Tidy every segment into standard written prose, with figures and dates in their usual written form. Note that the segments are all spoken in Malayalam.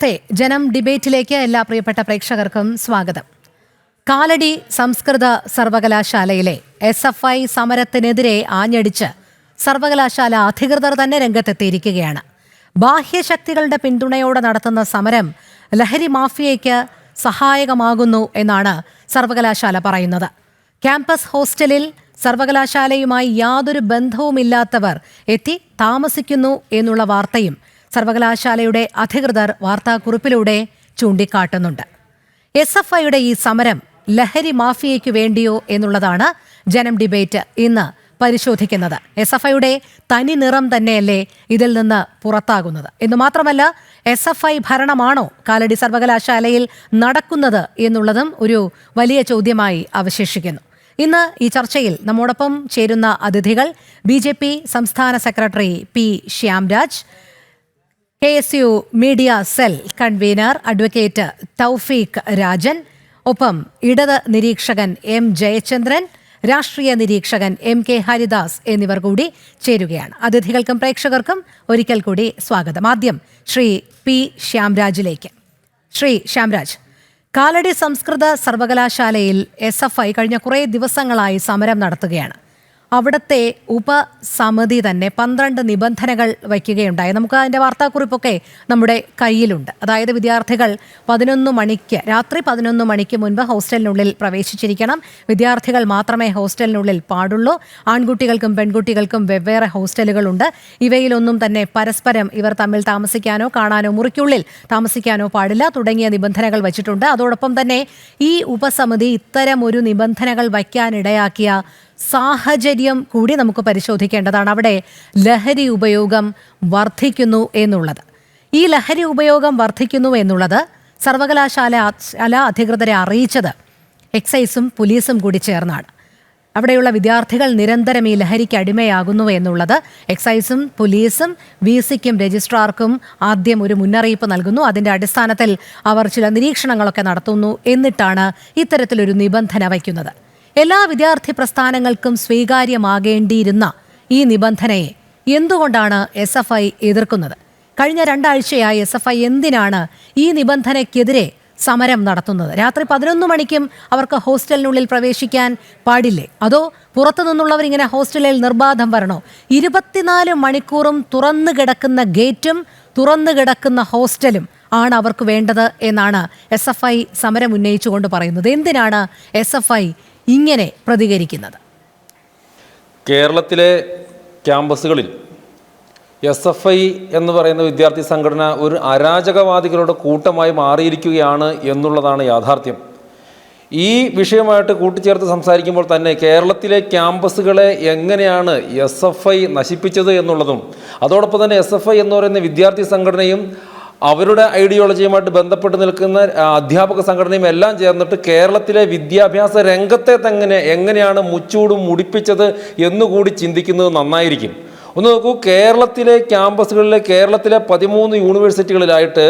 നമസ്തേ. ജനം ഡിബേറ്റിലേക്ക് എല്ലാ പ്രിയപ്പെട്ട പ്രേക്ഷകർക്കും സ്വാഗതം. കാലടി സംസ്കൃത സർവകലാശാലയിലെ SFI സമരത്തിനെതിരെ ആഞ്ഞടിച്ച് സർവകലാശാല അധികൃതർ തന്നെ രംഗത്തെത്തിയിരിക്കുകയാണ്. ബാഹ്യശക്തികളുടെ പിന്തുണയോടെ നടത്തുന്ന സമരം ലഹരി മാഫിയയ്ക്ക് സഹായകമാകുന്നു എന്നാണ് സർവകലാശാല പറയുന്നത്. ക്യാമ്പസ് ഹോസ്റ്റലിൽ സർവകലാശാലയുമായി യാതൊരു ബന്ധവുമില്ലാത്തവർ എത്തി താമസിക്കുന്നു എന്നുള്ള വാർത്തയും സർവകലാശാലയുടെ അധികൃതർ വാർത്താക്കുറിപ്പിലൂടെ ചൂണ്ടിക്കാട്ടുന്നുണ്ട്. SFIയുടെ ഈ സമരം ലഹരി മാഫിയയ്ക്കു വേണ്ടിയോ എന്നുള്ളതാണ് ജനം ഡിബേറ്റ് ഇന്ന് പരിശോധിക്കുന്നത്. SFIയുടെ തനി നിറം തന്നെയല്ലേ ഇതിൽ നിന്ന് പുറത്താകുന്നത് എന്ന് മാത്രമല്ല, SFI ഭരണമാണോ കാലടി സർവകലാശാലയിൽ നടക്കുന്നത് എന്നുള്ളതും ഒരു വലിയ ചോദ്യമായി അവശേഷിക്കുന്നു. ഇന്ന് ഈ ചർച്ചയിൽ നമ്മോടൊപ്പം ചേരുന്ന അതിഥികൾ BJP സംസ്ഥാന secretary P. Shyamraj, KSU media cell convener advocate Thoufeeq Rajan, ഒപ്പം ഇടത് നിരീക്ഷകൻ M. ജയചന്ദ്രൻ, രാഷ്ട്രീയ നിരീക്ഷകൻ MK ഹരിദാസ് എന്നിവർ കൂടി ചേരുകയാണ്. അതിഥികൾക്കും പ്രേക്ഷകർക്കും ഒരിക്കൽ കൂടി സ്വാഗതം. ആദ്യം ശ്രീ P. ശ്യാംരാജിലേക്ക്. ശ്രീ ശ്യാംരാജ്, കാലടി സംസ്കൃത സർവകലാശാലയിൽ SFI കഴിഞ്ഞ കുറേ ദിവസങ്ങളായി സമരം നടത്തുകയാണ്. അവിടുത്തെ ഉപസമിതി തന്നെ 12 നിബന്ധനകൾ വയ്ക്കുകയുണ്ടായി. നമുക്ക് അതിൻ്റെ വാർത്താക്കുറിപ്പൊക്കെ നമ്മുടെ കയ്യിലുണ്ട്. അതായത് വിദ്യാർത്ഥികൾ 11 മണിക്ക്, രാത്രി 11 മണിക്ക് മുൻപ് ഹോസ്റ്റലിനുള്ളിൽ പ്രവേശിച്ചിരിക്കണം. വിദ്യാർത്ഥികൾ മാത്രമേ ഹോസ്റ്റലിനുള്ളിൽ പാടുള്ളൂ. ആൺകുട്ടികൾക്കും പെൺകുട്ടികൾക്കും വെവ്വേറെ ഹോസ്റ്റലുകളുണ്ട്. ഇവയിലൊന്നും തന്നെ പരസ്പരം ഇവർ തമ്മിൽ താമസിക്കാനോ കാണാനോ മുറിക്കുള്ളിൽ താമസിക്കാനോ പാടില്ല തുടങ്ങിയ നിബന്ധനകൾ വച്ചിട്ടുണ്ട്. അതോടൊപ്പം തന്നെ ഈ ഉപസമിതി ഇത്തരം ഒരു നിബന്ധനകൾ വയ്ക്കാനിടയാക്കിയ സാഹചര്യം കൂടി നമുക്ക് പരിശോധിക്കേണ്ടതാണ്. അവിടെ ലഹരി ഉപയോഗം വർദ്ധിക്കുന്നു എന്നുള്ളത്. ഈ ലഹരി ഉപയോഗം വർദ്ധിക്കുന്നു എന്നുള്ളത് സർവകലാശാല അധികൃതരെ അറിയിച്ചത് എക്സൈസും പോലീസും കൂടി ചേർന്നാണ്. അവിടെയുള്ള വിദ്യാർത്ഥികൾ നിരന്തരം ഈ ലഹരിക്ക് അടിമയാകുന്നു എന്നുള്ളത് എക്സൈസും പോലീസും VCക്കും രജിസ്ട്രാർക്കും ആദ്യം ഒരു മുന്നറിയിപ്പ് നൽകുന്നു. അതിൻ്റെ അടിസ്ഥാനത്തിൽ അവർ ചില നിരീക്ഷണങ്ങളൊക്കെ നടത്തുന്നു. എന്നിട്ടാണ് ഇത്തരത്തിലൊരു നിബന്ധന വയ്ക്കുന്നത്. എല്ലാ വിദ്യാർത്ഥി പ്രസ്ഥാനങ്ങൾക്കും സ്വീകാര്യമാകേണ്ടിയിരുന്ന ഈ നിബന്ധനയെ എന്തുകൊണ്ടാണ് SFI എതിർക്കുന്നത്? കഴിഞ്ഞ 2 ആഴ്ചയായി SFI എന്തിനാണ് ഈ നിബന്ധനയ്ക്കെതിരെ സമരം നടത്തുന്നത്? രാത്രി 11 മണിക്കും അവർക്ക് ഹോസ്റ്റലിനുള്ളിൽ പ്രവേശിക്കാൻ പാടില്ലേ? അതോ പുറത്തു നിന്നുള്ളവർ ഇങ്ങനെ ഹോസ്റ്റലിൽ നിർബാധം വരണോ? 24 മണിക്കൂറും തുറന്നു കിടക്കുന്ന ഗേറ്റും തുറന്നു കിടക്കുന്ന ഹോസ്റ്റലും ആണ് അവർക്ക് വേണ്ടത് എന്നാണ് SFI സമരം ഉന്നയിച്ചുകൊണ്ട് പറയുന്നത്. എന്തിനാണ് SFI ഇങ്ങനെ പ്രതികരിക്കുന്നത്? കേരളത്തിലെ ക്യാമ്പസുകളിൽ SFI എന്ന് പറയുന്ന വിദ്യാർത്ഥി സംഘടന ഒരു അരാജകവാദികളുടെ കൂട്ടമായി മാറിയിരിക്കുകയാണ് എന്നുള്ളതാണ് യാഥാർത്ഥ്യം. ഈ വിഷയമായിട്ട് കൂട്ടിച്ചേർത്ത് സംസാരിക്കുമ്പോൾ തന്നെ കേരളത്തിലെ ക്യാമ്പസുകളെ എങ്ങനെയാണ് SFI നശിപ്പിച്ചത് എന്നുള്ളതും, അതോടൊപ്പം തന്നെ SFI എന്ന് പറയുന്ന വിദ്യാർത്ഥി സംഘടനയും അവരുടെ ഐഡിയോളജിയുമായിട്ട് ബന്ധപ്പെട്ട് നിൽക്കുന്ന അധ്യാപക സംഘടനയും എല്ലാം ചേർന്നിട്ട് കേരളത്തിലെ വിദ്യാഭ്യാസ രംഗത്തെ തന്നെ എങ്ങനെയാണ് മുച്ചൂടും മുടിപ്പിച്ചത് എന്നുകൂടി ചിന്തിക്കുന്നത് നന്നായിരിക്കും. ഒന്ന് നോക്കൂ, കേരളത്തിലെ ക്യാമ്പസുകളിലെ കേരളത്തിലെ 13 യൂണിവേഴ്സിറ്റികളിലായിട്ട്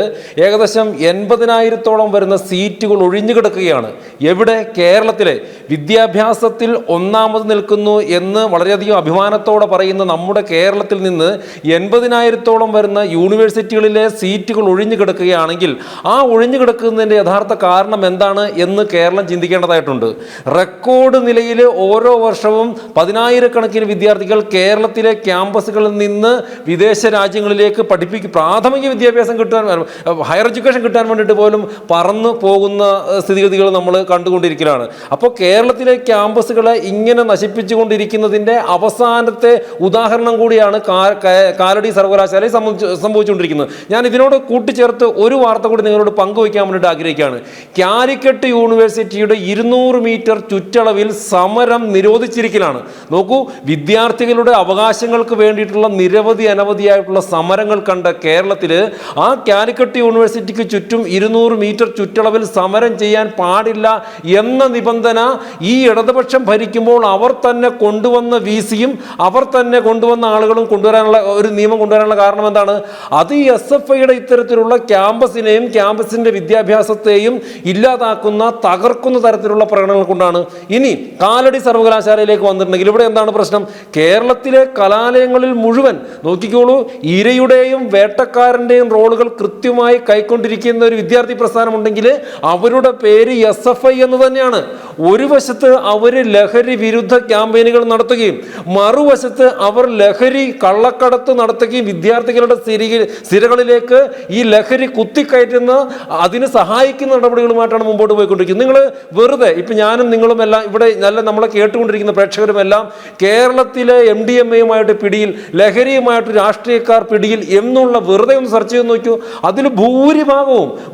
ഏകദേശം 80,000-ഓളം വരുന്ന സീറ്റുകൾ ഒഴിഞ്ഞു കിടക്കുകയാണ്. എവിടെ? കേരളത്തിലെ വിദ്യാഭ്യാസത്തിൽ ഒന്നാമത് നിൽക്കുന്നു എന്ന് വളരെയധികം അഭിമാനത്തോടെ പറയുന്ന നമ്മുടെ കേരളത്തിൽ നിന്ന് 80,000-ഓളം വരുന്ന യൂണിവേഴ്സിറ്റികളിലെ സീറ്റുകൾ ഒഴിഞ്ഞു കിടക്കുകയാണെങ്കിൽ ആ ഒഴിഞ്ഞു കിടക്കുന്നതിൻ്റെ യഥാർത്ഥ കാരണം എന്താണ് എന്ന് കേരളം ചിന്തിക്കേണ്ടതായിട്ടുണ്ട്. റെക്കോർഡ് നിലയിൽ ഓരോ വർഷവും 10,000-കണക്കിന് വിദ്യാർത്ഥികൾ കേരളത്തിലെ ക്യാമ്പസുകളിൽ നിന്ന് വിദേശ രാജ്യങ്ങളിലേക്ക് പ്രാഥമിക വിദ്യാഭ്യാസം കിട്ടാൻ, ഹയർ എഡ്യൂക്കേഷൻ കിട്ടാൻ വേണ്ടിയിട്ട് പോലും പറന്നു പോകുന്ന സ്ഥിതിഗതികൾ നമ്മൾ കണ്ടുകൊണ്ടിരിക്കുകയാണ്. അപ്പോൾ കേരളത്തിലെ ക്യാമ്പസുകളെ ഇങ്ങനെ നശിപ്പിച്ചുകൊണ്ടിരിക്കുന്നതിൻ്റെ അവസാനത്തെ ഉദാഹരണം കൂടിയാണ് കാലടി സർവകലാശാലയിൽ സംഭവിച്ചുകൊണ്ടിരിക്കുന്നത്. ഞാൻ ഇതിനോട് കൂട്ടിച്ചേർത്ത് ഒരു വാർത്ത കൂടി നിങ്ങളോട് പങ്കുവയ്ക്കാൻ വേണ്ടിയിട്ട് ആഗ്രഹിക്കുകയാണ്. കാലിക്കറ്റ് യൂണിവേഴ്സിറ്റിയുടെ 200 മീറ്റർ ചുറ്റളവിൽ സമരം നിരോധിച്ചിരിക്കലാണ്. നോക്കൂ, വിദ്യാർത്ഥികളുടെ അവകാശങ്ങൾക്ക് വേണ്ടിയിട്ടുള്ള നിരവധി അനവധിയായിട്ടുള്ള സമരങ്ങൾ കണ്ട കേരളത്തിൽ ആ കാലിക്കറ്റ് യൂണിവേഴ്സിറ്റിക്ക് ചുറ്റും 200 മീറ്റർ ചുറ്റളവിൽ സമരം ചെയ്യാൻ പാടില്ല എന്ന നിബന്ധന ഈ ഇടതുപക്ഷം ഭരിക്കുമ്പോൾ അവർ തന്നെ കൊണ്ടുവന്ന VCയും അവർ തന്നെ കൊണ്ടുവന്ന ആളുകളും കൊണ്ടുവരാനുള്ള ഒരു നിയമം കൊണ്ടുവരാനുള്ള കാരണം എന്താണ്? അത് ഈ SFIയുടെ ഇത്തരത്തിലുള്ള ക്യാമ്പസിനെയും ക്യാമ്പസിന്റെ വിദ്യാഭ്യാസത്തെയും ഇല്ലാതാക്കുന്ന, തകർക്കുന്ന തരത്തിലുള്ള പ്രകടനങ്ങൾ കൊണ്ടാണ്. ഇനി കാലടി സർവകലാശാലയിലേക്ക് വന്നിട്ടുണ്ടെങ്കിൽ ഇവിടെ എന്താണ് പ്രശ്നം? കേരളത്തിലെ കലാലയങ്ങൾ കലാലയങ്ങളിൽ മുഴുവൻ നോക്കിക്കോളൂ, ഇരയുടെയും വേട്ടക്കാരൻ്റെയും റോളുകൾ കൃത്യമായി കൈക്കൊണ്ടിരിക്കുന്ന ഒരു വിദ്യാർത്ഥി പ്രസ്ഥാനമുണ്ടെങ്കിൽ അവരുടെ പേര് SFI എന്ന് തന്നെയാണ്. ഒരു വശത്ത് അവർ ലഹരി വിരുദ്ധ ക്യാമ്പയിനുകൾ നടത്തുകയും മറുവശത്ത് അവർ ലഹരി കള്ളക്കടത്ത് നടത്തുകയും വിദ്യാർത്ഥികളുടെ സിരകളിലേക്ക് ഈ ലഹരി കുത്തിക്കയറ്റുന്ന അതിന് സഹായിക്കുന്ന നടപടികളുമായിട്ടാണ് മുമ്പോട്ട് പോയിക്കൊണ്ടിരിക്കുന്നത്. നിങ്ങൾ വെറുതെ ഇപ്പം ഞാനും നിങ്ങളും എല്ലാം ഇവിടെ നല്ല നമ്മളെ കേട്ടുകൊണ്ടിരിക്കുന്ന പ്രേക്ഷകരുമെല്ലാം കേരളത്തിലെ MDMA-യുമായിട്ട് പിടിയിൽ, ലഹരിയുമായിട്ട് രാഷ്ട്രീയക്കാർ പിടിയിൽ എന്നുള്ള വെറുതെ ഒന്ന് സെർച്ച് ചെയ്ത് നോക്കൂ. അതിൽ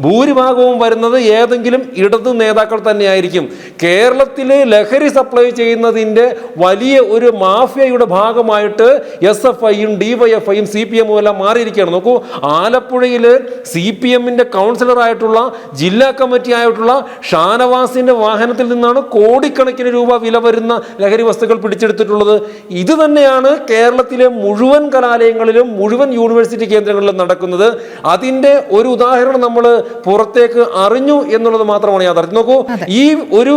ഭൂരിഭാഗവും വരുന്നത് ഏതെങ്കിലും ഇടത് നേതാക്കൾ തന്നെയായിരിക്കും. കേരളത്തിലെ ലഹരി സപ്ലൈ ചെയ്യുന്നതിൻ്റെ വലിയ ഒരു മാഫിയയുടെ ഭാഗമായിട്ട് SFI-യും DYFI-യും CPM-ഉം എല്ലാം മാറിയിരിക്കുകയാണ്. നോക്കൂ, ആലപ്പുഴയിൽ CPM-ന്റെ കൗൺസിലറായിട്ടുള്ള ജില്ലാ കമ്മിറ്റി ആയിട്ടുള്ള ഷാനവാസിന്റെ വാഹനത്തിൽ നിന്നാണ് കോടിക്കണക്കിന് രൂപ വില വരുന്ന ലഹരി വസ്തുക്കൾ പിടിച്ചെടുത്തിട്ടുള്ളത്. ഇത് തന്നെയാണ് കേരളത്തിലെ മുഴുവൻ കലാലയങ്ങളിലും മുഴുവൻ യൂണിവേഴ്സിറ്റി കേന്ദ്രങ്ങളിലും നടക്കുന്നത്. അതിൻ്റെ ഒരു ഉദാഹരണം നമ്മൾ പുറത്തേക്ക് അറിഞ്ഞു എന്നുള്ളത് മാത്രമാണ് യാഥാർത്ഥ്യം. നോക്കൂ, ഈ ഒരു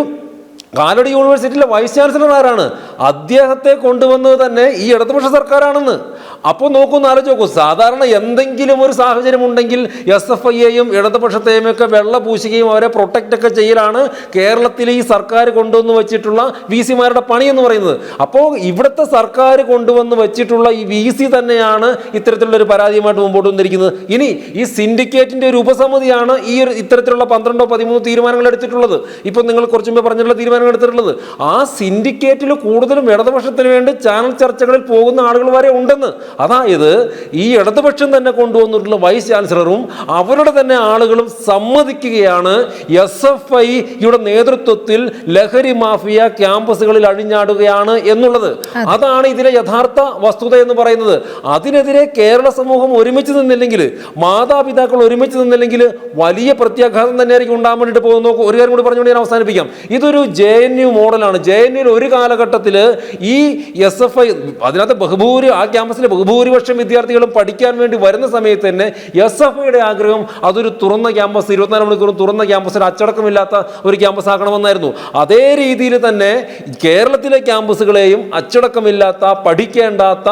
കാലടി യൂണിവേഴ്സിറ്റിയിലെ വൈസ് ചാൻസലർ ആരാണ്? അദ്ദേഹത്തെ കൊണ്ടുവന്നത് തന്നെ ഈ ഇടതുപക്ഷ സർക്കാരാണെന്ന്. അപ്പോൾ നോക്കൂന്ന് ആലോചിച്ച് നോക്കൂ. സാധാരണ എന്തെങ്കിലും ഒരു സാഹചര്യം ഉണ്ടെങ്കിൽ SFI-യെയും ഇടതുപക്ഷത്തെയും ഒക്കെ വെള്ള പൂശുകയും അവരെ പ്രൊട്ടക്റ്റ് ഒക്കെ ചെയ്യലാണ് കേരളത്തിലെ ഈ സർക്കാർ കൊണ്ടുവന്ന് വെച്ചിട്ടുള്ള VC-മാരുടെ പണി എന്ന് പറയുന്നത്. അപ്പോൾ ഇവിടുത്തെ സർക്കാർ കൊണ്ടുവന്ന് വെച്ചിട്ടുള്ള ഈ VC തന്നെയാണ് ഇത്തരത്തിലുള്ള ഒരു പരാതിയുമായിട്ട് മുമ്പോട്ട് വന്നിരിക്കുന്നത്. ഇനി ഈ സിൻഡിക്കേറ്റിന്റെ ഒരു ഉപസമിതിയാണ് ഈ ഒരു ഇത്തരത്തിലുള്ള 12 or 13 തീരുമാനങ്ങൾ എടുത്തിട്ടുള്ളത്. ഇപ്പം നിങ്ങൾ കുറച്ചു മുമ്പ് പറഞ്ഞിട്ടുള്ള തീരുമാനങ്ങൾ എടുത്തിട്ടുള്ളത്. ആ സിൻഡിക്കേറ്റിൽ കൂടുതലും ഇടതുപക്ഷത്തിന് വേണ്ടി ചാനൽ ചർച്ചകളിൽ പോകുന്ന ആളുകൾ വരെ ഉണ്ടെന്ന്. അതായത് ഈ ഇടതുപക്ഷം തന്നെ കൊണ്ടുവന്നിട്ടുള്ള വൈസ് ചാൻസലറും അവരുടെ തന്നെ ആളുകളും സമ്മതിക്കുകയാണ് SFI-യുടെ നേതൃത്വത്തിൽ ലഹരി മാഫിയ ക്യാമ്പസുകളിൽ അഴിഞ്ഞാടുകയാണ് എന്നുള്ളത്. അതാണ് ഇതിലെ യഥാർത്ഥ വസ്തുത എന്ന് പറയുന്നത്. അതിനെതിരെ കേരള സമൂഹം ഒരുമിച്ച് നിന്നില്ലെങ്കിൽ, മാതാപിതാക്കൾ ഒരുമിച്ച് നിന്നില്ലെങ്കിൽ വലിയ പ്രത്യാഘാതം തന്നെയായിരിക്കും ഉണ്ടാകാൻ വേണ്ടിയിട്ട് പോകുന്നു. നോക്കൂ, ഒരു കാര്യം കൂടി പറഞ്ഞുകൊണ്ട് ഞാൻ അവസാനിപ്പിക്കാം. ഇതൊരു JNU മോഡലാണ്. JNU ഒരു കാലഘട്ടത്തിൽ ഈ SFI അതിനകത്ത് ആ ക്യാമ്പസിലെ ബഹുഭൂരിപക്ഷം വിദ്യാർത്ഥികളും പഠിക്കാൻ വേണ്ടി വരുന്ന സമയത്ത് തന്നെ SFI-യുടെ ആഗ്രഹം അതൊരു തുറന്ന ക്യാമ്പസ്, 24 മണിക്കൂറും തുറന്ന ക്യാമ്പസിൽ അച്ചടക്കമില്ലാത്ത ഒരു ക്യാമ്പസ് ആക്കണമെന്നായിരുന്നു. അതേ രീതിയിൽ തന്നെ കേരളത്തിലെ ക്യാമ്പസുകളെയും അച്ചടക്കമില്ലാത്ത, പഠിക്കേണ്ടാത്ത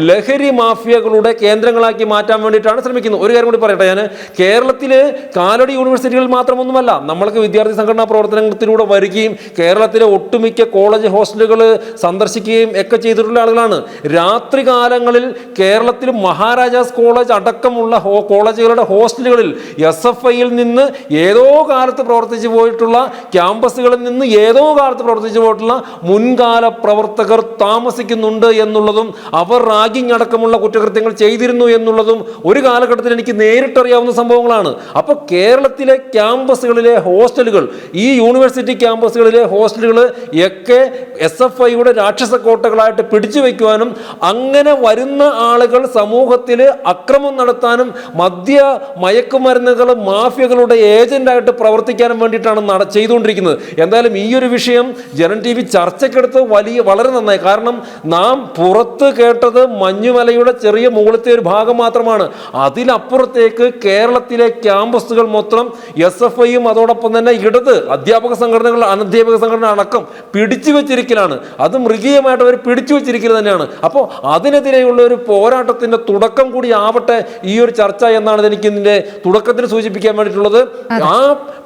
ലഹരി മാഫിയകളുടെ കേന്ദ്രങ്ങളാക്കി മാറ്റാൻ വേണ്ടിയിട്ടാണ് ശ്രമിക്കുന്നത്. ഒരു കാര്യം കൂടി പറയട്ടെ, ഞാൻ കേരളത്തിലെ കാലടി യൂണിവേഴ്സിറ്റികളിൽ മാത്രമൊന്നുമല്ല, നമ്മൾക്ക് വിദ്യാർത്ഥി സംഘടനാ പ്രവർത്തനത്തിലൂടെ വരികയും കേരളത്തിലെ ഒട്ടുമിക്ക കോളേജ് ഹോസ്റ്റലുകൾ സന്ദർശിക്കുകയും ഒക്കെ ചെയ്തിട്ടുള്ള ആളുകളാണ്. രാത്രി കാലങ്ങളിൽ കേരളത്തിൽ മഹാരാജാസ് കോളേജ് അടക്കമുള്ള കോളേജുകളുടെ ഹോസ്റ്റലുകളിൽ SFI-യിൽ നിന്ന് ഏതോ കാലത്ത് പ്രവർത്തിച്ചു പോയിട്ടുള്ള, ക്യാമ്പസുകളിൽ നിന്ന് ഏതോ കാലത്ത് പ്രവർത്തിച്ചു പോയിട്ടുള്ള മുൻകാല പ്രവർത്തകർ താമസിക്കുന്നുണ്ട് എന്നുള്ളതും അവർ റാഗിംഗ് അടക്കമുള്ള കുറ്റകൃത്യങ്ങൾ ചെയ്തിരുന്നു എന്നുള്ളതും ഒരു കാലഘട്ടത്തിൽ എനിക്ക് നേരിട്ടറിയാവുന്ന സംഭവങ്ങളാണ്. അപ്പോൾ കേരളത്തിലെ ക്യാമ്പസുകളിലെ ഹോസ്റ്റലുകൾ, ഈ യൂണിവേഴ്സിറ്റി ക്യാമ്പസുകളിലെ ഹോസ്റ്റലുകൾ ഒക്കെ SFI-യുടെ രാക്ഷസ കോട്ടകളായിട്ട് പിടിച്ചു വയ്ക്കുവാനും അങ്ങനെ വരുന്ന ആളുകൾ സമൂഹത്തിൽ അക്രമം നടത്താനും മയക്കുമരുന്നുകൾ മാഫിയകളുടെ ഏജന്റായിട്ട് പ്രവർത്തിക്കാനും വേണ്ടിയിട്ടാണ് ചെയ്തുകൊണ്ടിരിക്കുന്നത്. എന്തായാലും ഈ ഒരു വിഷയം ജനം TV ചർച്ചയ്ക്കെടുത്ത് വളരെ നന്നായി. കാരണം നാം പുറത്ത് കേട്ടത് മഞ്ഞുമലയുടെ ചെറിയ മുകളിലത്തെ ഒരു ഭാഗം മാത്രമാണ്. അതിലപ്പുറത്തേക്ക് കേരളത്തിലെ ക്യാമ്പസുകൾ മൊത്തം SFI-യും അതോടൊപ്പം തന്നെ ഇടത് അധ്യാപക സംഘടനകൾ, അനധ്യാപക സംഘടന അടക്കം പിടിച്ചു വെച്ചിരിക്കലാണ്. അത് മൃഗീയമായിട്ട് അവർ പിടിച്ചു വെച്ചിരിക്കൽ തന്നെയാണ്. അപ്പോൾ അതിനെതിരെയുള്ള ഒരു പോരാട്ടത്തിന്റെ തുടക്കം കൂടി ആവട്ടെ ഈ ഒരു ചർച്ച എന്നാണ് എനിക്ക് ഇതിന്റെ തുടക്കത്തിൽ സൂചിപ്പിക്കാൻ വേണ്ടിയിട്ടുള്ളത്. ആ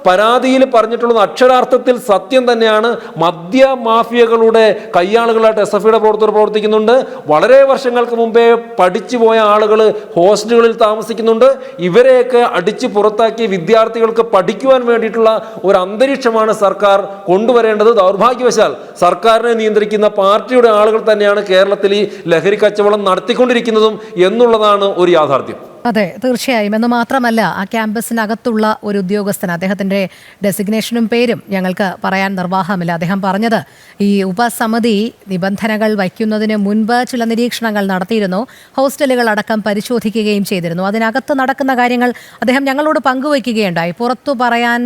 പരാതിയിൽ പറഞ്ഞിട്ടുള്ളത് അക്ഷരാർത്ഥത്തിൽ സത്യം തന്നെയാണ്. മദ്യ മാഫിയകളുടെ കയ്യാളുകളായിട്ട് SFI-യുടെ പ്രവർത്തകർ പ്രവർത്തിക്കുന്നുണ്ട്. വളരെ വർഷങ്ങൾക്ക് മുമ്പേ പഠിച്ചു പോയ ആളുകൾ ഹോസ്റ്റലുകളിൽ താമസിക്കുന്നുണ്ട്. ഇവരെയൊക്കെ അടിച്ച് പുറത്താക്കി വിദ്യാർത്ഥികൾക്ക് പഠിക്കുവാൻ വേണ്ടിയിട്ടുള്ള ഒരു അന്തരീക്ഷമാണ് സർക്കാർ കൊണ്ടുവരേണ്ടത്. ദൗർഭാഗ്യവശാൽ സർക്കാരിനെ നിയന്ത്രിക്കുന്ന പാർട്ടിയുടെ ആളുകൾ തന്നെയാണ് കേരളത്തിൽ ഈ ലഹരി കച്ചവടം നടത്തിക്കൊണ്ടിരിക്കുന്നതും എന്നുള്ളതാണ് ഒരു യാഥാർത്ഥ്യം. അതെ, തീർച്ചയായും. എന്ന് മാത്രമല്ല, ആ ക്യാമ്പസിനകത്തുള്ള ഒരു ഉദ്യോഗസ്ഥൻ, അദ്ദേഹത്തിൻ്റെ ഡെസിഗ്നേഷനും പേരും ഞങ്ങൾക്ക് പറയാൻ നിർവാഹമില്ല. അദ്ദേഹം പറഞ്ഞത് ഈ ഉപസമിതി നിബന്ധനകൾ വയ്ക്കുന്നതിന് മുൻപ് ചില നിരീക്ഷണങ്ങൾ നടത്തിയിരുന്നു, ഹോസ്റ്റലുകൾ അടക്കം പരിശോധിക്കുകയും ചെയ്തിരുന്നു. അതിനകത്ത് നടക്കുന്ന കാര്യങ്ങൾ അദ്ദേഹം ഞങ്ങളോട് പങ്കുവയ്ക്കുകയുണ്ടായി. പുറത്തു പറയാൻ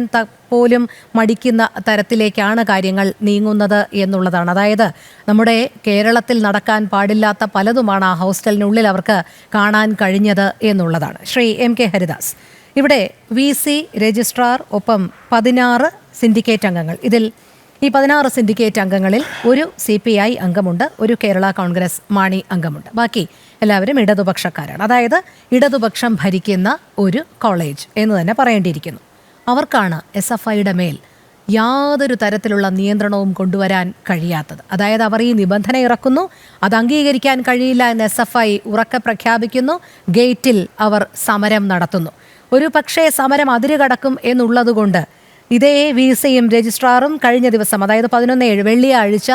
പോലും മടിക്കുന്ന തരത്തിലേക്കാണ് കാര്യങ്ങൾ നീങ്ങുന്നത് എന്നുള്ളതാണ്. അതായത് നമ്മുടെ കേരളത്തിൽ നടക്കാൻ പാടില്ലാത്ത പലതുമാണ് ആ ഹോസ്റ്റലിനുള്ളിൽ അവർക്ക് കാണാൻ കഴിഞ്ഞത് എന്നുള്ളതാണ്. ശ്രീ MK ഹരിദാസ്, ഇവിടെ VC രജിസ്ട്രാർ ഒപ്പം 16 സിൻഡിക്കേറ്റ് അംഗങ്ങൾ. ഇതിൽ ഈ 16 സിൻഡിക്കേറ്റ് അംഗങ്ങളിൽ ഒരു CPI അംഗമുണ്ട്, ഒരു കേരള കോൺഗ്രസ് മാണി അംഗമുണ്ട്. ബാക്കി എല്ലാവരും ഇടതുപക്ഷക്കാരാണ്. അതായത് ഇടതുപക്ഷം ഭരിക്കുന്ന ഒരു കോളേജ് എന്ന് തന്നെ പറയേണ്ടിയിരിക്കുന്നു. അവർക്കാണ് SFIയുടെ മേൽ യാതൊരു തരത്തിലുള്ള നിയന്ത്രണവും കൊണ്ടുവരാൻ കഴിയാത്തത്. അതായത് അവർ ഈ നിബന്ധന ഇറക്കുന്നു, അത് അംഗീകരിക്കാൻ കഴിയില്ല എന്ന് SFI ഉറക്കെ പ്രഖ്യാപിക്കുന്നു, ഗേറ്റിൽ അവർ സമരം നടത്തുന്നു. ഒരു പക്ഷേ സമരം അതിരുകടക്കും എന്നുള്ളതുകൊണ്ട് ഇതേ VCയും രജിസ്ട്രാറും കഴിഞ്ഞ ദിവസം, അതായത് 11/7 വെള്ളിയാഴ്ച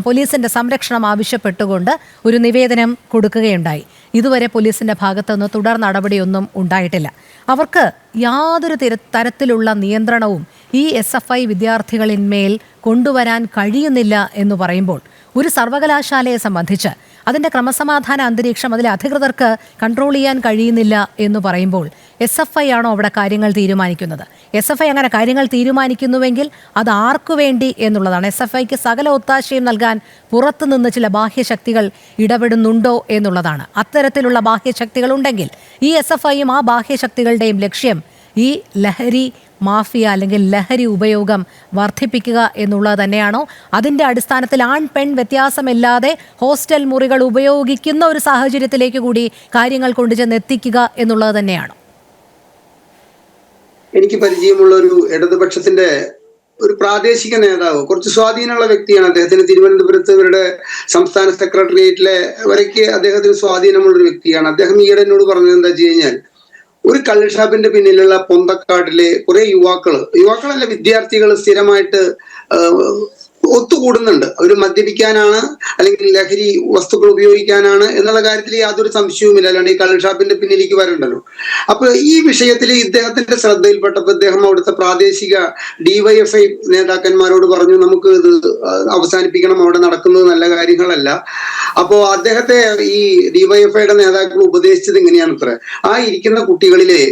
പോലീസിന്റെ സംരക്ഷണം ആവശ്യപ്പെട്ടുകൊണ്ട് ഒരു നിവേദനം കൊടുക്കുകയുണ്ടായി. ഇതുവരെ പോലീസിന്റെ ഭാഗത്തുനിന്ന് തുടർ നടപടിയൊന്നും ഉണ്ടായിട്ടില്ല. അവർക്ക് യാതൊരു തരത്തിലുള്ള നിയന്ത്രണവും ഈ SFI വിദ്യാർത്ഥികളിന്മേൽ കൊണ്ടുവരാൻ കഴിയുന്നില്ല എന്ന് പറയുമ്പോൾ, ഒരു സർവകലാശാലയെ സംബന്ധിച്ച് അതിൻ്റെ ക്രമസമാധാന അന്തരീക്ഷം അതിലെ അധികൃതർക്ക് കൺട്രോൾ ചെയ്യാൻ കഴിയുന്നില്ല എന്ന് പറയുമ്പോൾ SFI ആണോ അവിടെ കാര്യങ്ങൾ തീരുമാനിക്കുന്നത്? SFI അങ്ങനെ കാര്യങ്ങൾ തീരുമാനിക്കുന്നുവെങ്കിൽ അത് ആർക്കു വേണ്ടി എന്നുള്ളതാണ്. SFIക്ക് സകല ഒത്താശയും നൽകാൻ പുറത്തുനിന്ന് ചില ബാഹ്യശക്തികൾ ഇടപെടുന്നുണ്ടോ എന്നുള്ളതാണ്. അത്തരത്തിലുള്ള ബാഹ്യശക്തികൾ ഉണ്ടെങ്കിൽ ഈ SFIയും ആ ബാഹ്യശക്തികളുടെയും ലക്ഷ്യം ഈ ലഹരി മാഫിയ അല്ലെങ്കിൽ ലഹരി ഉപയോഗം വർദ്ധിപ്പിക്കുക എന്നുള്ളത് തന്നെയാണോ? അതിൻ്റെ അടിസ്ഥാനത്തിൽ ആൺ പെൺ വ്യത്യാസമില്ലാതെ ഹോസ്റ്റൽ മുറികൾ ഉപയോഗിക്കുന്ന ഒരു സാഹചര്യത്തിലേക്ക് കൂടി കാര്യങ്ങൾ കൊണ്ടുചെന്ന് എത്തിക്കുക എന്നുള്ളത് തന്നെയാണോ? എനിക്ക് പരിചയമുള്ള ഒരു ഇടതുപക്ഷത്തിന്റെ ഒരു പ്രാദേശിക നേതാവ്, കുറച്ച് സ്വാധീനമുള്ള വ്യക്തിയാണ്. അദ്ദേഹത്തിന് തിരുവനന്തപുരത്ത് ഇവരുടെ സംസ്ഥാന സെക്രട്ടേറിയറ്റിലെ വരയ്ക്ക് അദ്ദേഹത്തിന് സ്വാധീനമുള്ള ഒരു വ്യക്തിയാണ്. അദ്ദേഹം ഈയിടെ എന്നോട് പറഞ്ഞത് എന്താ വെച്ച് കഴിഞ്ഞാൽ, ഒരു കള്ളുഷാപ്പിന്റെ പിന്നിലുള്ള പൊന്തക്കാട്ടിലെ കുറെ യുവാക്കളല്ല, വിദ്യാർത്ഥികൾ സ്ഥിരമായിട്ട് ഒത്തുകൂടുന്നുണ്ട്. അവർ മദ്യപിക്കാനാണ് അല്ലെങ്കിൽ ലഹരി വസ്തുക്കൾ ഉപയോഗിക്കാനാണ് എന്നുള്ള കാര്യത്തിൽ യാതൊരു സംശയവുമില്ല. അല്ലാണ്ട് ഈ കള്ളുഷാപ്പിന്റെ പിന്നിലേക്ക് വരണ്ടല്ലോ. അപ്പൊ ഈ വിഷയത്തിൽ ഇദ്ദേഹത്തിന്റെ ശ്രദ്ധയിൽപ്പെട്ടപ്പോൾ ഇദ്ദേഹം അവിടുത്തെ പ്രാദേശിക DYFI നേതാക്കന്മാരോട് പറഞ്ഞു, നമുക്ക് ഇത് അവസാനിപ്പിക്കണം, അവിടെ നടക്കുന്നത് നല്ല കാര്യങ്ങളല്ല. അപ്പോ അദ്ദേഹത്തെ ഈ DYFIയുടെ നേതാക്കൾ ഉപദേശിച്ചത് ഇങ്ങനെയാണ് അത്ര, ആ ഇരിക്കുന്ന കുട്ടികളിലെ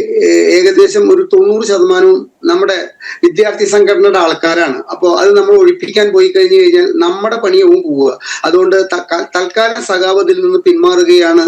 ഏകദേശം ഒരു 90% നമ്മുടെ വിദ്യാർത്ഥി സംഘടനയുടെ ആൾക്കാരാണ്. അപ്പോൾ അത് നമ്മൾ ഒഴിപ്പിക്കാൻ പോയി കഴിഞ്ഞു കഴിഞ്ഞാൽ നമ്മുടെ പണിയാവും പോവുക. അതുകൊണ്ട് തൽക്കാലം സഖാവതിൽ നിന്ന് പിന്മാറുകയാണ്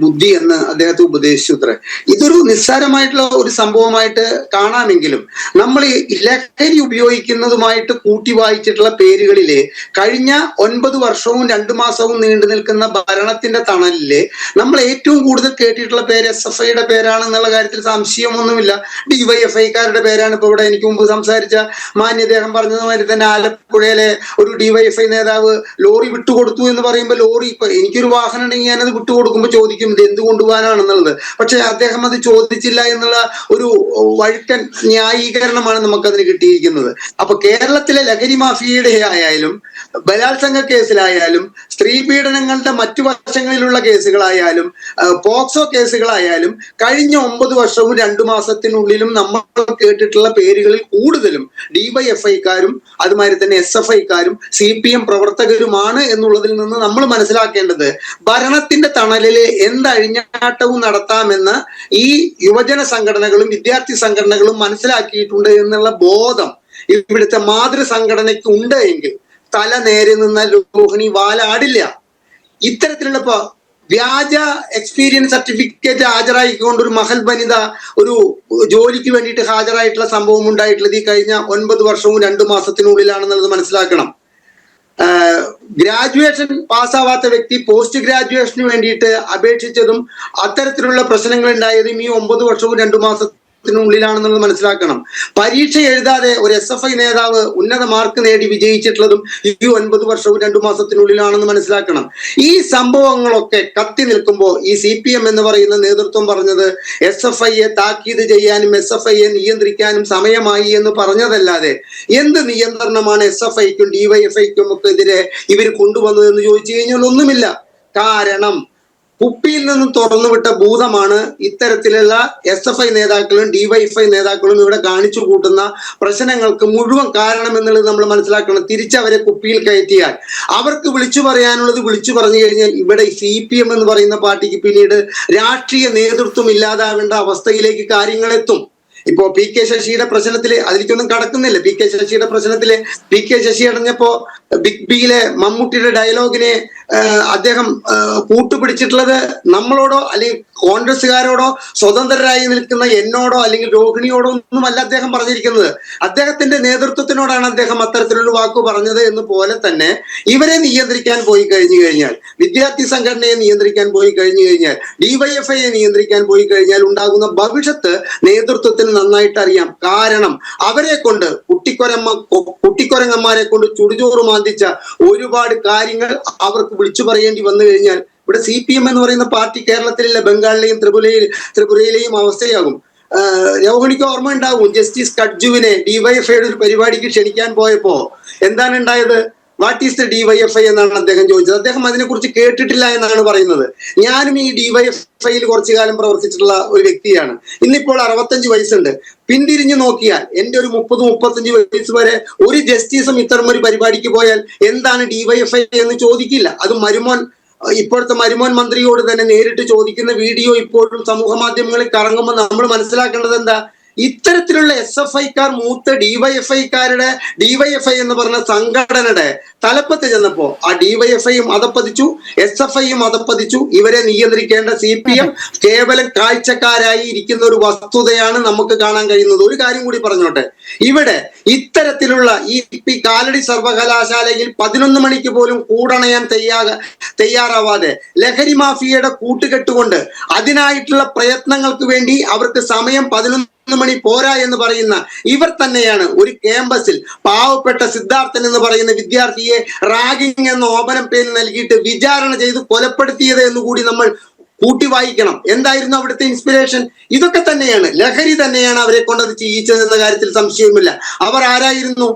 ബുദ്ധി എന്ന് അദ്ദേഹത്തെ ഉപദേശിച്ചു അത്രേ. ഇതൊരു നിസ്സാരമായിട്ടുള്ള ഒരു സംഭവമായിട്ട് കാണാമെങ്കിലും നമ്മൾ ലഹരി ഉപയോഗിക്കുന്നതുമായിട്ട് കൂട്ടി വായിച്ചിട്ടുള്ള പേരുകളിലെ കഴിഞ്ഞ 9 വർഷവും 2 മാസവും നീണ്ടു നിൽക്കുന്ന ഭരണത്തിന്റെ തണലില് നമ്മൾ ഏറ്റവും കൂടുതൽ കേട്ടിട്ടുള്ള പേര് SFIയുടെ പേരാണെന്നുള്ള കാര്യത്തിൽ സംശയമൊന്നുമില്ല. DYFIക്കാരുടെ പേരാണ് ഇപ്പൊ ഇവിടെ എനിക്ക് മുമ്പ് സംസാരിച്ച മാന്യദേഹം പറഞ്ഞതുമാതിരി തന്നെ ആലപ്പുഴയിലെ ഒരു DYFI നേതാവ് ലോറി വിട്ടുകൊടുത്തു എന്ന് പറയുമ്പോൾ, ലോറി ഇപ്പൊ എനിക്കൊരു വാഹനം ഉണ്ടെങ്കിൽ ഞാനത് വിട്ടുകൊടുക്കുമ്പോൾ ചോദിക്കും ഇത് എന്ത് കൊണ്ടുപോകാനാണെന്നുള്ളത്. പക്ഷെ അദ്ദേഹം അത് ചോദിച്ചില്ല എന്നുള്ള ഒരു വഴുക്കൻ ന്യായീകരണമാണ് നമുക്കതിന് കിട്ടിയിരിക്കുന്നത്. അപ്പൊ കേരളത്തിലെ ലഹരി മാഫിയയുടെ ആയാലും ബലാത്സംഗ കേസിലായാലും സ്ത്രീ പീഡനങ്ങളുടെ മറ്റു വശങ്ങളിലുള്ള കേസുകളായാലും പോക്സോ കേസുകളായാലും കഴിഞ്ഞ 9 വർഷവും 2 മാസത്തിനുള്ളിലും നമ്മൾ കേട്ടിട്ടുള്ള പേരുകളിൽ കൂടുതലും DYFIക്കാരും അതുമാതിരി തന്നെ SFIക്കാരും CPM പ്രവർത്തകരുമാണ് എന്നുള്ളതിൽ നിന്ന് നമ്മൾ മനസ്സിലാക്കേണ്ടത്, ഭരണത്തിന്റെ തണലില് എന്തഴിഞ്ഞാട്ടവും നടത്താമെന്ന് ഈ യുവജന സംഘടനകളും വിദ്യാർത്ഥി സംഘടനകളും മനസ്സിലാക്കിയിട്ടുണ്ട് എന്നുള്ള ബോധം ഇവിടുത്തെ മാതൃ സംഘടനയ്ക്ക് ഉണ്ട് എങ്കിൽ തല നേരെ നിന്ന ലോഹിണി വാലാടില്ല. ഇത്തരത്തിലുള്ള ഇപ്പൊ വ്യാജ എക്സ്പീരിയൻസ് സർട്ടിഫിക്കറ്റ് ഹാജരായിക്കൊണ്ട് ഒരു മഹൽ വനിത ഒരു ജോലിക്ക് വേണ്ടിയിട്ട് ഹാജരായിട്ടുള്ള സംഭവം ഉണ്ടായിട്ടുള്ളത് ഈ കഴിഞ്ഞ 9 വർഷവും 2 മാസത്തിനുള്ളിലാണെന്നുള്ളത് മനസ്സിലാക്കണം. ഗ്രാജുവേഷൻ പാസ്സാവാത്ത വ്യക്തി പോസ്റ്റ് ഗ്രാജുവേഷന് വേണ്ടിയിട്ട് അപേക്ഷിച്ചതും അത്തരത്തിലുള്ള പ്രശ്നങ്ങൾ ഉണ്ടായതും ഈ 9 വർഷവും 2 മാസത്തിനുള്ളിലാണെന്നുള്ളത് മനസ്സിലാക്കണം. പരീക്ഷ എഴുതാതെ ഒരു SFI നേതാവ് ഉന്നത മാർക്ക് നേടി വിജയിച്ചിട്ടുള്ളതും ഈ 9 വർഷവും 2 മാസത്തിനുള്ളിലാണെന്ന് മനസ്സിലാക്കണം. ഈ സംഭവങ്ങളൊക്കെ കത്തി നിൽക്കുമ്പോൾ ഈ CPM എന്ന് പറയുന്ന നേതൃത്വം പറഞ്ഞത് SFIയെ താക്കീത് ചെയ്യാനും SFIയെ നിയന്ത്രിക്കാനും സമയമായി എന്ന് പറഞ്ഞതല്ലാതെ എന്ത് നിയന്ത്രണമാണ് SFIക്കും DYFIക്കും ഒക്കെ എതിരെ ഇവർ കൊണ്ടുവന്നതെന്ന് ചോദിച്ചു കഴിഞ്ഞാൽ ഒന്നുമില്ല. കാരണം കുപ്പിയിൽ നിന്നും തുറന്നുവിട്ട ഭൂതമാണ് ഇത്തരത്തിലുള്ള SFI നേതാക്കളും DYFI നേതാക്കളും ഇവിടെ കാണിച്ചു കൂട്ടുന്ന പ്രശ്നങ്ങൾക്ക് മുഴുവൻ കാരണം എന്നുള്ളത് നമ്മൾ മനസ്സിലാക്കണം. തിരിച്ചവരെ കുപ്പിയിൽ കയറ്റിയാൽ അവർക്ക് വിളിച്ചു പറയാനുള്ളത് വിളിച്ചു പറഞ്ഞു കഴിഞ്ഞാൽ ഇവിടെ CPM എന്ന് പറയുന്ന പാർട്ടിക്ക് പിന്നീട് രാഷ്ട്രീയ നേതൃത്വം ഇല്ലാതാവേണ്ട അവസ്ഥയിലേക്ക് കാര്യങ്ങളെത്തും. ഇപ്പോ PK ശശിയുടെ പ്രശ്നത്തില് അതിലേക്കൊന്നും കടക്കുന്നില്ല. PK ശശിയുടെ പ്രശ്നത്തില് PK ശശി അടഞ്ഞപ്പോ ബിഗ് ബിയിലെ മമ്മൂട്ടിയുടെ ഡയലോഗിനെ അദ്ദേഹം കൂട്ടുപിടിച്ചിട്ടുള്ളത് നമ്മളോടോ അല്ലെങ്കിൽ കോൺഗ്രസ്സുകാരോടോ സ്വതന്ത്രരായി നിൽക്കുന്ന എന്നോടോ അല്ലെങ്കിൽ രോഹിണിയോടോ ഒന്നുമല്ല അദ്ദേഹം പറഞ്ഞിരിക്കുന്നത്. അദ്ദേഹത്തിന്റെ നേതൃത്വത്തിനോടാണ് അദ്ദേഹം അത്തരത്തിലുള്ള വാക്ക് പറഞ്ഞത് എന്ന് പോലെ തന്നെ ഇവരെ നിയന്ത്രിക്കാൻ പോയി കഴിഞ്ഞു കഴിഞ്ഞാൽ, വിദ്യാർത്ഥി സംഘടനയെ നിയന്ത്രിക്കാൻ പോയി കഴിഞ്ഞു കഴിഞ്ഞാൽ, ഡിവൈഎഫ്ഐയെ നിയന്ത്രിക്കാൻ പോയി കഴിഞ്ഞാൽ ഉണ്ടാകുന്ന ഭവിഷ്യത്ത് നേതൃത്വത്തിന് നന്നായിട്ട് അറിയാം. കാരണം അവരെ കൊണ്ട് കുട്ടിക്കൊരങ്ങന്മാരെ കൊണ്ട് ചുടുചോറ് മാന്തിച്ച ഒരുപാട് കാര്യങ്ങൾ അവർക്ക് വിളിച്ചു പറയേണ്ടി വന്നു കഴിഞ്ഞാൽ ഇവിടെ CPM എന്ന് പറയുന്ന പാർട്ടി കേരളത്തിലില്ല, ബംഗാളിലെയും ത്രിപുരയിലെയും അവസ്ഥയാകും. രോഹിണിക്ക് ഓർമ്മ ഉണ്ടാകും, ജസ്റ്റിസ് കഡ്ജുവിനെ ഡിവൈഎഫ്ഐയുടെ ഒരു പരിപാടിക്ക് ക്ഷണിക്കാൻ പോയപ്പോ എന്താണ് ഉണ്ടായത്? വാട്ട് ഈസ് ദ ഡിവൈഎഫ്ഐ എന്നാണ് അദ്ദേഹം ചോദിച്ചത്. അദ്ദേഹം അതിനെക്കുറിച്ച് കേട്ടിട്ടില്ല എന്നാണ് പറയുന്നത്. ഞാനും ഈ ഡിവൈഎഫ്ഐയിൽ കുറച്ചു കാലം പ്രവർത്തിച്ചിട്ടുള്ള ഒരു വ്യക്തിയാണ്. ഇന്നിപ്പോൾ 65 വയസ്സുണ്ട്. പിന്തിരിഞ്ഞു നോക്കിയാൽ എൻ്റെ ഒരു 30-35 വയസ്സ് വരെ ഒരു ജസ്റ്റിസും ഇത്തരം ഒരു പരിപാടിക്ക് പോയാൽ എന്താണ് ഡിവൈഎഫ്ഐ എന്ന് ചോദിക്കില്ല. അത് ഇപ്പോഴത്തെ മരുമോൻ മന്ത്രിയോട് തന്നെ നേരിട്ട് ചോദിക്കുന്ന വീഡിയോ ഇപ്പോഴും സമൂഹ മാധ്യമങ്ങളിൽ കറങ്ങുമ്പോൾ നമ്മൾ മനസ്സിലാക്കേണ്ടത് എന്താ? ഇത്തരത്തിലുള്ള SFIക്കാർ മൂത്ത ഡിവൈഎഫ്ഐ എന്ന് പറഞ്ഞ സംഘടനയുടെ തലപ്പത്ത് ചെന്നപ്പോ ആ ഡിവൈഎഫ്ഐയും അതപ്പതിച്ചു, SFIയും അതപ്പതിച്ചു. ഇവരെ നിയന്ത്രിക്കേണ്ട CPM കേവലം കാഴ്ചക്കാരായി ഇരിക്കുന്ന ഒരു വസ്തുതയാണ് നമുക്ക് കാണാൻ കഴിയുന്നത്. ഒരു കാര്യം കൂടി പറഞ്ഞോട്ടെ, ഇവിടെ ഇത്തരത്തിലുള്ള ഈ കാലടി സർവകലാശാലയിൽ 11 മണിക്ക് പോലും കൂടണയാൻ തയ്യാറാവാതെ ലഹരി മാഫിയയുടെ കൂട്ടുകെട്ടുകൊണ്ട് അതിനായിട്ടുള്ള പ്രയത്നങ്ങൾക്ക് വേണ്ടി അവർക്ക് സമയം 11 മണി പോരാ എന്ന് പറയുന്ന ഇവർ തന്നെയാണ് ഒരു ക്യാമ്പസിൽ പാവപ്പെട്ട സിദ്ധാർത്ഥൻ എന്ന് പറയുന്ന വിദ്യാർത്ഥിയെ റാഗിംഗ് എന്ന ഓപനം പേര് നൽകിയിട്ട് വിചാരണ ചെയ്ത് കൊലപ്പെടുത്തിയത് എന്നുകൂടി നമ്മൾ കൂട്ടി വായിക്കണം. എന്തായിരുന്നു അവിടുത്തെ ഇൻസ്പിറേഷൻ? ഇതൊക്കെ തന്നെയാണ്, ലഹരി തന്നെയാണ് അവരെ കൊണ്ടത് ചെയ്യിച്ചത് എന്ന കാര്യത്തിൽ സംശയവുമില്ല. അവർ ആരായിരുന്നു?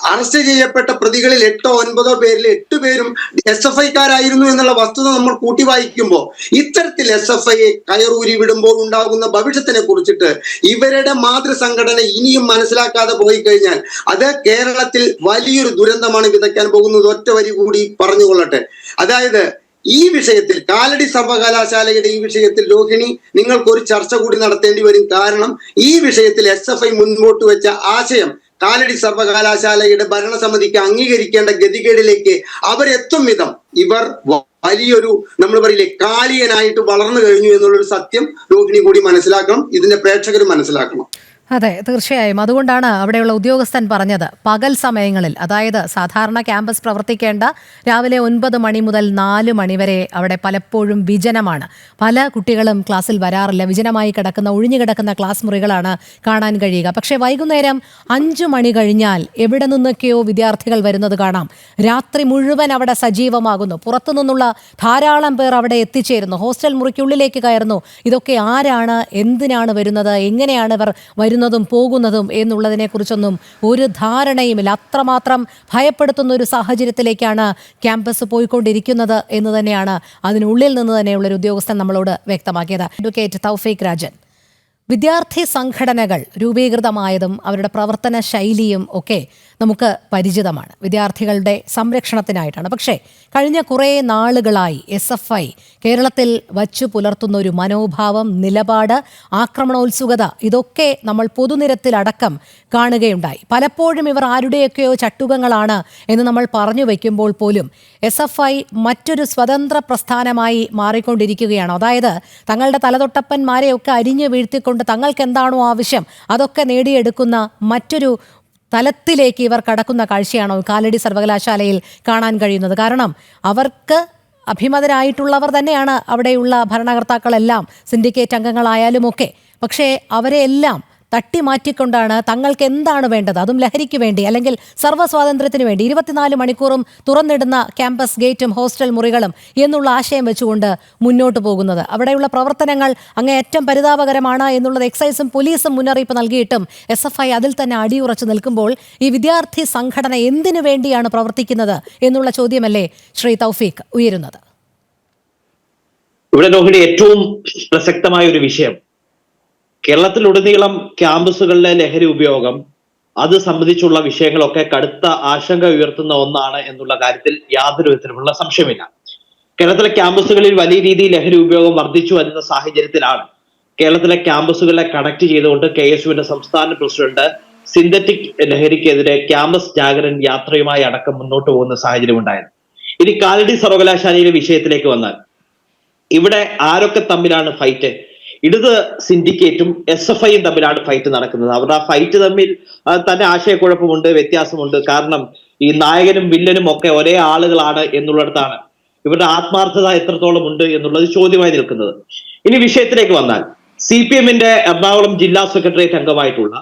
അറസ്റ്റ് ചെയ്യപ്പെട്ട പ്രതികളിൽ 8-9 പേരിൽ 8 പേരും SFIക്കാരായിരുന്നു എന്നുള്ള വസ്തുത നമ്മൾ കൂട്ടി വായിക്കുമ്പോൾ ഇത്തരത്തിൽ SFIയെ കയറൂരി വിടുമ്പോൾ ഉണ്ടാകുന്ന ഭവിഷ്യത്തിനെ കുറിച്ചിട്ട് ഇവരുടെ മാതൃസംഘടന ഇനിയും മനസ്സിലാക്കാതെ പോയി കഴിഞ്ഞാൽ അത് കേരളത്തിൽ വലിയൊരു ദുരന്തമാണ് വിതയ്ക്കാൻ പോകുന്നത്. ഒറ്റ വരി കൂടി പറഞ്ഞുകൊള്ളട്ടെ. അതായത് ഈ വിഷയത്തിൽ, കാലടി സർവകലാശാലയുടെ ഈ വിഷയത്തിൽ രോഹിണി നിങ്ങൾക്കൊരു ചർച്ച കൂടി നടത്തേണ്ടി വരും. കാരണം ഈ വിഷയത്തിൽ SFI മുൻപോട്ട് വെച്ച ആശയം കാലടി സർവകലാശാലയുടെ ഭരണസമിതിക്ക് അംഗീകരിക്കേണ്ട ഗതികേടിലേക്ക് അവരെത്തും വിധം ഇവർ വലിയൊരു, നമ്മൾ പറയില്ലേ, കാളിയനായിട്ട് വളർന്നു കഴിഞ്ഞു എന്നുള്ളൊരു സത്യം രോഹിണി കൂടി മനസ്സിലാക്കണം, ഇതിന്റെ പ്രേക്ഷകരും മനസ്സിലാക്കണം. അതെ, തീർച്ചയായും. അതുകൊണ്ടാണ് അവിടെയുള്ള ഉദ്യോഗസ്ഥൻ പറഞ്ഞത് പകൽ സമയങ്ങളിൽ, അതായത് സാധാരണ ക്യാമ്പസ് പ്രവർത്തിക്കേണ്ട രാവിലെ 9 മണി മുതൽ 4 മണി വരെ അവിടെ പലപ്പോഴും വിജനമാണ്. പല കുട്ടികളും ക്ലാസ്സിൽ വരാറില്ല. വിജനമായി കിടക്കുന്ന, ഒഴിഞ്ഞു കിടക്കുന്ന ക്ലാസ് മുറികളാണ് കാണാൻ കഴിയുക. പക്ഷേ വൈകുന്നേരം 5 മണി കഴിഞ്ഞാൽ എവിടെ നിന്നൊക്കെയോ വിദ്യാർത്ഥികൾ വരുന്നത് കാണാം. രാത്രി മുഴുവൻ അവിടെ സജീവമാകുന്നു. പുറത്തു നിന്നുള്ള ധാരാളം പേർ അവിടെ എത്തിച്ചേരുന്നു. ഹോസ്റ്റൽ മുറിക്കുള്ളിലേക്ക് കയറുന്നു. ഇതൊക്കെ ആരാണ്, എന്തിനാണ് വരുന്നത്, എങ്ങനെയാണ് ഇവർ വരുന്നതും പോകുന്നതും എന്നുള്ളതിനെ കുറിച്ചൊന്നും ഒരു ധാരണയുമില്ല. അത്രമാത്രം ഭയപ്പെടുത്തുന്ന ഒരു സാഹചര്യത്തിലേക്കാണ് ക്യാമ്പസ് പോയിക്കൊണ്ടിരിക്കുന്നത് എന്ന് തന്നെയാണ് അതിനുള്ളിൽ നിന്ന് തന്നെയുള്ളൊരു ഉദ്യോഗസ്ഥൻ നമ്മളോട് വ്യക്തമാക്കിയത്. അഡ്വക്കേറ്റ് തൗഫീഖ് രാജൻ, വിദ്യാർത്ഥി സംഘടനകൾ രൂപീകൃതമായതും അവരുടെ പ്രവർത്തന ശൈലിയും ഒക്കെ നമുക്ക് പരിചിതമാണ്. വിദ്യാർത്ഥികളുടെ സംരക്ഷണത്തിനായിട്ടാണ്. പക്ഷേ കഴിഞ്ഞ കുറേ നാളുകളായി SFI കേരളത്തിൽ വച്ചു പുലർത്തുന്ന ഒരു മനോഭാവം, നിലപാട്, ആക്രമണോത്സുകത, ഇതൊക്കെ നമ്മൾ പൊതുനിരത്തിലടക്കം കാണുകയുണ്ടായി. പലപ്പോഴും ഇവർ ആരുടെയൊക്കെയോ ചട്ടുകങ്ങളാണ് എന്ന് നമ്മൾ പറഞ്ഞു വയ്ക്കുമ്പോൾ പോലും SFI മറ്റൊരു സ്വതന്ത്ര പ്രസ്ഥാനമായി മാറിക്കൊണ്ടിരിക്കുകയാണ്. അതായത് തങ്ങളുടെ തലതൊട്ടപ്പന്മാരെയൊക്കെ അരിഞ്ഞു വീഴ്ത്തിക്കൊണ്ട് തങ്ങൾക്ക് എന്താണോ ആവശ്യം അതൊക്കെ നേടിയെടുക്കുന്ന മറ്റൊരു തലത്തിലേക്ക് ഇവർ കടക്കുന്ന കാഴ്ചയാണോ കാലടി സർവകലാശാലയിൽ കാണാൻ കഴിയുന്നത്? കാരണം അവർക്ക് അഭിമതരായിട്ടുള്ളവർ തന്നെയാണ് അവിടെയുള്ള ഭരണകർത്താക്കളെല്ലാം, സിൻഡിക്കേറ്റ് അംഗങ്ങളായാലുമൊക്കെ. പക്ഷേ അവരെല്ലാം തട്ടിമാറ്റിക്കൊണ്ടാണ് തങ്ങൾക്ക് എന്താണ് വേണ്ടത്, അതും ലഹരിക്ക് വേണ്ടി അല്ലെങ്കിൽ സർവ്വസ്വാതന്ത്ര്യത്തിന് വേണ്ടി 24 മണിക്കൂറും തുറന്നിടുന്ന ക്യാമ്പസ് ഗേറ്റും ഹോസ്റ്റൽ മുറികളും എന്നുള്ള ആശയം വെച്ചുകൊണ്ട് മുന്നോട്ട് പോകുന്നത്. അവിടെയുള്ള പ്രവർത്തനങ്ങൾ അങ്ങേയറ്റം പരിതാപകരമാണ് എന്നുള്ളത് എക്സൈസും പോലീസും മുന്നറിയിപ്പ് നൽകിയിട്ടും SFI അതിൽ തന്നെ അടിയുറച്ചു നിൽക്കുമ്പോൾ ഈ വിദ്യാർത്ഥി സംഘടന എന്തിനു വേണ്ടിയാണ് പ്രവർത്തിക്കുന്നത് എന്നുള്ള ചോദ്യമല്ലേ ശ്രീ തൗഫീഖ് ഉയരുന്നത്? ഇവിടെ രോഹിണി, ഏറ്റവും പ്രസക്തമായ ഒരു വിഷയം, കേരളത്തിലുടനീളം ക്യാമ്പസുകളിലെ ലഹരി ഉപയോഗം, അത് സംബന്ധിച്ചുള്ള വിഷയങ്ങളൊക്കെ കടുത്ത ആശങ്ക ഉയർത്തുന്ന ഒന്നാണ് എന്നുള്ള കാര്യത്തിൽ യാതൊരു വിധത്തിലുമുള്ള സംശയമില്ല. കേരളത്തിലെ ക്യാമ്പസുകളിൽ വലിയ രീതിയിൽ ലഹരി ഉപയോഗം വർദ്ധിച്ചു വരുന്ന സാഹചര്യത്തിലാണ് കേരളത്തിലെ ക്യാമ്പസുകളെ കണക്ട് ചെയ്തുകൊണ്ട് KSUവിന്റെ സംസ്ഥാന പ്രസിഡന്റ് സിന്തറ്റിക് ലഹരിക്കെതിരെ ക്യാമ്പസ് ജാഗരൺ യാത്രയുമായി അടക്കം മുന്നോട്ട് പോകുന്ന സാഹചര്യം ഉണ്ടായത്. ഇനി കാലടി സർവകലാശാലയിലെ വിഷയത്തിലേക്ക് വന്നാൽ ഇവിടെ ആരൊക്കെ തമ്മിലാണ് ഫൈറ്റ്? ഇടത് സിൻഡിക്കേറ്റും SFIയും തമ്മിലാണ് ഫൈറ്റ് നടക്കുന്നത്. അവരുടെ ആ ഫൈറ്റ് തമ്മിൽ തന്നെ ആശയക്കുഴപ്പമുണ്ട്, വ്യത്യാസമുണ്ട്. കാരണം ഈ നായകനും വില്ലനും ഒക്കെ ഒരേ ആളുകളാണ് എന്നുള്ളിടത്താണ് ഇവരുടെ ആത്മാർത്ഥത എത്രത്തോളം ഉണ്ട് എന്നുള്ളത് ചോദ്യമായി നിൽക്കുന്നത്. ഇനി വിഷയത്തിലേക്ക് വന്നാൽ CPMന്റെ എറണാകുളം ജില്ലാ സെക്രട്ടേറിയറ്റ് അംഗമായിട്ടുള്ള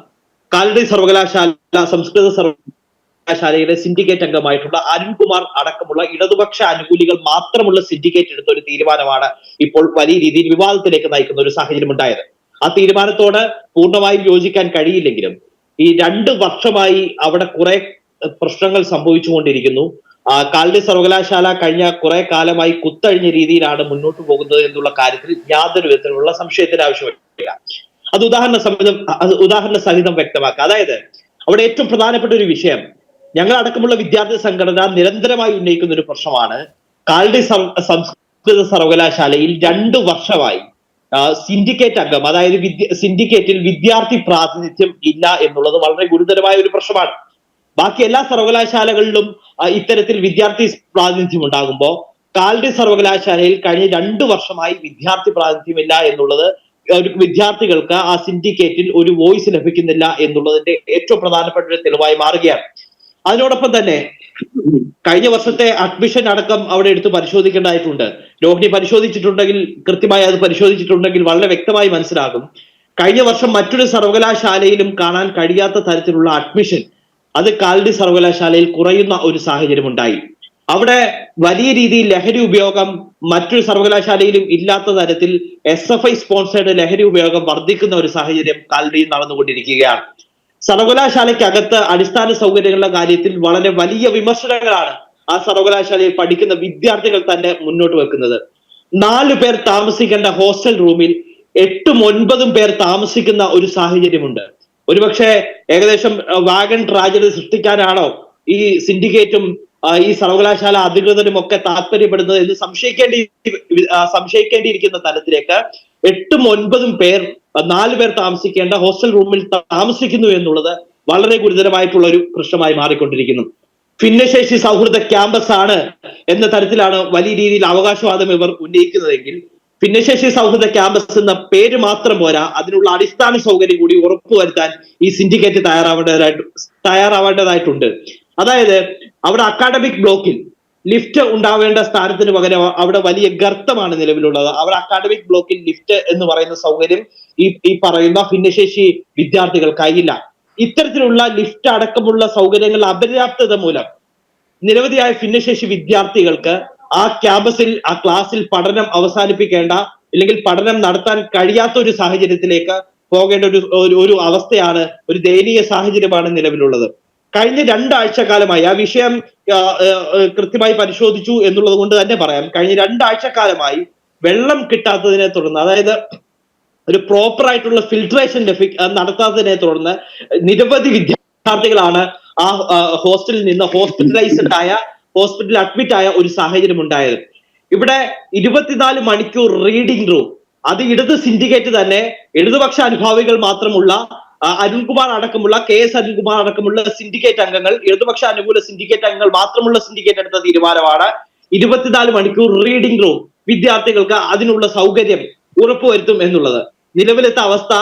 കാലടി സർവകലാശാല സംസ്കൃത സർവകലാശാലയിലെ സിൻഡിക്കേറ്റ് അംഗമായിട്ടുള്ള അരുൺകുമാർ അടക്കമുള്ള ഇടതുപക്ഷ അനുകൂലികൾ മാത്രമുള്ള സിൻഡിക്കേറ്റ് എടുത്ത ഒരു തീരുമാനമാണ് ഇപ്പോൾ വലിയ രീതിയിൽ വിവാദത്തിലേക്ക് നയിക്കുന്ന ഒരു സാഹചര്യം ഉണ്ടായത്. ആ തീരുമാനത്തോട് പൂർണ്ണമായും യോജിക്കാൻ കഴിയില്ലെങ്കിലും ഈ 2 വർഷമായി അവിടെ കുറെ പ്രശ്നങ്ങൾ സംഭവിച്ചുകൊണ്ടിരിക്കുന്നു. കാലടി സർവകലാശാല കഴിഞ്ഞ കുറെ കാലമായി കുത്തഴിഞ്ഞ രീതിയിലാണ് മുന്നോട്ട് പോകുന്നത് എന്നുള്ള കാര്യത്തിൽ യാതൊരു വിധത്തിലുള്ള സംശയത്തിന് ആവശ്യമില്ല. അത് ഉദാഹരണ സഹിതം വ്യക്തമാക്കുക. അതായത് അവിടെ ഏറ്റവും പ്രധാനപ്പെട്ട ഒരു വിഷയം, ഞങ്ങൾ അടക്കമുള്ള വിദ്യാർത്ഥി സംഘടന നിരന്തരമായി ഉന്നയിക്കുന്ന ഒരു പ്രശ്നമാണ് കാലടി സംസ്കൃത സർവകലാശാലയിൽ 2 വർഷമായി സിൻഡിക്കേറ്റ് അംഗം, അതായത് സിൻഡിക്കേറ്റിൽ വിദ്യാർത്ഥി പ്രാതിനിധ്യം ഇല്ല എന്നുള്ളത് വളരെ ഗുരുതരമായ ഒരു പ്രശ്നമാണ്. ബാക്കി എല്ലാ സർവകലാശാലകളിലും ഇത്തരത്തിൽ വിദ്യാർത്ഥി പ്രാതിനിധ്യം ഉണ്ടാകുമ്പോൾ കാലടി സർവകലാശാലയിൽ കഴിഞ്ഞ 2 വർഷമായി വിദ്യാർത്ഥി പ്രാതിനിധ്യമില്ല എന്നുള്ളത് വിദ്യാർത്ഥികൾക്ക് ആ സിൻഡിക്കേറ്റിൽ ഒരു വോയിസ് ലഭിക്കുന്നില്ല എന്നുള്ളതിന്റെ ഏറ്റവും പ്രധാനപ്പെട്ട ഒരു തെളിവായി മാറുകയാണ്. അതിനോടൊപ്പം തന്നെ കഴിഞ്ഞ വർഷത്തെ അഡ്മിഷൻ അടക്കം അവിടെ എടുത്ത് പരിശോധിക്കേണ്ടതായിട്ടുണ്ട്. രോഹിണി പരിശോധിച്ചിട്ടുണ്ടെങ്കിൽ, കൃത്യമായി അത് പരിശോധിച്ചിട്ടുണ്ടെങ്കിൽ വളരെ വ്യക്തമായി മനസ്സിലാകും. കഴിഞ്ഞ വർഷം മറ്റൊരു സർവകലാശാലയിലും കാണാൻ കഴിയാത്ത തരത്തിലുള്ള അഡ്മിഷൻ അത് കാലടി സർവകലാശാലയിൽ കുറയുന്ന ഒരു സാഹചര്യം ഉണ്ടായി. അവിടെ വലിയ രീതിയിൽ ലഹരി ഉപയോഗം മറ്റൊരു സർവകലാശാലയിലും ഇല്ലാത്ത തരത്തിൽ SFI സ്പോൺസേർഡ് ലഹരി ഉപയോഗം വർദ്ധിക്കുന്ന ഒരു സാഹചര്യം കാലടിയിൽ നടന്നുകൊണ്ടിരിക്കുകയാണ്. സർവകലാശാലയ്ക്കകത്ത് അടിസ്ഥാന സൗകര്യങ്ങളുടെ കാര്യത്തിൽ വളരെ വലിയ വിമർശനങ്ങളാണ് ആ സർവകലാശാലയിൽ പഠിക്കുന്ന വിദ്യാർത്ഥികൾ തന്നെ മുന്നോട്ട് വെക്കുന്നത്. 4 പേർ താമസിക്കേണ്ട ഹോസ്റ്റൽ റൂമിൽ 8ഉം 9ഉം പേർ താമസിക്കുന്ന ഒരു സാഹചര്യമുണ്ട്. ഒരുപക്ഷെ ഏകദേശം വാഗൺ ട്രാജഡി സൃഷ്ടിക്കാനാണോ ഈ സിൻഡിക്കേറ്റും ഈ സർവകലാശാല അധികൃതരും ഒക്കെ താല്പര്യപ്പെടുന്നത് എന്ന് സംശയിക്കേണ്ടിയിരിക്കുന്ന തലത്തിലേക്ക് 8ഉം 9ഉം പേർ 4 പേർ താമസിക്കേണ്ട ഹോസ്റ്റൽ റൂമിൽ താമസിക്കുന്നു എന്നുള്ളത് വളരെ ഗുരുതരമായിട്ടുള്ള ഒരു പ്രശ്നമായി മാറിക്കൊണ്ടിരിക്കുന്നു. ഭിന്നശേഷി സൗഹൃദ ക്യാമ്പസ് ആണ് എന്ന തരത്തിലാണ് വലിയ രീതിയിൽ അവകാശവാദം ഇവർ ഉന്നയിക്കുന്നതെങ്കിൽ ഭിന്നശേഷി സൗഹൃദ ക്യാമ്പസ് എന്ന പേര് മാത്രം പോരാ, അതിനുള്ള അടിസ്ഥാന സൗകര്യം കൂടി ഉറപ്പുവരുത്താൻ ഈ സിൻഡിക്കേറ്റ് തയ്യാറാവേണ്ടതായിട്ടുണ്ട്. അതായത് അവിടെ അക്കാഡമിക് ബ്ലോക്കിൽ ലിഫ്റ്റ് ഉണ്ടാവേണ്ട സ്ഥാനത്തിന് പകരം അവിടെ വലിയ ഗർത്തമാണ് നിലവിലുള്ളത്. അവിടെ അക്കാഡമിക് ബ്ലോക്കിൽ ലിഫ്റ്റ് എന്ന് പറയുന്ന സൗകര്യം ഈ പറയുന്ന ഭിന്നശേഷി വിദ്യാർത്ഥികൾക്കായില്ല. ഇത്തരത്തിലുള്ള ലിഫ്റ്റ് അടക്കമുള്ള സൗകര്യങ്ങൾ അപര്യാപ്തത മൂലം നിരവധിയായ ഭിന്നശേഷി വിദ്യാർത്ഥികൾക്ക് ആ ക്യാമ്പസിൽ ആ ക്ലാസ്സിൽ പഠനം അവസാനിപ്പിക്കേണ്ട അല്ലെങ്കിൽ പഠനം നടത്താൻ കഴിയാത്ത ഒരു സാഹചര്യത്തിലേക്ക് പോകേണ്ട ഒരു അവസ്ഥയാണ്, ഒരു ദയനീയ സാഹചര്യമാണ് നിലവിലുള്ളത്. കഴിഞ്ഞ 2 ആഴ്ചക്കാലമായി ആ വിഷയം കൃത്യമായി പരിശോധിച്ചു എന്നുള്ളത് കൊണ്ട് തന്നെ പറയാം. കഴിഞ്ഞ 2 ആഴ്ചക്കാലമായി വെള്ളം കിട്ടാത്തതിനെ തുടർന്ന്, അതായത് ഒരു പ്രോപ്പർ ആയിട്ടുള്ള ഫിൽട്രേഷൻ നടത്താത്തതിനെ തുടർന്ന് നിരവധി വിദ്യാർത്ഥികളാണ് ആ ഹോസ്റ്റലിൽ നിന്ന് ഹോസ്പിറ്റലിൽ അഡ്മിറ്റ് ആയ ഒരു സാഹചര്യം ഉണ്ടായത്. ഇവിടെ 24 മണിക്കൂർ റീഡിംഗ് റൂം, അത് ഇടത് സിൻഡിക്കേറ്റ് തന്നെ, ഇടതുപക്ഷ അനുഭാവികൾ മാത്രമുള്ള അരുൺകുമാർ അടക്കമുള്ള KS അരുൺകുമാർ അടക്കമുള്ള സിൻഡിക്കേറ്റ് അംഗങ്ങൾ, ഇടതുപക്ഷ അനുകൂല സിൻഡിക്കേറ്റ് അംഗങ്ങൾ മാത്രമുള്ള സിൻഡിക്കേറ്റ് എടുത്ത തീരുമാനമാണ് 24 മണിക്കൂർ റീഡിംഗ് റൂം വിദ്യാർത്ഥികൾക്ക് അതിനുള്ള സൗകര്യം ഉറപ്പുവരുത്തും എന്നുള്ളത്. നിലവിലത്തെ അവസ്ഥ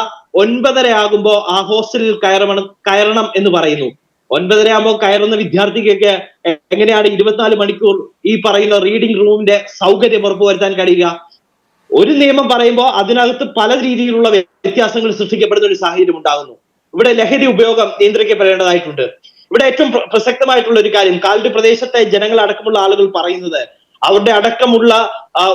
9:30 ആകുമ്പോൾ ആ ഹോസ്റ്റലിൽ കയറണം എന്ന് പറയുന്നു. 9:30 ആകുമ്പോൾ കയറുന്ന വിദ്യാർത്ഥിക്കൊക്കെ എങ്ങനെയാണ് 24 മണിക്കൂർ ഈ പറയുന്ന റീഡിംഗ് റൂമിന്റെ സൗകര്യം ഉറപ്പുവരുത്താൻ കഴിയുക? ഒരു നിയമം പറയുമ്പോൾ അതിനകത്ത് പല രീതിയിലുള്ള വ്യത്യാസങ്ങൾ സൃഷ്ടിക്കപ്പെടുന്ന ഒരു സാഹചര്യം ഉണ്ടാകുന്നു. ഇവിടെ ലഹരി ഉപയോഗം നിയന്ത്രിക്കപ്പെടേണ്ടതായിട്ടുണ്ട്. ഇവിടെ ഏറ്റവും പ്രസക്തമായിട്ടുള്ള ഒരു കാര്യം, കാലടി പ്രദേശത്തെ ജനങ്ങൾ അടക്കമുള്ള ആളുകൾ പറയുന്നത് അവരുടെ അടക്കമുള്ള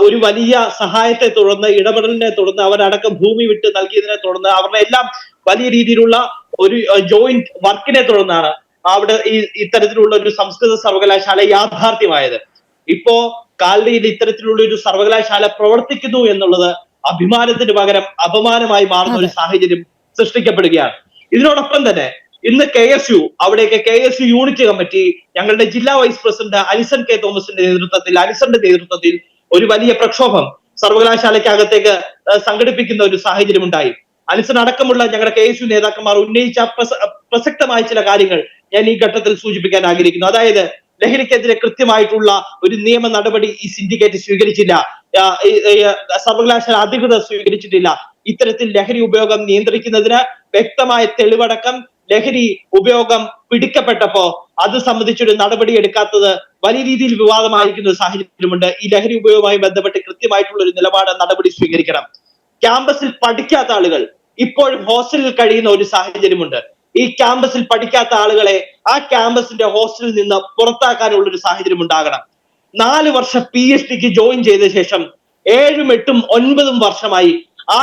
ഒരു വലിയ സഹായത്തെ തുടർന്ന്, ഇടപെടലിനെ തുടർന്ന്, അവരടക്കം ഭൂമി വിട്ട് നൽകിയതിനെ തുടർന്ന്, അവരുടെ എല്ലാം വലിയ രീതിയിലുള്ള ഒരു ജോയിന്റ് വർക്കിനെ തുടർന്നാണ് അവിടെ ഇത്തരത്തിലുള്ള ഒരു സംസ്കൃത സർവകലാശാല യാഥാർത്ഥ്യമായത്. ഇപ്പോ കാലടിയിൽ ഇത്തരത്തിലുള്ള ഒരു സർവകലാശാല പ്രവർത്തിക്കുന്നു എന്നുള്ളത് അഭിമാനത്തിന് പകരം അപമാനമായി മാറുന്ന ഒരു സാഹചര്യം സൃഷ്ടിക്കപ്പെടുകയാണ്. ഇതിനോടൊപ്പം തന്നെ ഇന്ന് അവിടേക്ക് KSU യൂണിറ്റ് കമ്മിറ്റി, ഞങ്ങളുടെ ജില്ലാ വൈസ് പ്രസിഡന്റ് അലിസന്റെ നേതൃത്വത്തിൽ ഒരു വലിയ പ്രക്ഷോഭം സർവകലാശാലയ്ക്കകത്തേക്ക് സംഘടിപ്പിക്കുന്ന ഒരു സാഹചര്യം ഉണ്ടായി. അലിസൺ അടക്കമുള്ള ഞങ്ങളുടെ KSU നേതാക്കന്മാർ ഉന്നയിച്ച പ്രസക്തമായ ചില കാര്യങ്ങൾ ഞാൻ ഈ ഘട്ടത്തിൽ സൂചിപ്പിക്കാൻ ആഗ്രഹിക്കുന്നു. അതായത് ലഹരിക്കെതിരെ കൃത്യമായിട്ടുള്ള ഒരു നിയമ നടപടി ഈ സിൻഡിക്കേറ്റ് സ്വീകരിച്ചില്ല. സർവകലാശാല അധികൃതർ സ്വീകരിച്ചിട്ടില്ല. ഇത്തരത്തിൽ ലഹരി ഉപയോഗം നിയന്ത്രിക്കുന്നതിന് വ്യക്തമായ തെളിവടക്കം ലഹരി ഉപയോഗം പിടിക്കപ്പെട്ടപ്പോ അത് സംബന്ധിച്ചൊരു നടപടി എടുക്കാത്തത് വലിയ രീതിയിൽ വിവാദമായിരിക്കുന്ന ഒരു സാഹചര്യമുണ്ട്. ഈ ലഹരി ഉപയോഗവുമായി ബന്ധപ്പെട്ട് കൃത്യമായിട്ടുള്ള ഒരു നിലപാട് നടപടി സ്വീകരിക്കണം. ക്യാമ്പസിൽ പഠിക്കാത്ത ആളുകൾ ഇപ്പോഴും ഹോസ്റ്റലിൽ കഴിയുന്ന ഒരു സാഹചര്യമുണ്ട്. ഈ ക്യാമ്പസിൽ പഠിക്കാത്ത ആളുകളെ ആ ക്യാമ്പസിന്റെ ഹോസ്റ്റലിൽ നിന്ന് പുറത്താക്കാനുള്ള ഒരു സാഹചര്യം ഉണ്ടാകണം. 4 വർഷം PhDക്ക് ജോയിൻ ചെയ്ത ശേഷം 7, 8, 9 വർഷമായി ആ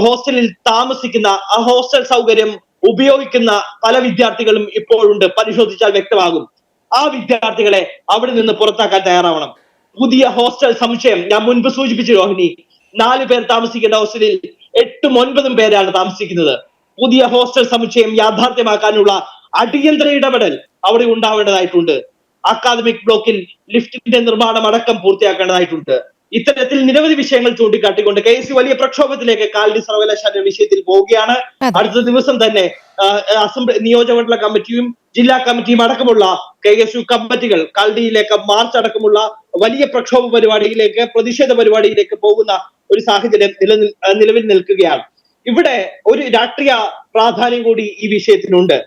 ഹോസ്റ്റലിൽ താമസിക്കുന്ന, ആ ഹോസ്റ്റൽ സൗകര്യം ഉപയോഗിക്കുന്ന പല വിദ്യാർത്ഥികളും ഇപ്പോഴുണ്ട്. പരിശോധിച്ചാൽ വ്യക്തമാകും. ആ വിദ്യാർത്ഥികളെ അവിടെ നിന്ന് പുറത്താക്കാൻ തയ്യാറാവണം. പുതിയ ഹോസ്റ്റൽ സമുച്ചയം ഞാൻ മുൻപ് സൂചിപ്പിച്ചു രോഹിണി, 4 പേർ താമസിക്കേണ്ട ഹോസ്റ്റലിൽ 8, 9 പേരാണ് താമസിക്കുന്നത്. പുതിയ ഹോസ്റ്റൽ സമുച്ചയം യാഥാർത്ഥ്യമാക്കാനുള്ള അടിയന്തര ഇടപെടൽ അവിടെ ഉണ്ടാവേണ്ടതായിട്ടുണ്ട്. അക്കാദമിക് ബ്ലോക്കിൽ ലിഫ്റ്റിന്റെ നിർമ്മാണം അടക്കം പൂർത്തിയാക്കേണ്ടതായിട്ടുണ്ട്. ഇത്തരത്തിൽ നിരവധി വിഷയങ്ങൾ ചൂണ്ടിക്കാട്ടിക്കൊണ്ട് KSU വലിയ പ്രക്ഷോഭത്തിലേക്ക് കാലടി സർവകലാശാല വിഷയത്തിൽ പോവുകയാണ്. അടുത്ത ദിവസം തന്നെ അസംബ്ലി, നിയോജകമണ്ഡല കമ്മിറ്റിയും ജില്ലാ കമ്മിറ്റിയും അടക്കമുള്ള KSU കമ്മിറ്റികൾ കാലടിയിലേക്ക് മാർച്ച് അടക്കമുള്ള വലിയ പ്രക്ഷോഭ പരിപാടിയിലേക്ക്, പ്രതിഷേധ പരിപാടിയിലേക്ക് പോകുന്ന ഒരു സാഹചര്യം നിലവിൽ നിൽക്കുകയാണ്. ഇവിടെ ഒരു രാഷ്ട്രീയ പ്രാധാന്യം കൂടി ഈ വിഷയത്തിനുണ്ട്.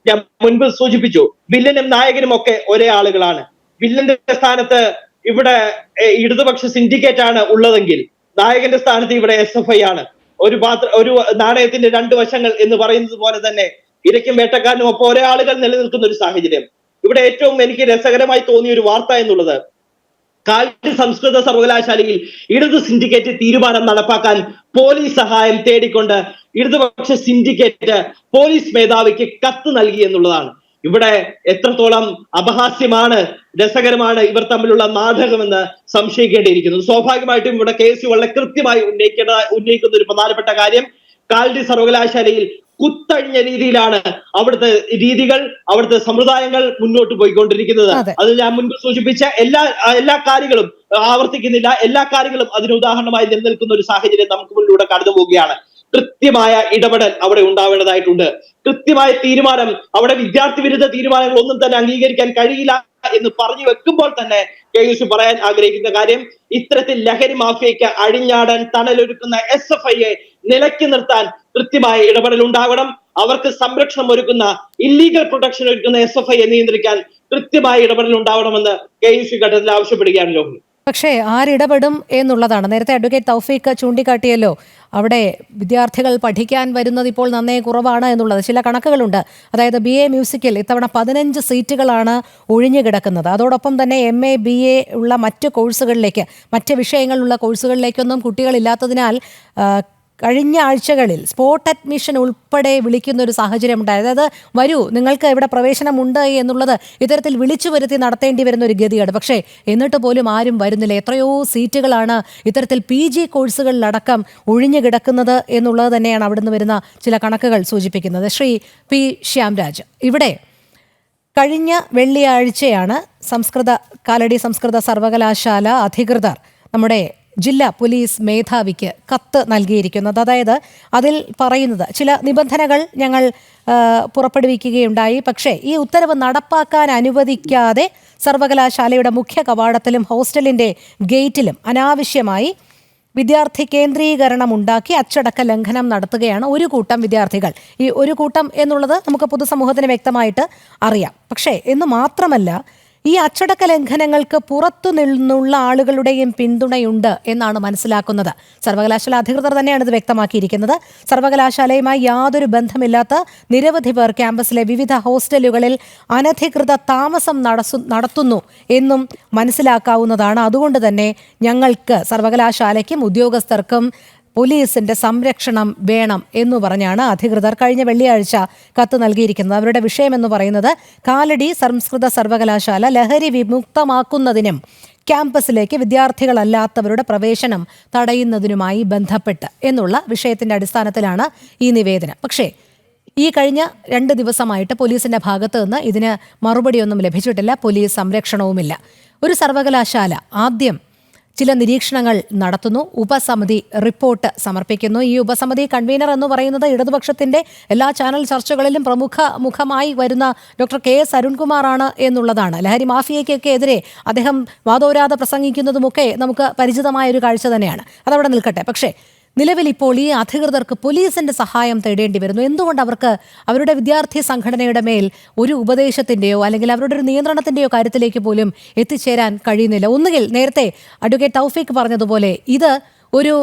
ഞാൻ മുൻപ് സൂചിപ്പിച്ചു, വില്ലനും നായകനും ഒക്കെ ഒരേ ആളുകളാണ്. വില്ലന്റെ സ്ഥാനത്ത് ഇവിടെ ഇടതുപക്ഷ സിൻഡിക്കേറ്റ് ആണ് ഉള്ളതെങ്കിൽ നായകന്റെ സ്ഥാനത്ത് ഇവിടെ SFI ആണ്. ഒരു നാണയത്തിന്റെ 2 വശങ്ങൾ എന്ന് പറയുന്നത് പോലെ തന്നെ ഇരയ്ക്കും വേട്ടക്കാരനും ഒപ്പം ഒരേ ആളുകൾ നിലനിൽക്കുന്ന ഒരു സാഹചര്യം. ഇവിടെ ഏറ്റവും എനിക്ക് രസകരമായി തോന്നിയ ഒരു വാർത്ത എന്നുള്ളത്, കാലടി സംസ്കൃത സർവകലാശാലയിൽ ഇടതു സിൻഡിക്കേറ്റ് തീരുമാനം നടപ്പാക്കാൻ പോലീസ് സഹായം തേടിക്കൊണ്ട് ഇടതുപക്ഷ സിൻഡിക്കേറ്റ് പോലീസ് മേധാവിക്ക് കത്ത് നൽകി എന്നുള്ളതാണ്. ഇവിടെ എത്രത്തോളം അപഹാസ്യമാണ്, രസകരമാണ് ഇവർ തമ്മിലുള്ള നാടകമെന്ന് സംശയിക്കേണ്ടിയിരിക്കുന്നു. സ്വാഭാവികമായിട്ടും ഇവിടെ KSU വളരെ കൃത്യമായി ഉന്നയിക്കുന്ന ഒരു പ്രധാനപ്പെട്ട കാര്യം, കാലടി സർവകലാശാലയിൽ കുത്തഴിഞ്ഞ രീതിയിലാണ് അവിടുത്തെ രീതികൾ, അവിടുത്തെ സമ്പ്രദായങ്ങൾ മുന്നോട്ട് പോയിക്കൊണ്ടിരിക്കുന്നത്. അത് ഞാൻ മുൻപ് സൂചിപ്പിച്ച എല്ലാ കാര്യങ്ങളും ആവർത്തിക്കുന്നില്ല. എല്ലാ കാര്യങ്ങളും അതിന് ഉദാഹരണമായി നിലനിൽക്കുന്ന ഒരു സാഹചര്യം നമുക്ക് മുന്നിലൂടെ കടന്നു പോവുകയാണ്. കൃത്യമായ ഇടപെടൽ അവിടെ ഉണ്ടാവേണ്ടതായിട്ടുണ്ട്. കൃത്യമായ തീരുമാനം, അവിടെ വിദ്യാർത്ഥി വിരുദ്ധ തീരുമാനങ്ങൾ ഒന്നും തന്നെ അംഗീകരിക്കാൻ കഴിയില്ല എന്ന് പറഞ്ഞു വെക്കുമ്പോൾ തന്നെ KSU പറയാൻ ആഗ്രഹിക്കുന്ന കാര്യം, ഇത്തരത്തിൽ ലഹരി മാഫിയയ്ക്ക് അഴിഞ്ഞാടാൻ തണലൊരുക്കുന്ന SFIയെ നിലയ്ക്ക് നിർത്താൻ കൃത്യമായ ഇടപെടൽ ഉണ്ടാകണം. അവർക്ക് സംരക്ഷണം ഒരുക്കുന്ന, ഇല്ലീഗൽ പ്രൊട്ടക്ഷൻ ഒരുക്കുന്ന SFIയെ നിയന്ത്രിക്കാൻ കൃത്യമായ ഇടപെടൽ ഉണ്ടാവണമെന്ന് KSU ഘട്ടത്തിൽ ആവശ്യപ്പെടുകയാണ് ലോകം. പക്ഷേ ആരിടപെടും എന്നുള്ളതാണ്. നേരത്തെ അഡ്വക്കേറ്റ് തൗഫീഖ് ചൂണ്ടിക്കാട്ടിയല്ലോ, അവിടെ വിദ്യാർത്ഥികൾ പഠിക്കാൻ വരുന്നത് ഇപ്പോൾ നന്നേ കുറവാണ് എന്നുള്ളത്. ചില കണക്കുകളുണ്ട്. അതായത് BA മ്യൂസിക്കിൽ ഇത്തവണ 15 സീറ്റുകളാണ് ഒഴിഞ്ഞു കിടക്കുന്നത്. അതോടൊപ്പം തന്നെ MA BA ഉള്ള മറ്റ് കോഴ്സുകളിലേക്ക്, മറ്റ് വിഷയങ്ങളുള്ള കോഴ്സുകളിലേക്കൊന്നും കുട്ടികളില്ലാത്തതിനാൽ കഴിഞ്ഞ ആഴ്ചകളിൽ സ്പോട്ട് അഡ്മിഷൻ ഉൾപ്പെടെ വിളിക്കുന്ന ഒരു സാഹചര്യം ഉണ്ടായി. അതായത് വരൂ, നിങ്ങൾക്ക് ഇവിടെ പ്രവേശനമുണ്ട് എന്നുള്ളത് ഇത്തരത്തിൽ വിളിച്ചു വരുത്തി നടത്തേണ്ടി വരുന്ന ഒരു ഗതിയാണ്. പക്ഷേ എന്നിട്ട് പോലും ആരും വരുന്നില്ല. എത്രയോ സീറ്റുകളാണ് ഇത്തരത്തിൽ PG കോഴ്സുകളിലടക്കം ഒഴിഞ്ഞു കിടക്കുന്നത് എന്നുള്ളത് തന്നെയാണ് അവിടുന്ന് വരുന്ന ചില കണക്കുകൾ സൂചിപ്പിക്കുന്നത്. ശ്രീ P. ശ്യാംരാജ്, ഇവിടെ കഴിഞ്ഞ വെള്ളിയാഴ്ചയാണ് കാലടി സംസ്കൃത സർവകലാശാല അധികൃതർ നമ്മുടെ ജില്ലാ പോലീസ് മേധാവിക്ക് കത്ത് നൽകിയിരിക്കുന്നത്. അതായത് അതിൽ പറയുന്നത് ചില നിബന്ധനകൾ ഞങ്ങൾ പുറപ്പെടുവിക്കുകയുണ്ടായി. പക്ഷേ ഈ ഉത്തരവ് നടപ്പാക്കാൻ അനുവദിക്കാതെ സർവകലാശാലയുടെ മുഖ്യ കവാടത്തിലും ഹോസ്റ്റലിൻ്റെ ഗേറ്റിലും അനാവശ്യമായി വിദ്യാർത്ഥി കേന്ദ്രീകരണം ഉണ്ടാക്കി അച്ചടക്ക ലംഘനം നടത്തുകയാണ് ഒരു കൂട്ടം വിദ്യാർത്ഥികൾ. ഈ ഒരു കൂട്ടം എന്നുള്ളത് നമുക്ക് പൊതുസമൂഹത്തിന് വ്യക്തമായിട്ട് അറിയാം. പക്ഷേ എന്ന് മാത്രമല്ല, ഈ അച്ചടക്ക ലംഘനങ്ങൾക്ക് പുറത്തു നിന്നുള്ള ആളുകളുടെയും പിന്തുണയുണ്ട് എന്നാണ് മനസ്സിലാക്കുന്നത്. സർവകലാശാല അധികൃതർ തന്നെയാണ് ഇത് വ്യക്തമാക്കിയിരിക്കുന്നത്. സർവകലാശാലയുമായി യാതൊരു ബന്ധമില്ലാത്ത നിരവധി പേർ ക്യാമ്പസിലെ വിവിധ ഹോസ്റ്റലുകളിൽ അനധികൃത താമസം നടത്തുന്നു എന്നും മനസ്സിലാക്കാവുന്നതാണ്. അതുകൊണ്ട് തന്നെ ഞങ്ങൾക്ക് സർവകലാശാലയ്ക്കും ഉദ്യോഗസ്ഥർക്കും പോലീസിന്റെ സംരക്ഷണം വേണം എന്നു പറഞ്ഞാണ് അധികൃതർ കഴിഞ്ഞ വെള്ളിയാഴ്ച കത്ത് നൽകിയിരിക്കുന്നത്. അവരുടെ വിഷയമെന്ന് പറയുന്നത് കാലടി സംസ്കൃത സർവകലാശാല ലഹരി വിമുക്തമാക്കുന്നതിനും ക്യാമ്പസിലേക്ക് വിദ്യാർത്ഥികളല്ലാത്തവരുടെ പ്രവേശനം തടയുന്നതിനുമായി ബന്ധപ്പെട്ട് എന്നുള്ള വിഷയത്തിന്റെ അടിസ്ഥാനത്തിലാണ് ഈ നിവേദനം. പക്ഷേ ഈ കഴിഞ്ഞ 2 ദിവസമായിട്ട് പോലീസിന്റെ ഭാഗത്ത് നിന്ന് ഇതിന് മറുപടിയൊന്നും ലഭിച്ചിട്ടില്ല. പോലീസ് സംരക്ഷണവുമില്ല. ഒരു സർവകലാശാല ആദ്യം ചില നിരീക്ഷണങ്ങൾ നടത്തുന്നു. ഉപസമിതി റിപ്പോർട്ട് സമർപ്പിക്കുന്നു. ഈ ഉപസമിതി കൺവീനർ എന്ന് പറയുന്നത് ഇടതുപക്ഷത്തിന്റെ എല്ലാ ചാനൽ ചർച്ചകളിലും പ്രമുഖ മുഖമായി വരുന്ന ഡോക്ടർ കെ എസ് അരുൺകുമാറാണ് എന്നുള്ളതാണ്. ലഹരി മാഫിയയ്ക്കൊക്കെ എതിരെ അദ്ദേഹം വാദോരാതെ പ്രസംഗിക്കുന്നതുമൊക്കെ നമുക്ക് പരിചിതമായ ഒരു കാഴ്ച തന്നെയാണ്. അതവിടെ നിൽക്കട്ടെ. പക്ഷേ നിലവിൽ ഇപ്പോൾ ഈ അധികൃതർക്ക് പോലീസിന്റെ സഹായം തേടേണ്ടി വരുന്നു. എന്തുകൊണ്ട് അവർക്ക് അവരുടെ വിദ്യാർത്ഥി സംഘടനയുടെ മേൽ ഒരു ഉപദേശത്തിന്റെയോ അല്ലെങ്കിൽ അവരുടെ ഒരു നിയന്ത്രണത്തിന്റെയോ കാര്യത്തിലേക്ക് പോലും എത്തിച്ചേരാൻ കഴിയുന്നില്ല? ഒന്നുകിൽ നേരത്തെ അഡ്വക്കേറ്റ് തൗഫീഖ് പറഞ്ഞതുപോലെ ഇത് ഒരു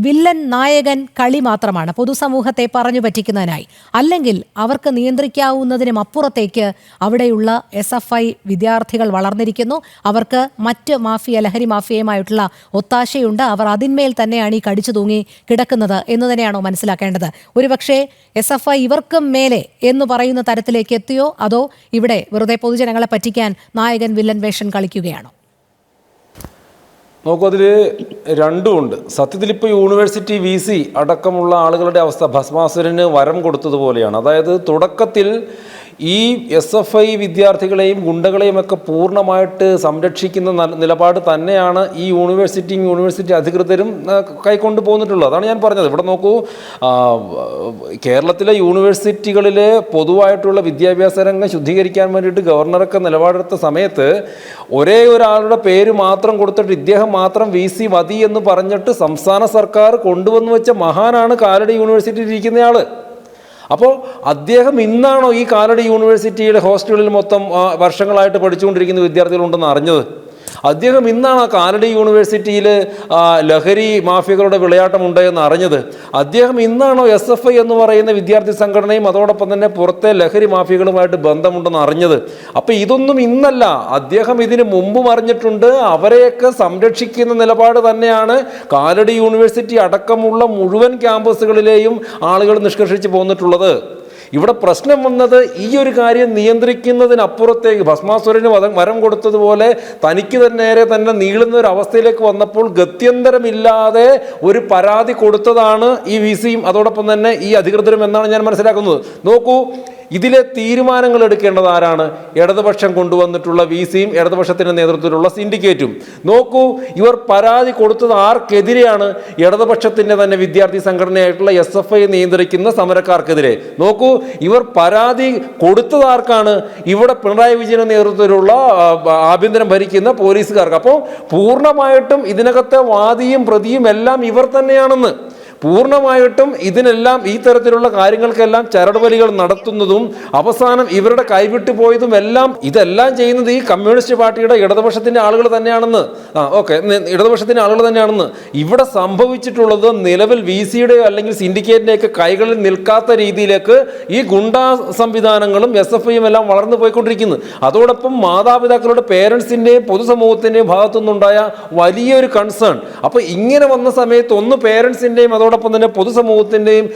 വില്ലൻ നായകൻ കളി മാത്രമാണ് പൊതുസമൂഹത്തെ പറഞ്ഞു പറ്റിക്കുന്നതിനായി, അല്ലെങ്കിൽ അവർക്ക് നിയന്ത്രിക്കാവുന്നതിനും അപ്പുറത്തേക്ക് അവിടെയുള്ള SFI വിദ്യാർത്ഥികൾ വളർന്നിരിക്കുന്നു. അവർക്ക് മറ്റ് മാഫിയ ലഹരി മാഫിയയുമായിട്ടുള്ള ഒത്താശയുണ്ട്. അവർ അതിന്മേൽ തന്നെയാണ് ഈ കടിച്ചു തൂങ്ങി കിടക്കുന്നത് എന്ന് തന്നെയാണോ മനസ്സിലാക്കേണ്ടത്? ഒരുപക്ഷെ SFI ഇവർക്കും മേലെ എന്ന് പറയുന്ന തരത്തിലേക്ക് എത്തിയോ, അതോ ഇവിടെ വെറുതെ പൊതുജനങ്ങളെ പറ്റിക്കാൻ നായകൻ വില്ലൻ വേഷം കളിക്കുകയാണോ? നോക്കൂ, അതിൽ രണ്ടുമുണ്ട്. സത്യത്തിൽ ഇപ്പോൾ യൂണിവേഴ്സിറ്റി VC അടക്കമുള്ള ആളുകളുടെ അവസ്ഥ ഭസ്മാസുരന് വരം കൊടുത്തതുപോലെയാണ്. അതായത് തുടക്കത്തിൽ ഈ SFI വിദ്യാർത്ഥികളെയും ഗുണ്ടകളെയും ഒക്കെ പൂർണ്ണമായിട്ട് സംരക്ഷിക്കുന്ന നിലപാട് തന്നെയാണ് ഈ യൂണിവേഴ്സിറ്റി അധികൃതരും കൈക്കൊണ്ടു പോന്നിട്ടുള്ളത്. അതാണ് ഞാൻ പറഞ്ഞത്. ഇവിടെ നോക്കൂ, കേരളത്തിലെ യൂണിവേഴ്സിറ്റികളിലെ പൊതുവായിട്ടുള്ള വിദ്യാഭ്യാസ രംഗം ശുദ്ധീകരിക്കാൻ വേണ്ടിയിട്ട് ഗവർണറൊക്കെ നിലപാടെടുത്ത സമയത്ത് ഒരേ ഒരാളുടെ പേര് മാത്രം കൊടുത്തിട്ട് ഇദ്ദേഹം മാത്രം VC മതി എന്ന് പറഞ്ഞിട്ട് സംസ്ഥാന സർക്കാർ കൊണ്ടുവന്നു വെച്ച മഹാനാണ് കാലടി യൂണിവേഴ്സിറ്റിയിൽ ഇരിക്കുന്നയാൾ. അപ്പോൾ അദ്ദേഹം ഇന്നാണോ ഈ കാലടി യൂണിവേഴ്സിറ്റിയുടെ ഹോസ്റ്റലുകളിൽ മൊത്തം വർഷങ്ങളായിട്ട് പഠിച്ചുകൊണ്ടിരിക്കുന്ന വിദ്യാർത്ഥികളുണ്ടെന്ന് അറിഞ്ഞത്? അദ്ദേഹം ഇന്നാണ് കാലടി യൂണിവേഴ്സിറ്റിയിൽ ലഹരി മാഫിയകളുടെ വിളയാട്ടമുണ്ട് എന്ന് അറിഞ്ഞത്? അദ്ദേഹം ഇന്നാണോ SFI എന്ന് പറയുന്ന വിദ്യാർത്ഥി സംഘടനയും അതോടൊപ്പം തന്നെ പുറത്തെ ലഹരി മാഫിയകളുമായിട്ട് ബന്ധമുണ്ടെന്ന് അറിഞ്ഞത്? അപ്പം ഇതൊന്നും ഇന്നല്ല, അദ്ദേഹം ഇതിന് മുമ്പും അറിഞ്ഞിട്ടുണ്ട്. അവരെയൊക്കെ സംരക്ഷിക്കുന്ന നിലപാട് തന്നെയാണ് കാലടി യൂണിവേഴ്സിറ്റി അടക്കമുള്ള മുഴുവൻ ക്യാമ്പസുകളിലെയും ആളുകൾ നിഷ്കർഷിച്ച് പോന്നിട്ടുള്ളത്. ഇവിടെ പ്രശ്നം വന്നത് ഈ ഒരു കാര്യം നിയന്ത്രിക്കുന്നതിനപ്പുറത്തേക്ക് ഭസ്മാസുരന് വരം കൊടുത്തതുപോലെ തനിക്ക് നേരെ തന്നെ നീളുന്ന ഒരു അവസ്ഥയിലേക്ക് വന്നപ്പോൾ ഗത്യന്തരമില്ലാതെ ഒരു പരാതി കൊടുത്തതാണ് ഈ VCയും അതോടൊപ്പം തന്നെ ഈ അധികൃതരും എന്നാണ് ഞാൻ മനസ്സിലാക്കുന്നത്. നോക്കൂ, ഇതിലെ തീരുമാനങ്ങൾ എടുക്കേണ്ടത് ആരാണ്? ഇടതുപക്ഷം കൊണ്ടുവന്നിട്ടുള്ള VCയും ഇടതുപക്ഷത്തിൻ്റെ നേതൃത്വത്തിലുള്ള സിൻഡിക്കേറ്റും. നോക്കൂ, ഇവർ പരാതി കൊടുത്തത് ആർക്കെതിരെയാണ്? ഇടതുപക്ഷത്തിൻ്റെ തന്നെ വിദ്യാർത്ഥി സംഘടനയായിട്ടുള്ള SFI നിയന്ത്രിക്കുന്ന സമരക്കാർക്കെതിരെ. നോക്കൂ, ഇവർ പരാതി കൊടുത്തത് ആർക്കാണ്? ഇവിടെ പിണറായി വിജയന്റെ നേതൃത്വത്തിലുള്ള ആഭ്യന്തരം ഭരിക്കുന്ന പോലീസുകാർക്ക്. അപ്പോൾ പൂർണ്ണമായിട്ടും ഇതിനകത്തെ വാദിയും പ്രതിയും എല്ലാം ഇവർ തന്നെയാണെന്ന്, പൂർണ്ണമായിട്ടും ഇതിനെല്ലാം ഈ തരത്തിലുള്ള കാര്യങ്ങൾക്കെല്ലാം ചരടുവലികൾ നടത്തുന്നതും അവസാനം ഇവരുടെ കൈവിട്ടു പോയതും ഇതെല്ലാം ചെയ്യുന്നത് ഈ കമ്മ്യൂണിസ്റ്റ് പാർട്ടിയുടെ ഇടതുപക്ഷത്തിന്റെ ആളുകൾ തന്നെയാണെന്ന്. ഇടതുപക്ഷത്തിന്റെ ആളുകൾ തന്നെയാണെന്ന്. ഇവിടെ സംഭവിച്ചിട്ടുള്ളത് നിലവിൽ VCയുടെയോ അല്ലെങ്കിൽ സിൻഡിക്കേറ്റിന്റെയൊക്കെ കൈകളിൽ നിൽക്കാത്ത രീതിയിലേക്ക് ഈ ഗുണ്ടാ സംവിധാനങ്ങളും SFIയും എല്ലാം വളർന്നു പോയിക്കൊണ്ടിരിക്കുന്നു. അതോടൊപ്പം മാതാപിതാക്കളുടെ പേരൻസിന്റെയും പൊതുസമൂഹത്തിന്റെയും ഭാഗത്തുനിന്നുണ്ടായ വലിയൊരു കൺസേൺ. അപ്പൊ ഇങ്ങനെ വന്ന സമയത്ത് ഒന്ന് പേരൻസിന്റെയും അതോടൊപ്പം തന്നെ പൊതുസമൂഹത്തിൻ്റെയും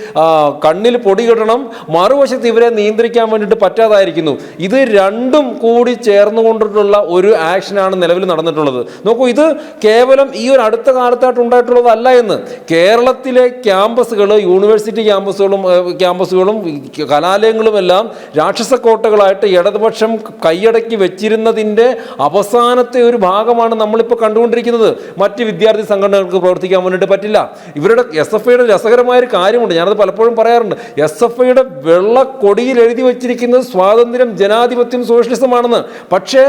കണ്ണിൽ പൊടി കിട്ടണം, മറുവശത്ത് ഇവരെ നിയന്ത്രിക്കാൻ വേണ്ടിയിട്ട് പറ്റാതായിരിക്കുന്നു. ഇത് രണ്ടും കൂടി ചേർന്നുകൊണ്ടിട്ടുള്ള ഒരു ആക്ഷനാണ് നിലവിൽ നടന്നിട്ടുള്ളത്. നോക്കൂ, ഇത് കേവലം ഈ ഒരു അടുത്ത കാലത്തായിട്ട് ഉണ്ടായിട്ടുള്ളതല്ല എന്ന്. കേരളത്തിലെ ക്യാമ്പസുകൾ, യൂണിവേഴ്സിറ്റി ക്യാമ്പസുകളും കലാലയങ്ങളും എല്ലാം രാക്ഷസക്കോട്ടകളായിട്ട് ഇടതുപക്ഷം കൈയടക്കി വെച്ചിരുന്നതിൻ്റെ അവസാനത്തെ ഒരു ഭാഗമാണ് നമ്മളിപ്പോൾ കണ്ടുകൊണ്ടിരിക്കുന്നത്. മറ്റ് വിദ്യാർത്ഥി സംഘടനകൾക്ക് പ്രവർത്തിക്കാൻ വേണ്ടിയിട്ട് പറ്റില്ല. ഇവരുടെ SFIയുടെ രസകരമായൊരു കാര്യമുണ്ട്, ഞാനത് പലപ്പോഴും പറയാറുണ്ട്. SFIയുടെ വെള്ളക്കൊടിയിൽ എഴുതി വച്ചിരിക്കുന്നത് സ്വാതന്ത്ര്യം, ജനാധിപത്യം, സോഷ്യലിസമാണെന്ന്. പക്ഷേ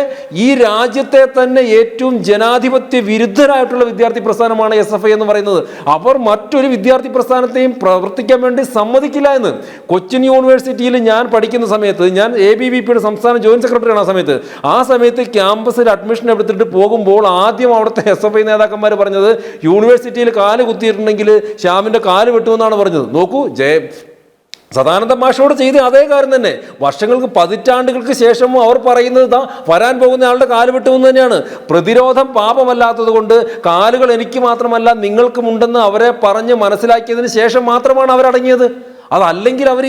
ഈ രാജ്യത്തെ തന്നെ ഏറ്റവും ജനാധിപത്യ വിരുദ്ധരായിട്ടുള്ള വിദ്യാർത്ഥി പ്രസ്ഥാനമാണ് SFI എന്ന് പറയുന്നത്. അവർ മറ്റൊരു വിദ്യാർത്ഥി പ്രസ്ഥാനത്തെയും പ്രവർത്തിക്കാൻ വേണ്ടി സമ്മതിക്കില്ല എന്ന്. കൊച്ചിൻ യൂണിവേഴ്സിറ്റിയിൽ ഞാൻ പഠിക്കുന്ന സമയത്ത്, ഞാൻ ABVPയുടെ സംസ്ഥാന ജോയിന്റ് സെക്രട്ടറിയാണ്. ആ സമയത്ത് ക്യാമ്പസിൽ അഡ്മിഷൻ എടുത്തിട്ട് പോകുമ്പോൾ ആദ്യം അവിടുത്തെ SFI നേതാക്കന്മാർ പറഞ്ഞത്, യൂണിവേഴ്സിറ്റിയിൽ കാല് കുത്തിയിട്ടുണ്ടെങ്കിൽ ശ്യാമിന്റെ കാല് വെട്ടുമെന്നാണ് പറഞ്ഞത്. നോക്കൂ, സദാനന്ദ മാഷോട് ചെയ്ത് അതേ കാര്യം തന്നെ വർഷങ്ങൾക്ക് പതിറ്റാണ്ടുകൾക്ക് ശേഷവും അവർ പറയുന്നത് വരാൻ പോകുന്ന ആളുടെ കാല് വെട്ടുമെന്ന് തന്നെയാണ്. പ്രതിരോധം പാപമല്ലാത്തത് കൊണ്ട് കാലുകൾ എനിക്ക് മാത്രമല്ല നിങ്ങൾക്കുമുണ്ടെന്ന് അവരെ പറഞ്ഞ് മനസ്സിലാക്കിയതിന് ശേഷം മാത്രമാണ് അവരടങ്ങിയത്. അതല്ലെങ്കിൽ അവർ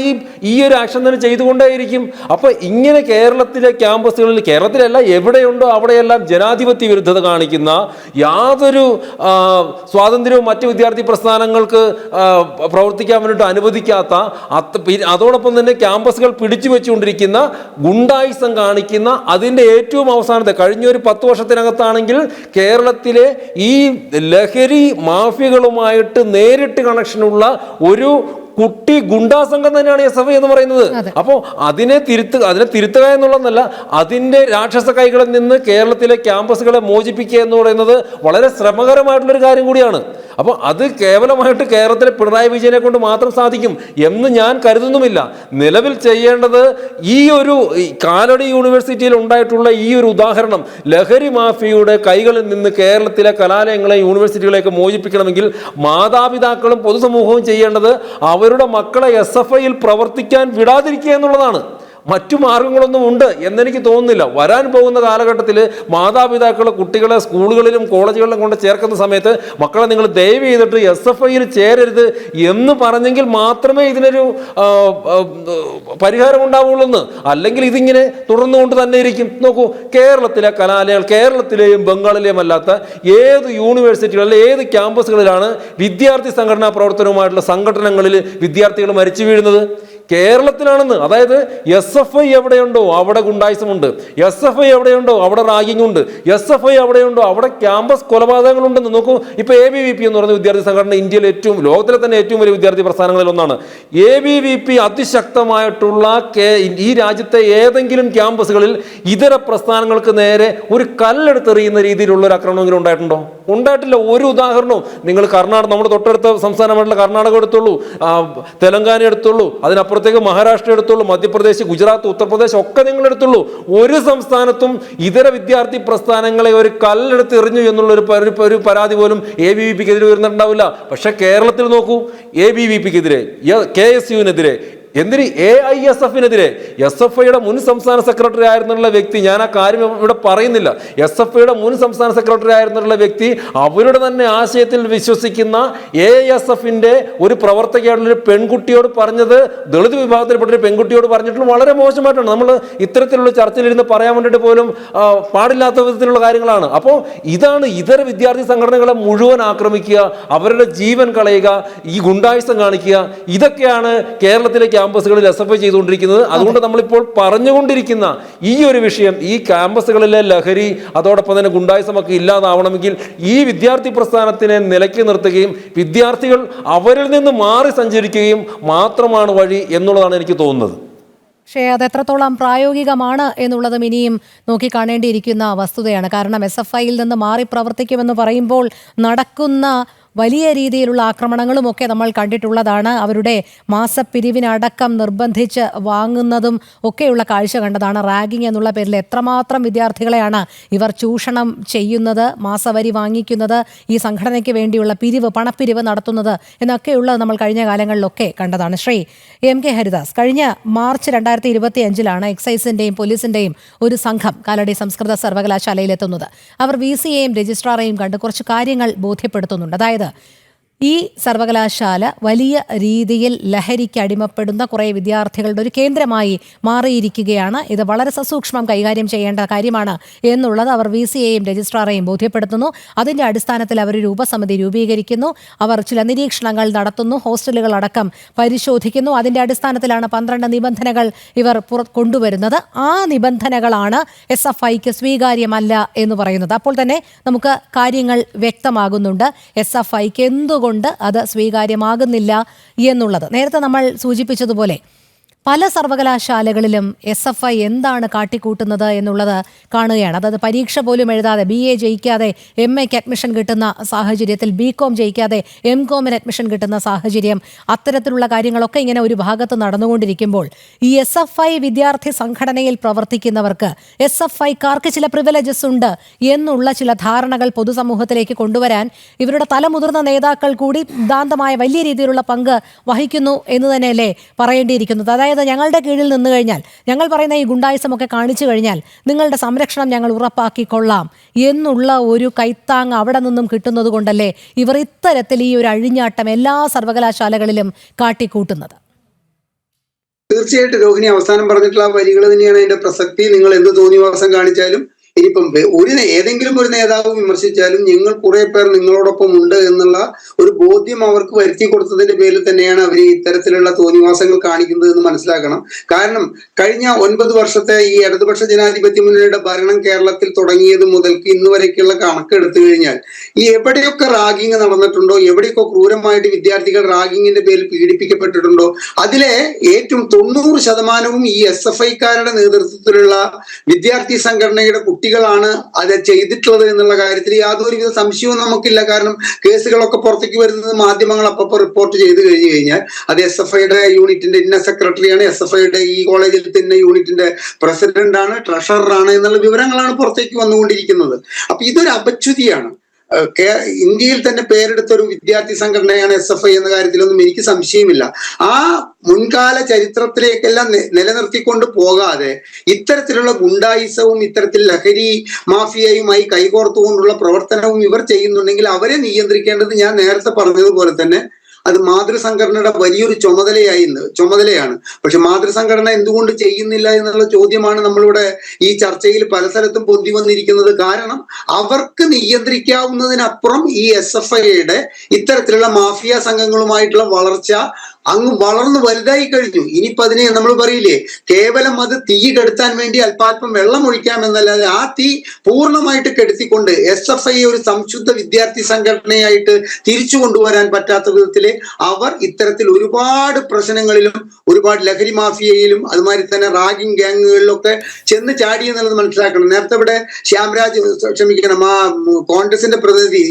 ഈ ഒരു ആക്ഷൻ തന്നെ ചെയ്തുകൊണ്ടേയിരിക്കും. അപ്പോൾ ഇങ്ങനെ കേരളത്തിലെ ക്യാമ്പസുകളിൽ, കേരളത്തിലല്ല എവിടെയുണ്ടോ അവിടെയെല്ലാം ജനാധിപത്യ വിരുദ്ധത കാണിക്കുന്ന, യാതൊരു സ്വാതന്ത്ര്യവും മറ്റ് വിദ്യാർത്ഥി പ്രസ്ഥാനങ്ങൾക്ക് പ്രവർത്തിക്കാൻ വേണ്ടിയിട്ട് അനുവദിക്കാത്ത, അതോടൊപ്പം തന്നെ ക്യാമ്പസുകൾ പിടിച്ചു വെച്ചുകൊണ്ടിരിക്കുന്ന, ഗുണ്ടായിസം കാണിക്കുന്ന, അതിൻ്റെ ഏറ്റവും അവസാനത്തെ കഴിഞ്ഞൊരു 10 വർഷത്തിനകത്താണെങ്കിൽ കേരളത്തിലെ ഈ ലഹരി മാഫിയകളുമായിട്ട് നേരിട്ട് കണക്ഷനുള്ള ഒരു കുട്ടി ഗുണ്ടാ സംഘം തന്നെയാണ് SFI എന്ന് പറയുന്നത്. അപ്പോൾ അതിനെ തിരുത്തുക എന്നുള്ളതല്ല, അതിൻ്റെ രാക്ഷസ കൈകളിൽ നിന്ന് കേരളത്തിലെ ക്യാമ്പസുകളെ മോചിപ്പിക്കുക എന്ന് പറയുന്നത് വളരെ ശ്രമകരമായിട്ടുള്ളൊരു കാര്യം കൂടിയാണ്. അപ്പോൾ അത് കേവലമായിട്ട് കേരളത്തിലെ പിണറായി വിജയനെ കൊണ്ട് മാത്രം സാധിക്കും എന്ന് ഞാൻ കരുതുന്നുമില്ല. നിലവിൽ ചെയ്യേണ്ടത് ഈ ഒരു കാലടി യൂണിവേഴ്സിറ്റിയിൽ ഉണ്ടായിട്ടുള്ള ഈ ഒരു ഉദാഹരണം, ലഹരി മാഫിയയുടെ കൈകളിൽ നിന്ന് കേരളത്തിലെ കലാലയങ്ങളെ യൂണിവേഴ്സിറ്റികളെയൊക്കെ മോചിപ്പിക്കണമെങ്കിൽ മാതാപിതാക്കളും പൊതുസമൂഹവും ചെയ്യേണ്ടത് അവരുടെ മക്കളെ SFIയിൽ പ്രവർത്തിക്കാൻ വിടാതിരിക്കുക എന്നുള്ളതാണ്. മറ്റു മാർഗങ്ങളൊന്നും ഉണ്ട് എന്നെനിക്ക് തോന്നുന്നില്ല. വരാൻ പോകുന്ന കാലഘട്ടത്തിൽ മാതാപിതാക്കളെ കുട്ടികളെ സ്കൂളുകളിലും കോളേജുകളിലും കൊണ്ട് ചേർക്കുന്ന സമയത്ത് മക്കളെ നിങ്ങൾ ദയവ് ചെയ്തിട്ട് SFIയിൽ ചേരരുത് എന്ന് പറഞ്ഞെങ്കിൽ മാത്രമേ ഇതിനൊരു പരിഹാരം ഉണ്ടാവുള്ളൂ. അല്ലെങ്കിൽ ഇതിങ്ങനെ തുടർന്നുകൊണ്ട് തന്നെ ഇരിക്കും. നോക്കൂ, കേരളത്തിലെ കലാലയങ്ങൾ, കേരളത്തിലെയും ബംഗാളിലെയും അല്ലാത്ത ഏത് യൂണിവേഴ്സിറ്റികളിലെ ഏത് ക്യാമ്പസുകളിലാണ് വിദ്യാർത്ഥി സംഘടനാ പ്രവർത്തനവുമായിട്ടുള്ള സംഘടനകളിൽ വിദ്യാർത്ഥികൾ മരിച്ചു വീഴുന്നത്? കേരളത്തിലാണെന്ന്. അതായത് SFI എവിടെയുണ്ടോ അവിടെ ഗുണ്ടായിസമുണ്ട്, SFI എവിടെയുണ്ടോ അവിടെ റാഗിംഗ് ഉണ്ട്, SFI എവിടെയുണ്ടോ അവിടെ ക്യാമ്പസ് കൊലപാതകങ്ങളുണ്ടെന്ന്. നോക്കൂ, ഇപ്പോൾ ABVP എന്ന് പറയുന്ന വിദ്യാർത്ഥി സംഘടന ഇന്ത്യയിലെ ലോകത്തിലെ തന്നെ ഏറ്റവും വലിയ വിദ്യാർത്ഥി പ്രസ്ഥാനങ്ങളിൽ ഒന്നാണ്. ABVP അതിശക്തമായിട്ടുള്ള ഈ രാജ്യത്തെ ഏതെങ്കിലും ക്യാമ്പസുകളിൽ ഇതര പ്രസ്ഥാനങ്ങൾക്ക് നേരെ ഒരു കല്ലെടുത്തെറിയുന്ന രീതിയിലുള്ള ഒരു ആക്രമണമെങ്കിലും ഉണ്ടായിട്ടുണ്ടോ? ഉണ്ടായിട്ടില്ല. ഒരു ഉദാഹരണവും നിങ്ങൾ നമ്മുടെ തൊട്ടടുത്ത സംസ്ഥാനമായിട്ടുള്ള കർണാടക എടുത്തുള്ളൂ, തെലങ്കാന എടുത്തുള്ളൂ, അതിനപ്പുറത്തേക്ക് മഹാരാഷ്ട്ര എടുത്തുള്ളൂ, മധ്യപ്രദേശ്, ഗുജറാത്ത്, ഉത്തർപ്രദേശ് ഒക്കെ നിങ്ങൾ എടുത്തുള്ളൂ. ഒരു സംസ്ഥാനത്തും ഇതര വിദ്യാർത്ഥി പ്രസ്ഥാനങ്ങളെ ഒരു കല്ലെടുത്ത് എറിഞ്ഞു എന്നുള്ളൊരു പരാതി പോലും ABVPക്കെതിരെ വരുന്നുണ്ടാവില്ല. പക്ഷെ കേരളത്തിൽ നോക്കൂ, ABVPക്കെതിരെ, KSUവിനെതിരെ, എന്തിന് AISFനെതിരെ, SFIയുടെ മുൻ സംസ്ഥാന സെക്രട്ടറി ആയിരുന്നുള്ള വ്യക്തി, ഞാൻ ആ കാര്യം ഇവിടെ പറയുന്നില്ല, SFIയുടെ മുൻ സംസ്ഥാന സെക്രട്ടറി ആയിരുന്നുള്ള വ്യക്തി അവരുടെ തന്നെ ആശയത്തിൽ വിശ്വസിക്കുന്ന AISFന്റെ ഒരു പ്രവർത്തകയായിട്ടുള്ളൊരു പെൺകുട്ടിയോട് പറഞ്ഞത്, ദളിത് വിഭാഗത്തിൽപ്പെട്ടൊരു പെൺകുട്ടിയോട് പറഞ്ഞിട്ടുള്ള വളരെ മോശമായിട്ടാണ്. നമ്മൾ ഇത്തരത്തിലുള്ള ചർച്ചയിലിരുന്ന് പറയാൻ വേണ്ടിയിട്ട് പോലും പാടില്ലാത്ത വിധത്തിലുള്ള കാര്യങ്ങളാണ്. അപ്പോൾ ഇതാണ് ഇതര വിദ്യാർത്ഥി സംഘടനകളെ മുഴുവൻ ആക്രമിക്കുക, അവരുടെ ജീവൻ കളയുക, ഈ ഗുണ്ടായിസം കാണിക്കുക. ഇതൊക്കെയാണ് കേരളത്തിലെ ക്യാമ്പസുകളിൽ SFI ചെയ്തുകൊണ്ടിരിക്കുന്നത്. അതുകൊണ്ട് നമ്മളിപ്പോൾ പറഞ്ഞുകൊണ്ടിരിക്കുന്ന ഈ ഒരു വിഷയം, ഈ ക്യാമ്പസുകളിലെ ലഹരി അതോടൊപ്പം തന്നെ ഗുണ്ടായിസമൊക്കെ ഇല്ലാതാവണമെങ്കിൽ ഈ വിദ്യാർത്ഥി പ്രസ്ഥാനത്തിനെ നിലയ്ക്ക് നിർത്തുകയും വിദ്യാർത്ഥികൾ അവരിൽ നിന്ന് മാറി സഞ്ചരിക്കുകയും മാത്രമാണ് വഴി എന്നുള്ളതാണ് എനിക്ക് തോന്നുന്നത്. പക്ഷേ അത് എത്രത്തോളം പ്രായോഗികമാണ് എന്നുള്ളതും ഇനിയും നോക്കിക്കാണേണ്ടിയിരിക്കുന്ന വസ്തുതയാണ്. കാരണം SFIയിൽ നിന്ന് മാറി പ്രവർത്തിക്കുമെന്ന് പറയുമ്പോൾ നടക്കുന്ന വലിയ രീതിയിലുള്ള ആക്രമണങ്ങളുമൊക്കെ നമ്മൾ കണ്ടിട്ടുള്ളതാണ്. അവരുടെ മാസപ്പിരിവിനടക്കം നിർബന്ധിച്ച് വാങ്ങുന്നതും ഒക്കെയുള്ള കാഴ്ച കണ്ടതാണ്. റാഗിംഗ് എന്നുള്ള പേരിൽ എത്രമാത്രം വിദ്യാർത്ഥികളെയാണ് ഇവർ ചൂഷണം ചെയ്യുന്നത്, മാസവരി വാങ്ങിക്കുന്നത്, ഈ സംഘടനയ്ക്ക് വേണ്ടിയുള്ള പണപ്പിരിവ് നടത്തുന്നത് എന്നൊക്കെയുള്ളത് നമ്മൾ കഴിഞ്ഞ കാലങ്ങളിലൊക്കെ കണ്ടതാണ്. ശ്രീ MK ഹരിദാസ്, കഴിഞ്ഞ മാർച്ച് 2025 എക്സൈസിൻ്റെയും പോലീസിൻ്റെയും ഒരു സംഘം കാലടി സംസ്കൃത സർവകലാശാലയിലെത്തുന്നത്. അവർ VCയെയും രജിസ്ട്രാറേയും കണ്ട് കുറച്ച് കാര്യങ്ങൾ ബോധ്യപ്പെടുത്തുന്നുണ്ട്. അതായത് ഈ സർവകലാശാല വലിയ രീതിയിൽ ലഹരിക്ക് അടിമപ്പെടുന്ന കുറേ വിദ്യാർത്ഥികളുടെ ഒരു കേന്ദ്രമായി മാറിയിരിക്കുകയാണ്. ഇത് വളരെ സസൂക്ഷ്മം കൈകാര്യം ചെയ്യേണ്ട കാര്യമാണ് എന്നുള്ളത് അവർ VCയെയും രജിസ്ട്രാറേയും ബോധ്യപ്പെടുത്തുന്നു. അതിൻ്റെ അടിസ്ഥാനത്തിൽ അവർ ഒരു ഉപസമിതി രൂപീകരിക്കുന്നു. അവർ ചില നിരീക്ഷണങ്ങൾ നടത്തുന്നു, ഹോസ്റ്റലുകളടക്കം പരിശോധിക്കുന്നു. അതിൻ്റെ അടിസ്ഥാനത്തിലാണ് 12 നിബന്ധനകൾ ഇവർ കൊണ്ടുവരുന്നത്. ആ നിബന്ധനകളാണ് SFIക്ക് സ്വീകാര്യമല്ല എന്ന് പറയുന്നത്. അപ്പോൾ തന്നെ നമുക്ക് കാര്യങ്ങൾ വ്യക്തമാകുന്നുണ്ട്. SFIക്ക് എന്തുകൊണ്ട് അത് സ്വീകാര്യമാകുന്നില്ല എന്നുള്ളത്. നേരത്തെ നമ്മൾ സൂചിപ്പിച്ചതുപോലെ പല സർവകലാശാലകളിലും SFI എന്താണ് കാട്ടിക്കൂട്ടുന്നത് എന്നുള്ളത് കാണുകയാണ്. അതായത് പരീക്ഷ പോലും എഴുതാതെ BA ജയിക്കാതെ MAക്ക് അഡ്മിഷൻ കിട്ടുന്ന സാഹചര്യത്തിൽ, BCom ജയിക്കാതെ MComന് അഡ്മിഷൻ കിട്ടുന്ന സാഹചര്യം, അത്തരത്തിലുള്ള കാര്യങ്ങളൊക്കെ ഇങ്ങനെ ഒരു ഭാഗത്ത് നടന്നുകൊണ്ടിരിക്കുമ്പോൾ ഈ SFI വിദ്യാർത്ഥി സംഘടനയിൽ പ്രവർത്തിക്കുന്നവർക്ക്, SFIക്കാർക്ക് ചില പ്രിവിലേജസ് ഉണ്ട് എന്നുള്ള ചില ധാരണകൾ പൊതുസമൂഹത്തിലേക്ക് കൊണ്ടുവരാൻ ഇവരുടെ തലമുതിർന്ന നേതാക്കൾ കൂടി ദാന്തമായ വലിയ രീതിയിലുള്ള പങ്ക് വഹിക്കുന്നു എന്ന് തന്നെയല്ലേ പറയേണ്ടിയിരിക്കുന്നത്. അതായത് ഞങ്ങളുടെ കീഴിൽ നിന്ന് കഴിഞ്ഞാൽ, ഞങ്ങൾ പറയുന്ന ഈ ഗുണ്ടായിസമൊക്കെ കാണിച്ചു കഴിഞ്ഞാൽ നിങ്ങളുടെ സംരക്ഷണം ഞങ്ങൾ ഉറപ്പാക്കിക്കൊള്ളാം എന്നുള്ള ഒരു കൈത്താങ് അവിടെ നിന്നും കിട്ടുന്നത് കൊണ്ടല്ലേ ഇവർ ഇത്തരത്തിൽ ഈ ഒരു അഴിഞ്ഞാട്ടം എല്ലാ സർവകലാശാലകളിലും കാട്ടിക്കൂട്ടുന്നത്. തീർച്ചയായിട്ടും രോഹിണി അവസാനം പറഞ്ഞിട്ടുള്ള ആ വരികൾ തന്നെയാണ് അതിന്റെ പ്രസക്തി. നിങ്ങൾ എന്ത് തോന്നിവാസം കാണിച്ചാലും ഇനിയിപ്പം ഏതെങ്കിലും ഒരു നേതാവ് വിമർശിച്ചാലും ഞങ്ങൾ കുറെ പേർ നിങ്ങളോടൊപ്പം ഉണ്ട് എന്നുള്ള ഒരു ബോധ്യം അവർക്ക് വരുത്തി കൊടുത്തതിന്റെ പേരിൽ തന്നെയാണ് അവർ ഇത്തരത്തിലുള്ള തോന്നിവാസങ്ങൾ കാണിക്കുന്നത് എന്ന് മനസ്സിലാക്കണം. കാരണം കഴിഞ്ഞ 9 വർഷത്തെ ഈ ഇടതുപക്ഷ ജനാധിപത്യ മുന്നണിയുടെ ഭരണം കേരളത്തിൽ തുടങ്ങിയത് മുതൽക്ക് ഇന്ന് വരേക്കുള്ള കണക്ക് എടുത്തു കഴിഞ്ഞാൽ ഈ എവിടെയൊക്കെ റാഗിങ് നടന്നിട്ടുണ്ടോ, എവിടെയൊക്കെ ക്രൂരമായിട്ട് വിദ്യാർത്ഥികൾ റാഗിങ്ങിന്റെ പേരിൽ പീഡിപ്പിക്കപ്പെട്ടിട്ടുണ്ടോ, അതിലെ ഏറ്റവും 90% ഈ SFIക്കാരുടെ നേതൃത്വത്തിലുള്ള വിദ്യാർത്ഥി സംഘടനയുടെ കുട്ടികളാണ് അത് ചെയ്തിട്ടുള്ളത് എന്നുള്ള കാര്യത്തിൽ യാതൊരുവിധ സംശയവും നമുക്കില്ല. കാരണം കേസുകളൊക്കെ പുറത്തേക്ക് വരുന്നത് മാധ്യമങ്ങൾ അപ്പോൾ റിപ്പോർട്ട് ചെയ്ത് കഴിഞ്ഞു കഴിഞ്ഞാൽ അത് SFIയുടെ യൂണിറ്റിന്റെ ഇന്ന സെക്രട്ടറിയാണ്, SFIയുടെ ഈ കോളേജിൽ തന്നെ യൂണിറ്റിന്റെ പ്രസിഡന്റ് ആണ്, ട്രഷററാണ് എന്നുള്ള വിവരങ്ങളാണ് പുറത്തേക്ക് വന്നുകൊണ്ടിരിക്കുന്നത്. അപ്പൊ ഇതൊരു അപച്യുതിയാണ്. ഇന്ത്യയിൽ തന്നെ പേരെടുത്ത ഒരു വിദ്യാർത്ഥി സംഘടനയാണ് SFI എന്ന കാര്യത്തിലൊന്നും എനിക്ക് സംശയമില്ല. ആ മുൻകാല ചരിത്രത്തിലേക്കെല്ലാം നിലനിർത്തിക്കൊണ്ട് പോകാതെ ഇത്തരത്തിലുള്ള ഗുണ്ടായിസവും ഇത്തരത്തിൽ ലഹരി മാഫിയയുമായി കൈകോർത്തുകൊണ്ടുള്ള പ്രവർത്തനവും ഇവർ ചെയ്യുന്നുണ്ടെങ്കിൽ അവരെ നിയന്ത്രിക്കേണ്ടത് ഞാൻ നേരത്തെ പറഞ്ഞതുപോലെ തന്നെ അത് മാതൃസംഘടനയുടെ വലിയൊരു ചുമതലയാണ്. പക്ഷെ മാതൃസംഘടന എന്തുകൊണ്ട് ചെയ്യുന്നില്ല എന്നുള്ള ചോദ്യമാണ് നമ്മളിവിടെ ഈ ചർച്ചയിൽ പല സ്ഥലത്തും പൊന്തി വന്നിരിക്കുന്നത്. കാരണം അവർക്ക് നിയന്ത്രിക്കാവുന്നതിനപ്പുറം ഈ SFIയുടെ ഇത്തരത്തിലുള്ള മാഫിയ സംഘങ്ങളുമായിട്ടുള്ള വളർച്ച അങ്ങ് വളർന്നു വലുതായി കഴിഞ്ഞു. ഇനിയിപ്പോ അതിനെ നമ്മൾ പറയില്ലേ, കേവലം അത് തീ കെടുത്താൻ വേണ്ടി അല്പാൽപ്പം വെള്ളം ഒഴിക്കാമെന്നല്ലാതെ ആ തീ പൂർണ്ണമായിട്ട് കെടുത്തിക്കൊണ്ട് SFI ഒരു സംശുദ്ധ വിദ്യാർത്ഥി സംഘടനയായിട്ട് തിരിച്ചു കൊണ്ടുവരാൻ പറ്റാത്ത വിധത്തില് അവർ ഇത്തരത്തിൽ ഒരുപാട് പ്രശ്നങ്ങളിലും ഒരുപാട് ലഹരി മാഫിയയിലും അതുമാതിരി തന്നെ റാഗിങ് ഗ്യാങ്ങുകളിലൊക്കെ ചെന്ന് ചാടി എന്നുള്ളത് മനസ്സിലാക്കണം. നേരത്തെ ഇവിടെ ആ കോൺഗ്രസിന്റെ പ്രതിനിധി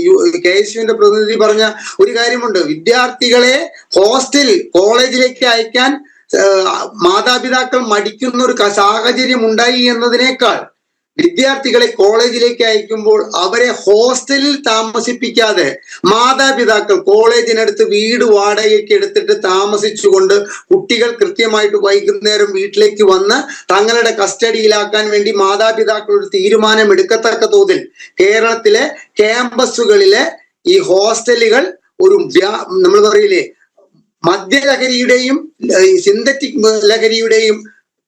KSUവിന്റെ പ്രതിനിധി പറഞ്ഞ ഒരു കാര്യമുണ്ട്. വിദ്യാർത്ഥികളെ കോളേജിലേക്ക് അയക്കാൻ മാതാപിതാക്കൾ മടിക്കുന്ന ഒരു സാഹചര്യം ഉണ്ടായി എന്നതിനേക്കാൾ വിദ്യാർത്ഥികളെ കോളേജിലേക്ക് അയക്കുമ്പോൾ അവരെ ഹോസ്റ്റലിൽ താമസിപ്പിക്കാതെ മാതാപിതാക്കൾ കോളേജിനടുത്ത് വീട് വാടകയ്ക്ക് എടുത്തിട്ട് താമസിച്ചുകൊണ്ട് കുട്ടികൾ കൃത്യമായിട്ട് വൈകുന്നേരം വീട്ടിലേക്ക് വന്ന് തങ്ങളുടെ കസ്റ്റഡിയിലാക്കാൻ വേണ്ടി മാതാപിതാക്കൾ ഒരു തീരുമാനം എടുക്കത്തക്ക തോതിൽ കേരളത്തിലെ ക്യാമ്പസുകളിലെ ഈ ഹോസ്റ്റലുകൾ ഒരു നമ്മൾ പറയില്ലേ മദ്യലഹരിയുടെയും സിന്തറ്റിക് ലഹരിയുടെയും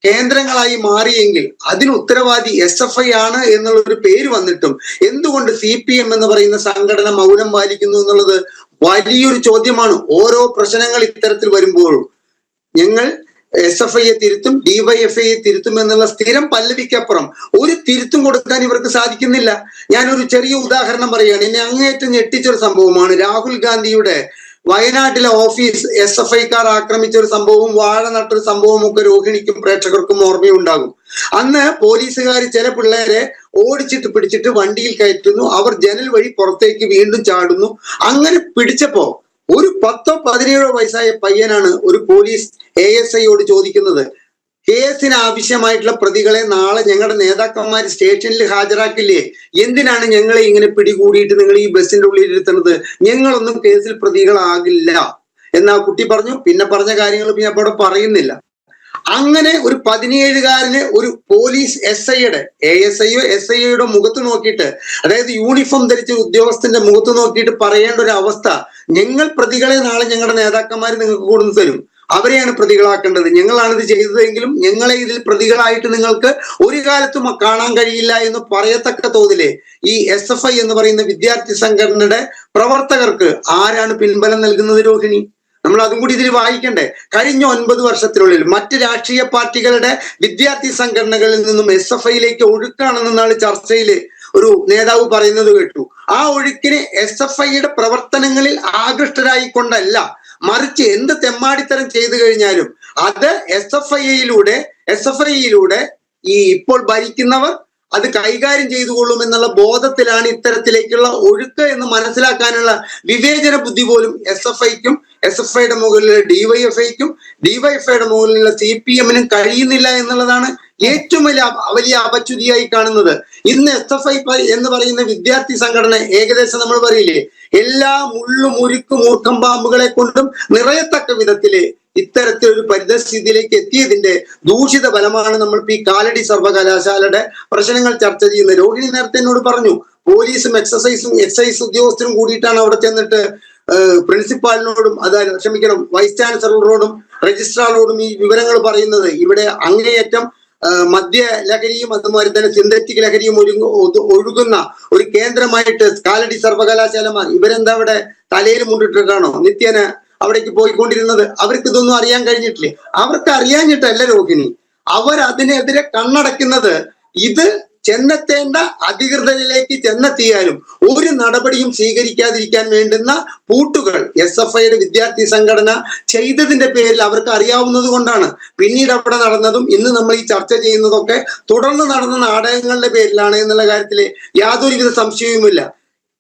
കേന്ദ്രങ്ങളായി മാറിയെങ്കിൽ അതിന് ഉത്തരവാദി SFI ആണ് എന്നുള്ള ഒരു പേര് വന്നിട്ടും എന്തുകൊണ്ട് CPM എന്ന് പറയുന്ന സംഘടന മൗനം പാലിക്കുന്നു എന്നുള്ളത് വലിയൊരു ചോദ്യമാണ്. ഓരോ പ്രശ്നങ്ങൾ ഇത്തരത്തിൽ വരുമ്പോഴും ഞങ്ങൾ SFIയെ തിരുത്തും, DYFIയെ തിരുത്തും എന്നുള്ള സ്ഥിരം പല്ലവിക്കപ്പുറം ഒരു തിരുത്തും കൊടുക്കാൻ ഇവർക്ക് സാധിക്കുന്നില്ല. ഞാനൊരു ചെറിയ ഉദാഹരണം പറയുകയാണ്. എന്നെ അങ്ങേയറ്റം ഞെട്ടിച്ചൊരു സംഭവമാണ് രാഹുൽ ഗാന്ധിയുടെ വയനാട്ടിലെ ഓഫീസ് SFIക്കാർ ആക്രമിച്ച ഒരു സംഭവവും വാഴ നട്ടൊരു സംഭവവും ഒക്കെ രോഹിണിക്കും പ്രേക്ഷകർക്കും ഓർമ്മയുണ്ടാകും. അന്ന് പോലീസുകാർ ചില പിള്ളേരെ ഓടിച്ചിട്ട് പിടിച്ചിട്ട് വണ്ടിയിൽ കയറ്റുന്നു, അവർ ജനൽ വഴി പുറത്തേക്ക് വീണ്ടും ചാടുന്നു. അങ്ങനെ പിടിച്ചപ്പോ ഒരു 10-17 വയസ്സായ പയ്യനാണ് ഒരു പോലീസ് ASIയോട് ചോദിക്കുന്നത്, കേസിന് ആവശ്യമായിട്ടുള്ള പ്രതികളെ നാളെ ഞങ്ങളുടെ നേതാക്കന്മാർ സ്റ്റേഷനിൽ ഹാജരാക്കില്ലേ, എന്തിനാണ് ഞങ്ങളെ ഇങ്ങനെ പിടികൂടിയിട്ട് നിങ്ങൾ ഈ ബസ്സിന്റെ ഉള്ളിൽ ഇരുത്തുന്നത്, ഞങ്ങളൊന്നും കേസിൽ പ്രതികളാകില്ല എന്ന് ആ കുട്ടി പറഞ്ഞു. പിന്നെ പറഞ്ഞ കാര്യങ്ങൾ ഞാൻ അവിടെ പറയുന്നില്ല. അങ്ങനെ ഒരു 17കാരന് ഒരു പോലീസ് SIയുടെ ASIയോ SIയുടെ മുഖത്ത് നോക്കിയിട്ട്, അതായത് യൂണിഫോം ധരിച്ച ഉദ്യോഗസ്ഥന്റെ മുഖത്ത് നോക്കിയിട്ട് പറയേണ്ട ഒരു അവസ്ഥ, ഞങ്ങൾ പ്രതികളെ നാളെ ഞങ്ങളുടെ നേതാക്കന്മാർ നിങ്ങൾക്ക് കൊണ്ടു തരും, അവരെയാണ് പ്രതികളാക്കേണ്ടത്, ഞങ്ങളാണ് ഇത് ചെയ്തതെങ്കിലും ഞങ്ങളെ ഇതിൽ പ്രതികളായിട്ട് നിങ്ങൾക്ക് ഒരു കാലത്തും കാണാൻ കഴിയില്ല എന്ന് പറയത്തക്ക തോതിലെ ഈ SFI എന്ന് പറയുന്ന വിദ്യാർത്ഥി സംഘടനയുടെ പ്രവർത്തകർക്ക് ആരാണ് പിൻബലം നൽകുന്നത് രോഹിണി? നമ്മൾ അതും കൂടി ഇതിൽ വായിക്കണ്ടേ. കഴിഞ്ഞ 9 വർഷത്തിനുള്ളിൽ മറ്റ് രാഷ്ട്രീയ പാർട്ടികളുടെ വിദ്യാർത്ഥി സംഘടനകളിൽ നിന്നും SFIയിലേക്ക് ഒഴുക്കാണെന്നാണ് ചർച്ചയിൽ ഒരു നേതാവ് പറയുന്നത് കേട്ടു. ആ ഒഴുക്കിന് SFIയുടെ പ്രവർത്തനങ്ങളിൽ ആകൃഷ്ടരായിക്കൊണ്ടല്ല, മറിച്ച് എന്ത് തെമ്മാടിത്തരം ചെയ്തു കഴിഞ്ഞാലും അത് SFIയിലൂടെ ഈ ഇപ്പോൾ ഭരിക്കുന്നവർ അത് കൈകാര്യം ചെയ്തുകൊള്ളും എന്നുള്ള ബോധത്തിലാണ് ഇത്തരത്തിലേക്കുള്ള ഒഴുക്ക് എന്ന് മനസ്സിലാക്കാനുള്ള വിവേചന ബുദ്ധി പോലും SFIക്കും SFIയുടെ മുകളിലുള്ള DYFIക്കും DYFIയുടെ മുകളിലുള്ള CPMനും കഴിയുന്നില്ല എന്നുള്ളതാണ് ഏറ്റവും വലിയ അപച്യുതിയായി കാണുന്നത്. ഇന്ന് SFI എന്ന് പറയുന്ന വിദ്യാർത്ഥി സംഘടന ഏകദേശം നമ്മൾ പറയില്ലേ, എല്ലാ മൂർഖം പാമ്പുകളെ കൊണ്ടും നിറയത്തക്ക വിധത്തില് ഇത്തരത്തിലൊരു പരിതസ്ഥിതിയിലേക്ക് എത്തിയതിന്റെ ദൂഷിത ഫലമാണ് നമ്മൾ ഈ കാലടി സർവകലാശാലയുടെ പ്രശ്നങ്ങൾ ചർച്ച ചെയ്യുന്നത്. രോഹിണി നേരത്തെ എന്നോട് പറഞ്ഞു, പോലീസും എക്സൈസ് ഉദ്യോഗസ്ഥരും കൂടിയിട്ടാണ് അവിടെ ചെന്നിട്ട് പ്രിൻസിപ്പാളിനോടും വൈസ് ചാൻസലറോടും രജിസ്ട്രാറോടും ഈ വിവരങ്ങൾ പറയുന്നത്. ഇവിടെ അങ്ങേയറ്റം മദ്യ ലഹരിയും അതുപോലെ തന്നെ സിന്തറ്റിക് ലഹരിയും ഒഴുകുന്ന ഒരു കേന്ദ്രമായിട്ട് കാലടി സർവകലാശാല മാറി. ഇവരെന്താ അവിടെ തലയിൽ മുണ്ടിട്ടിട്ടാണോ നിത്യേന അവിടേക്ക് പോയിക്കൊണ്ടിരുന്നത്? അവർക്ക് ഇതൊന്നും അറിയാൻ കഴിഞ്ഞിട്ടില്ലേ? അവർക്ക് അറിയാഞ്ഞിട്ടല്ല രോഹിണി, അവർ അതിനെതിരെ കണ്ണടക്കുന്നത്. ഇത് ചെന്നെത്തേണ്ട അധികൃതരിലേക്ക് ചെന്നെത്തിയാലും ഒരു നടപടിയും സ്വീകരിക്കാതിരിക്കാൻ വേണ്ടുന്ന പൂട്ടുകൾ SFIയുടെ വിദ്യാർത്ഥി സംഘടന ചെയ്തതിന്റെ പേരിൽ അവർക്ക് അറിയാവുന്നത് കൊണ്ടാണ്. പിന്നീട് അവിടെ നടന്നതും ഇന്ന് നമ്മൾ ഈ ചർച്ച ചെയ്യുന്നതൊക്കെ തുടർന്ന് നടന്ന നാടകങ്ങളുടെ പേരിലാണ് എന്നുള്ള കാര്യത്തിൽ യാതൊരുവിധ സംശയവുമില്ല.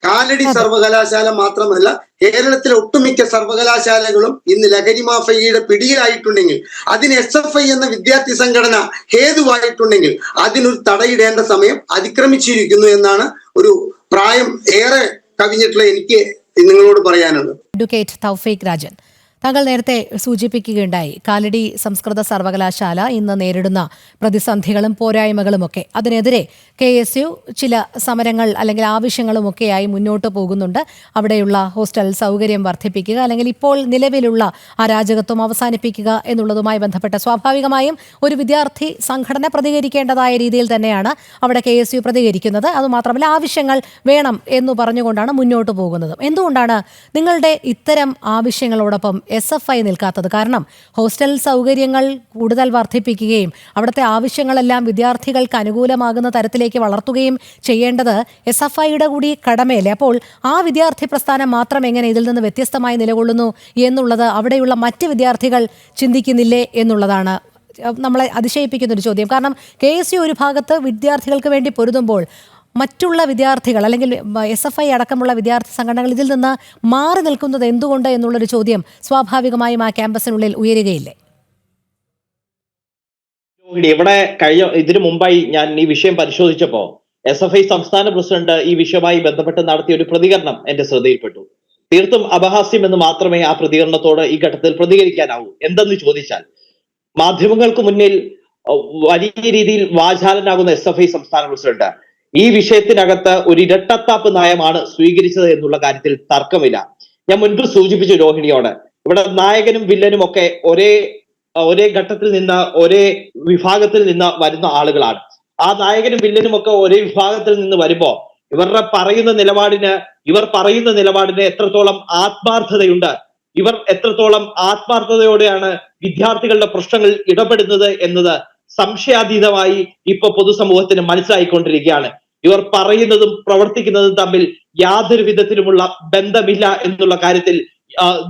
കാലടി സർവകലാശാല മാത്രമല്ല, കേരളത്തിലെ ഒട്ടുമിക്ക സർവകലാശാലകളും ഇന്ന് ലഹരി മാഫിയയുടെ പിടിയിലായിട്ടുണ്ടെങ്കിൽ, അതിന് SFI എന്ന വിദ്യാർത്ഥി സംഘടന ഹേതുവായിട്ടുണ്ടെങ്കിൽ അതിനൊരു തടയിടേണ്ട സമയം അതിക്രമിച്ചിരിക്കുന്നു എന്നാണ് ഒരു പ്രായം ഏറെ കവിഞ്ഞിട്ടുള്ള എനിക്ക് നിങ്ങളോട് പറയാനുള്ളത്. അഡ്വക്കേറ്റ് തൗഫീഖ് രാജൻ, താങ്കൾ നേരത്തെ സൂചിപ്പിക്കുകയുണ്ടായി കാലടി സംസ്കൃത സർവകലാശാല ഇന്ന് നേരിടുന്ന പ്രതിസന്ധികളും പോരായ്മകളുമൊക്കെ. അതിനെതിരെ KSU ചില സമരങ്ങൾ അല്ലെങ്കിൽ ആവശ്യങ്ങളുമൊക്കെയായി മുന്നോട്ട് പോകുന്നുണ്ട്. അവിടെയുള്ള ഹോസ്റ്റൽ സൗകര്യം വർദ്ധിപ്പിക്കുക, അല്ലെങ്കിൽ ഇപ്പോൾ നിലവിലുള്ള അരാജകത്വം അവസാനിപ്പിക്കുക എന്നുള്ളതുമായി ബന്ധപ്പെട്ട് സ്വാഭാവികമായും ഒരു വിദ്യാർത്ഥി സംഘടന പ്രതികരിക്കേണ്ടതായ രീതിയിൽ തന്നെയാണ് അവിടെ KSU പ്രതികരിക്കുന്നത്. അതുമാത്രമല്ല, ആവശ്യങ്ങൾ വേണം എന്ന് പറഞ്ഞുകൊണ്ടാണ് മുന്നോട്ട് പോകുന്നത്. എന്തുകൊണ്ടാണ് നിങ്ങളുടെ ഇത്തരം ആവശ്യങ്ങളോടൊപ്പം SFI നിൽക്കാത്തത്? കാരണം ഹോസ്റ്റൽ സൗകര്യങ്ങൾ കൂടുതൽ വർദ്ധിപ്പിക്കുകയും അവിടുത്തെ ആവശ്യങ്ങളെല്ലാം വിദ്യാർത്ഥികൾക്ക് അനുകൂലമാകുന്ന തരത്തിലേക്ക് വളർത്തുകയും ചെയ്യേണ്ടത് SFIയുടെ കൂടി കടമയല്ലേ? അപ്പോൾ ആ വിദ്യാർത്ഥി പ്രസ്ഥാനം മാത്രം എങ്ങനെ ഇതിൽ നിന്ന് വ്യത്യസ്തമായി നിലകൊള്ളുന്നു എന്നുള്ളത് അവിടെയുള്ള മറ്റ് വിദ്യാർത്ഥികൾ ചിന്തിക്കുന്നില്ലേ എന്നുള്ളതാണ് നമ്മളെ അതിശയിപ്പിക്കുന്നൊരു ചോദ്യം. കാരണം KSU ഒരു ഭാഗത്ത് വിദ്യാർത്ഥികൾക്ക് വേണ്ടി പൊരുതുമ്പോൾ മറ്റുള്ള വിദ്യാർത്ഥികൾ അല്ലെങ്കിൽ SFI അടക്കമുള്ള വിദ്യാർത്ഥി സംഘടനകൾ ഇതിൽ നിന്ന് മാറി നിൽക്കുന്നത് എന്തുകൊണ്ട് എന്നുള്ളൊരു ചോദ്യം സ്വാഭാവികമായും ആ ക്യാമ്പസിനുള്ളിൽ ഉയരുകയില്ലേ? ഇവിടെ ഇതിനു മുമ്പായി ഞാൻ ഈ വിഷയം പരിശോധിച്ചപ്പോ SFI സംസ്ഥാന പ്രസിഡന്റ് ഈ വിഷയവുമായി ബന്ധപ്പെട്ട് നടത്തിയ ഒരു പ്രതികരണം എന്റെ ശ്രദ്ധയിൽപ്പെട്ടു. തീർത്തും അപഹാസ്യം എന്ന് മാത്രമേ ആ പ്രതികരണത്തോട് ഈ ഘട്ടത്തിൽ പ്രതികരിക്കാനാവൂ. എന്തെന്ന് ചോദിച്ചാൽ, മാധ്യമങ്ങൾക്ക് മുന്നിൽ വലിയ രീതിയിൽ വാചാലനാകുന്ന SFI സംസ്ഥാന പ്രസിഡന്റ് ഈ വിഷയത്തിനകത്ത് ഒരു ഇരട്ടത്താപ്പ് നയമാണ് സ്വീകരിച്ചത് എന്നുള്ള കാര്യത്തിൽ തർക്കമില്ല. ഞാൻ മുൻപ് സൂചിപ്പിച്ചു രോഹിണിയോട്, ഇവിടെ നായകനും വില്ലനും ഒക്കെ ഒരേ ഘട്ടത്തിൽ നിന്ന് ഒരേ വിഭാഗത്തിൽ നിന്ന് വരുന്ന ആളുകളാണ്. ആ നായകനും വില്ലനും ഒക്കെ ഒരേ വിഭാഗത്തിൽ നിന്ന് വരുമ്പോ ഇവർ പറയുന്ന നിലപാടിന് എത്രത്തോളം ആത്മാർത്ഥതയുണ്ട്, ഇവർ എത്രത്തോളം ആത്മാർത്ഥതയോടെയാണ് വിദ്യാർത്ഥികളുടെ പ്രശ്നങ്ങളിൽ ഇടപെടുന്നത് എന്നത് സംശയാതീതമായി ഇപ്പൊ പൊതുസമൂഹത്തിന് മനസ്സിലായിക്കൊണ്ടിരിക്കുകയാണ്. ഇവർ പറയുന്നതും പ്രവർത്തിക്കുന്നതും തമ്മിൽ യാതൊരു വിധത്തിലുമുള്ള ബന്ധമില്ല എന്നുള്ള കാര്യത്തിൽ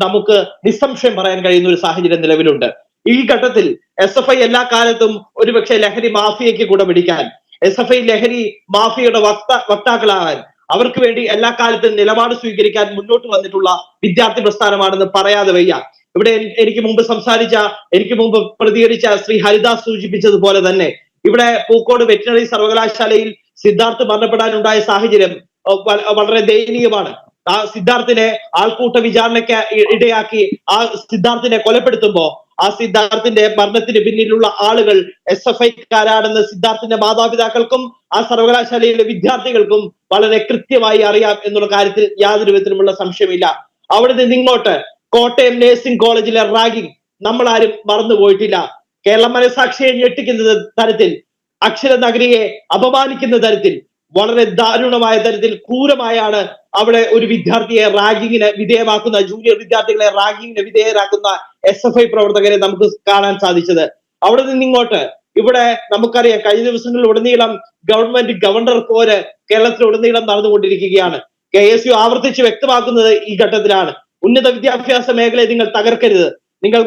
നമുക്ക് നിസ്സംശയം പറയാൻ കഴിയുന്ന ഒരു സാഹചര്യം നിലവിലുണ്ട്. ഈ ഘട്ടത്തിൽ SFI എല്ലാ കാലത്തും ഒരുപക്ഷെ ലഹരി മാഫിയയ്ക്ക് കൂടെ പിടിക്കാൻ, SFI ലഹരി മാഫിയയുടെ വക്താക്കളാകാൻ, അവർക്ക് വേണ്ടി എല്ലാ കാലത്തും നിലപാട് സ്വീകരിക്കാൻ മുന്നോട്ട് വന്നിട്ടുള്ള വിദ്യാർത്ഥി പ്രസ്ഥാനമാണെന്ന് പറയാതെ വയ്യ. ഇവിടെ എനിക്ക് മുമ്പ് പ്രതികരിച്ച ശ്രീ ഹരിദാസ് സൂചിപ്പിച്ചതുപോലെ തന്നെ ഇവിടെ പൂക്കോട് വെറ്റിനറി സർവകലാശാലയിൽ സിദ്ധാർത്ഥ് മരണപ്പെടാനുണ്ടായ സാഹചര്യം വളരെ ദയനീയമാണ്. ആ സിദ്ധാർത്ഥിനെ ആൾക്കൂട്ട വിചാരണയ്ക്ക് ഇടയാക്കി ആ സിദ്ധാർത്ഥിനെ കൊലപ്പെടുത്തുമ്പോ ആ സിദ്ധാർത്ഥിന്റെ മരണത്തിന് പിന്നിലുള്ള ആളുകൾ SFIക്കാരാണെന്ന് സിദ്ധാർത്ഥിന്റെ മാതാപിതാക്കൾക്കും ആ സർവകലാശാലയിലെ വിദ്യാർത്ഥികൾക്കും വളരെ കൃത്യമായി അറിയാം എന്നുള്ള കാര്യത്തിൽ യാതൊരു വിധത്തിലുമുള്ള സംശയമില്ല. അവിടെ നിന്ന് ഇങ്ങോട്ട് കോട്ടയം നഴ്സിംഗ് കോളേജിലെ റാഗിംഗ് നമ്മളാരും മറന്നുപോയിട്ടില്ല. കേരള മനസാക്ഷിയെ ഞെട്ടിക്കുന്ന തരത്തിൽ, അക്ഷര നഗരിയെ അപമാനിക്കുന്ന തരത്തിൽ, വളരെ ദാരുണമായ തരത്തിൽ ക്രൂരമായാണ് അവിടെ ഒരു വിദ്യാർത്ഥിയെ റാഗിങ്ങിന് വിധേയമാക്കുന്ന, ജൂനിയർ വിദ്യാർത്ഥികളെ റാഗിങ്ങിന് വിധേയരാക്കുന്ന SFI പ്രവർത്തകരെ നമുക്ക് കാണാൻ സാധിച്ചത്. അവിടെ നിന്നിങ്ങോട്ട് ഇവിടെ നമുക്കറിയാം, കഴിഞ്ഞ ദിവസങ്ങളിൽ ഉടനീളം ഗവർണർ പോര് കേരളത്തിലുടനീളം നടന്നുകൊണ്ടിരിക്കുകയാണ്. KSU ആവർത്തിച്ച് വ്യക്തമാക്കുന്നത് ഈ ഘട്ടത്തിലാണ്, ഉന്നത വിദ്യാഭ്യാസ മേഖലയെ നിങ്ങൾ തകർക്കരുത്, നിങ്ങൾ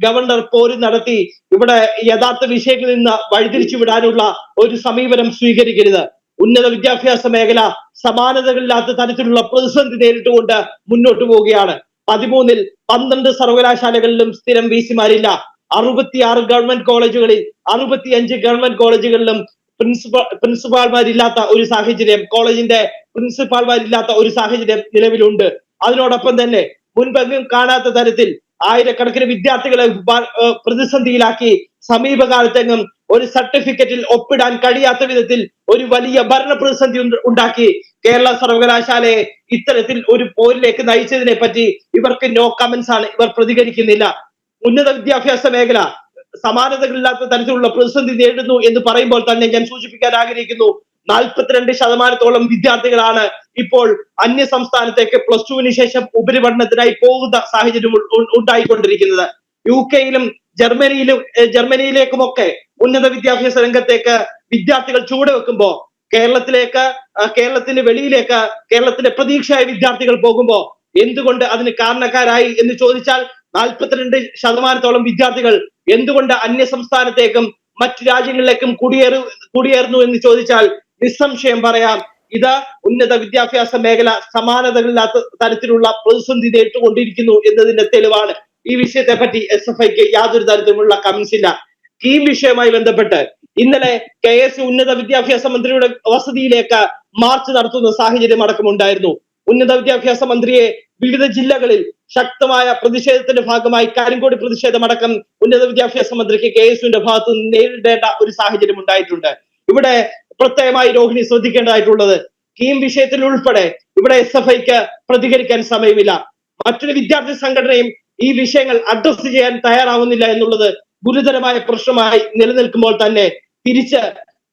ഗവർണർ പോര് നടത്തി ഇവിടെ യഥാർത്ഥ വിഷയങ്ങളിൽ നിന്ന് വഴിതിരിച്ചു വിടാനുള്ള ഒരു സമീപനം സ്വീകരിക്കരുത്. ഉന്നത വിദ്യാഭ്യാസ മേഖല സമാനതകളില്ലാത്ത തരത്തിലുള്ള പ്രതിസന്ധി നേരിട്ടുകൊണ്ട് മുന്നോട്ട് പോവുകയാണ്. 13-ൽ 12 സർവകലാശാലകളിലും സ്ഥിരം VC-മാരില്ല. 66 ഗവൺമെന്റ് കോളേജുകളിൽ 65 ഗവൺമെന്റ് കോളേജുകളിലും പ്രിൻസിപ്പാൾമാരില്ലാത്ത ഒരു സാഹചര്യം, കോളേജിന്റെ പ്രിൻസിപ്പാൾമാരില്ലാത്ത ഒരു സാഹചര്യം നിലവിലുണ്ട്. അതിനോടൊപ്പം തന്നെ മുൻപെങ്ങും കാണാത്ത തരത്തിൽ ആയിരക്കണക്കിന് വിദ്യാർത്ഥികളെ പ്രതിസന്ധിയിലാക്കി സമീപകാലത്തെങ്ങും ഒരു സർട്ടിഫിക്കറ്റിൽ ഒപ്പിടാൻ കഴിയാത്ത വിധത്തിൽ ഒരു വലിയ ഭരണ പ്രതിസന്ധി ഉണ്ടാക്കി കേരള സർവകലാശാലയെ ഇത്തരത്തിൽ ഒരു പോരിലേക്ക് നയിച്ചതിനെ പറ്റി ഇവർക്ക് നോ കമന്റ്സ് ആണ്. ഇവർ പ്രതികരിക്കുന്നില്ല. ഉന്നത വിദ്യാഭ്യാസ മേഖല സമാനതകളില്ലാത്ത തരത്തിലുള്ള പ്രതിസന്ധി നേരിടുന്നു എന്ന് പറയുമ്പോൾ തന്നെ ഞാൻ സൂചിപ്പിക്കാൻ ആഗ്രഹിക്കുന്നു, 42% വിദ്യാർത്ഥികളാണ് ഇപ്പോൾ അന്യ സംസ്ഥാനത്തേക്ക് +2 ശേഷം ഉപരിപഠനത്തിനായി പോകുന്ന സാഹചര്യം ഉണ്ടായിക്കൊണ്ടിരിക്കുന്നത്. UK-യിലും ജർമ്മനിയിലേക്കുമൊക്കെ ഉന്നത വിദ്യാഭ്യാസ രംഗത്തേക്ക് വിദ്യാർത്ഥികൾ ചുവടുവെക്കുമ്പോ കേരളത്തിന്റെ വെളിയിലേക്ക് കേരളത്തിന്റെ പ്രതീക്ഷയായ വിദ്യാർത്ഥികൾ പോകുമ്പോ എന്തുകൊണ്ട് അതിന് കാരണക്കാരായി എന്ന് ചോദിച്ചാൽ 42% വിദ്യാർത്ഥികൾ എന്തുകൊണ്ട് അന്യ സംസ്ഥാനത്തേക്കും മറ്റു രാജ്യങ്ങളിലേക്കും കുടിയേറുന്നു എന്ന് ചോദിച്ചാൽ നിസ്സംശയം പറയാം, ഇത് ഉന്നത വിദ്യാഭ്യാസ മേഖല സമാനതകളില്ലാത്ത തരത്തിലുള്ള പ്രതിസന്ധി നേരിട്ടുകൊണ്ടിരിക്കുന്നു എന്നതിന്റെ തെളിവാണ്. ഈ വിഷയത്തെ പറ്റി SFIക്ക് യാതൊരു തരത്തിലുമുള്ള കമന്റ്സ് ഇല്ല. ഈ വിഷയവുമായി ബന്ധപ്പെട്ട് ഇന്നലെ KSU ഉന്നത വിദ്യാഭ്യാസ മന്ത്രിയുടെ വസതിയിലേക്ക് മാർച്ച് നടത്തുന്ന സാഹചര്യം അടക്കമുണ്ടായിരുന്നു. ഉന്നത വിദ്യാഭ്യാസ മന്ത്രിയെ വിവിധ ജില്ലകളിൽ ശക്തമായ പ്രതിഷേധത്തിന്റെ ഭാഗമായി കരിങ്കോടി പ്രതിഷേധമടക്കം ഉന്നത വിദ്യാഭ്യാസ മന്ത്രിക്ക് KSUവിന്റെ ഭാഗത്ത് നിന്ന് നേരിടേണ്ട ഒരു സാഹചര്യം ഉണ്ടായിട്ടുണ്ട്. ഇവിടെ പ്രത്യേകമായി രോഹിണി ശ്രദ്ധിക്കേണ്ടതായിട്ടുള്ളത്, കീം വിഷയത്തിൽ ഉൾപ്പെടെ ഇവിടെ SFIക്ക് പ്രതികരിക്കാൻ സമയമില്ല. മറ്റൊരു വിദ്യാർത്ഥി സംഘടനയും ഈ വിഷയങ്ങൾ അഡ്രസ് ചെയ്യാൻ തയ്യാറാവുന്നില്ല എന്നുള്ളത് ഗുരുതരമായ പ്രശ്നമായി നിലനിൽക്കുമ്പോൾ തന്നെ തിരിച്ച്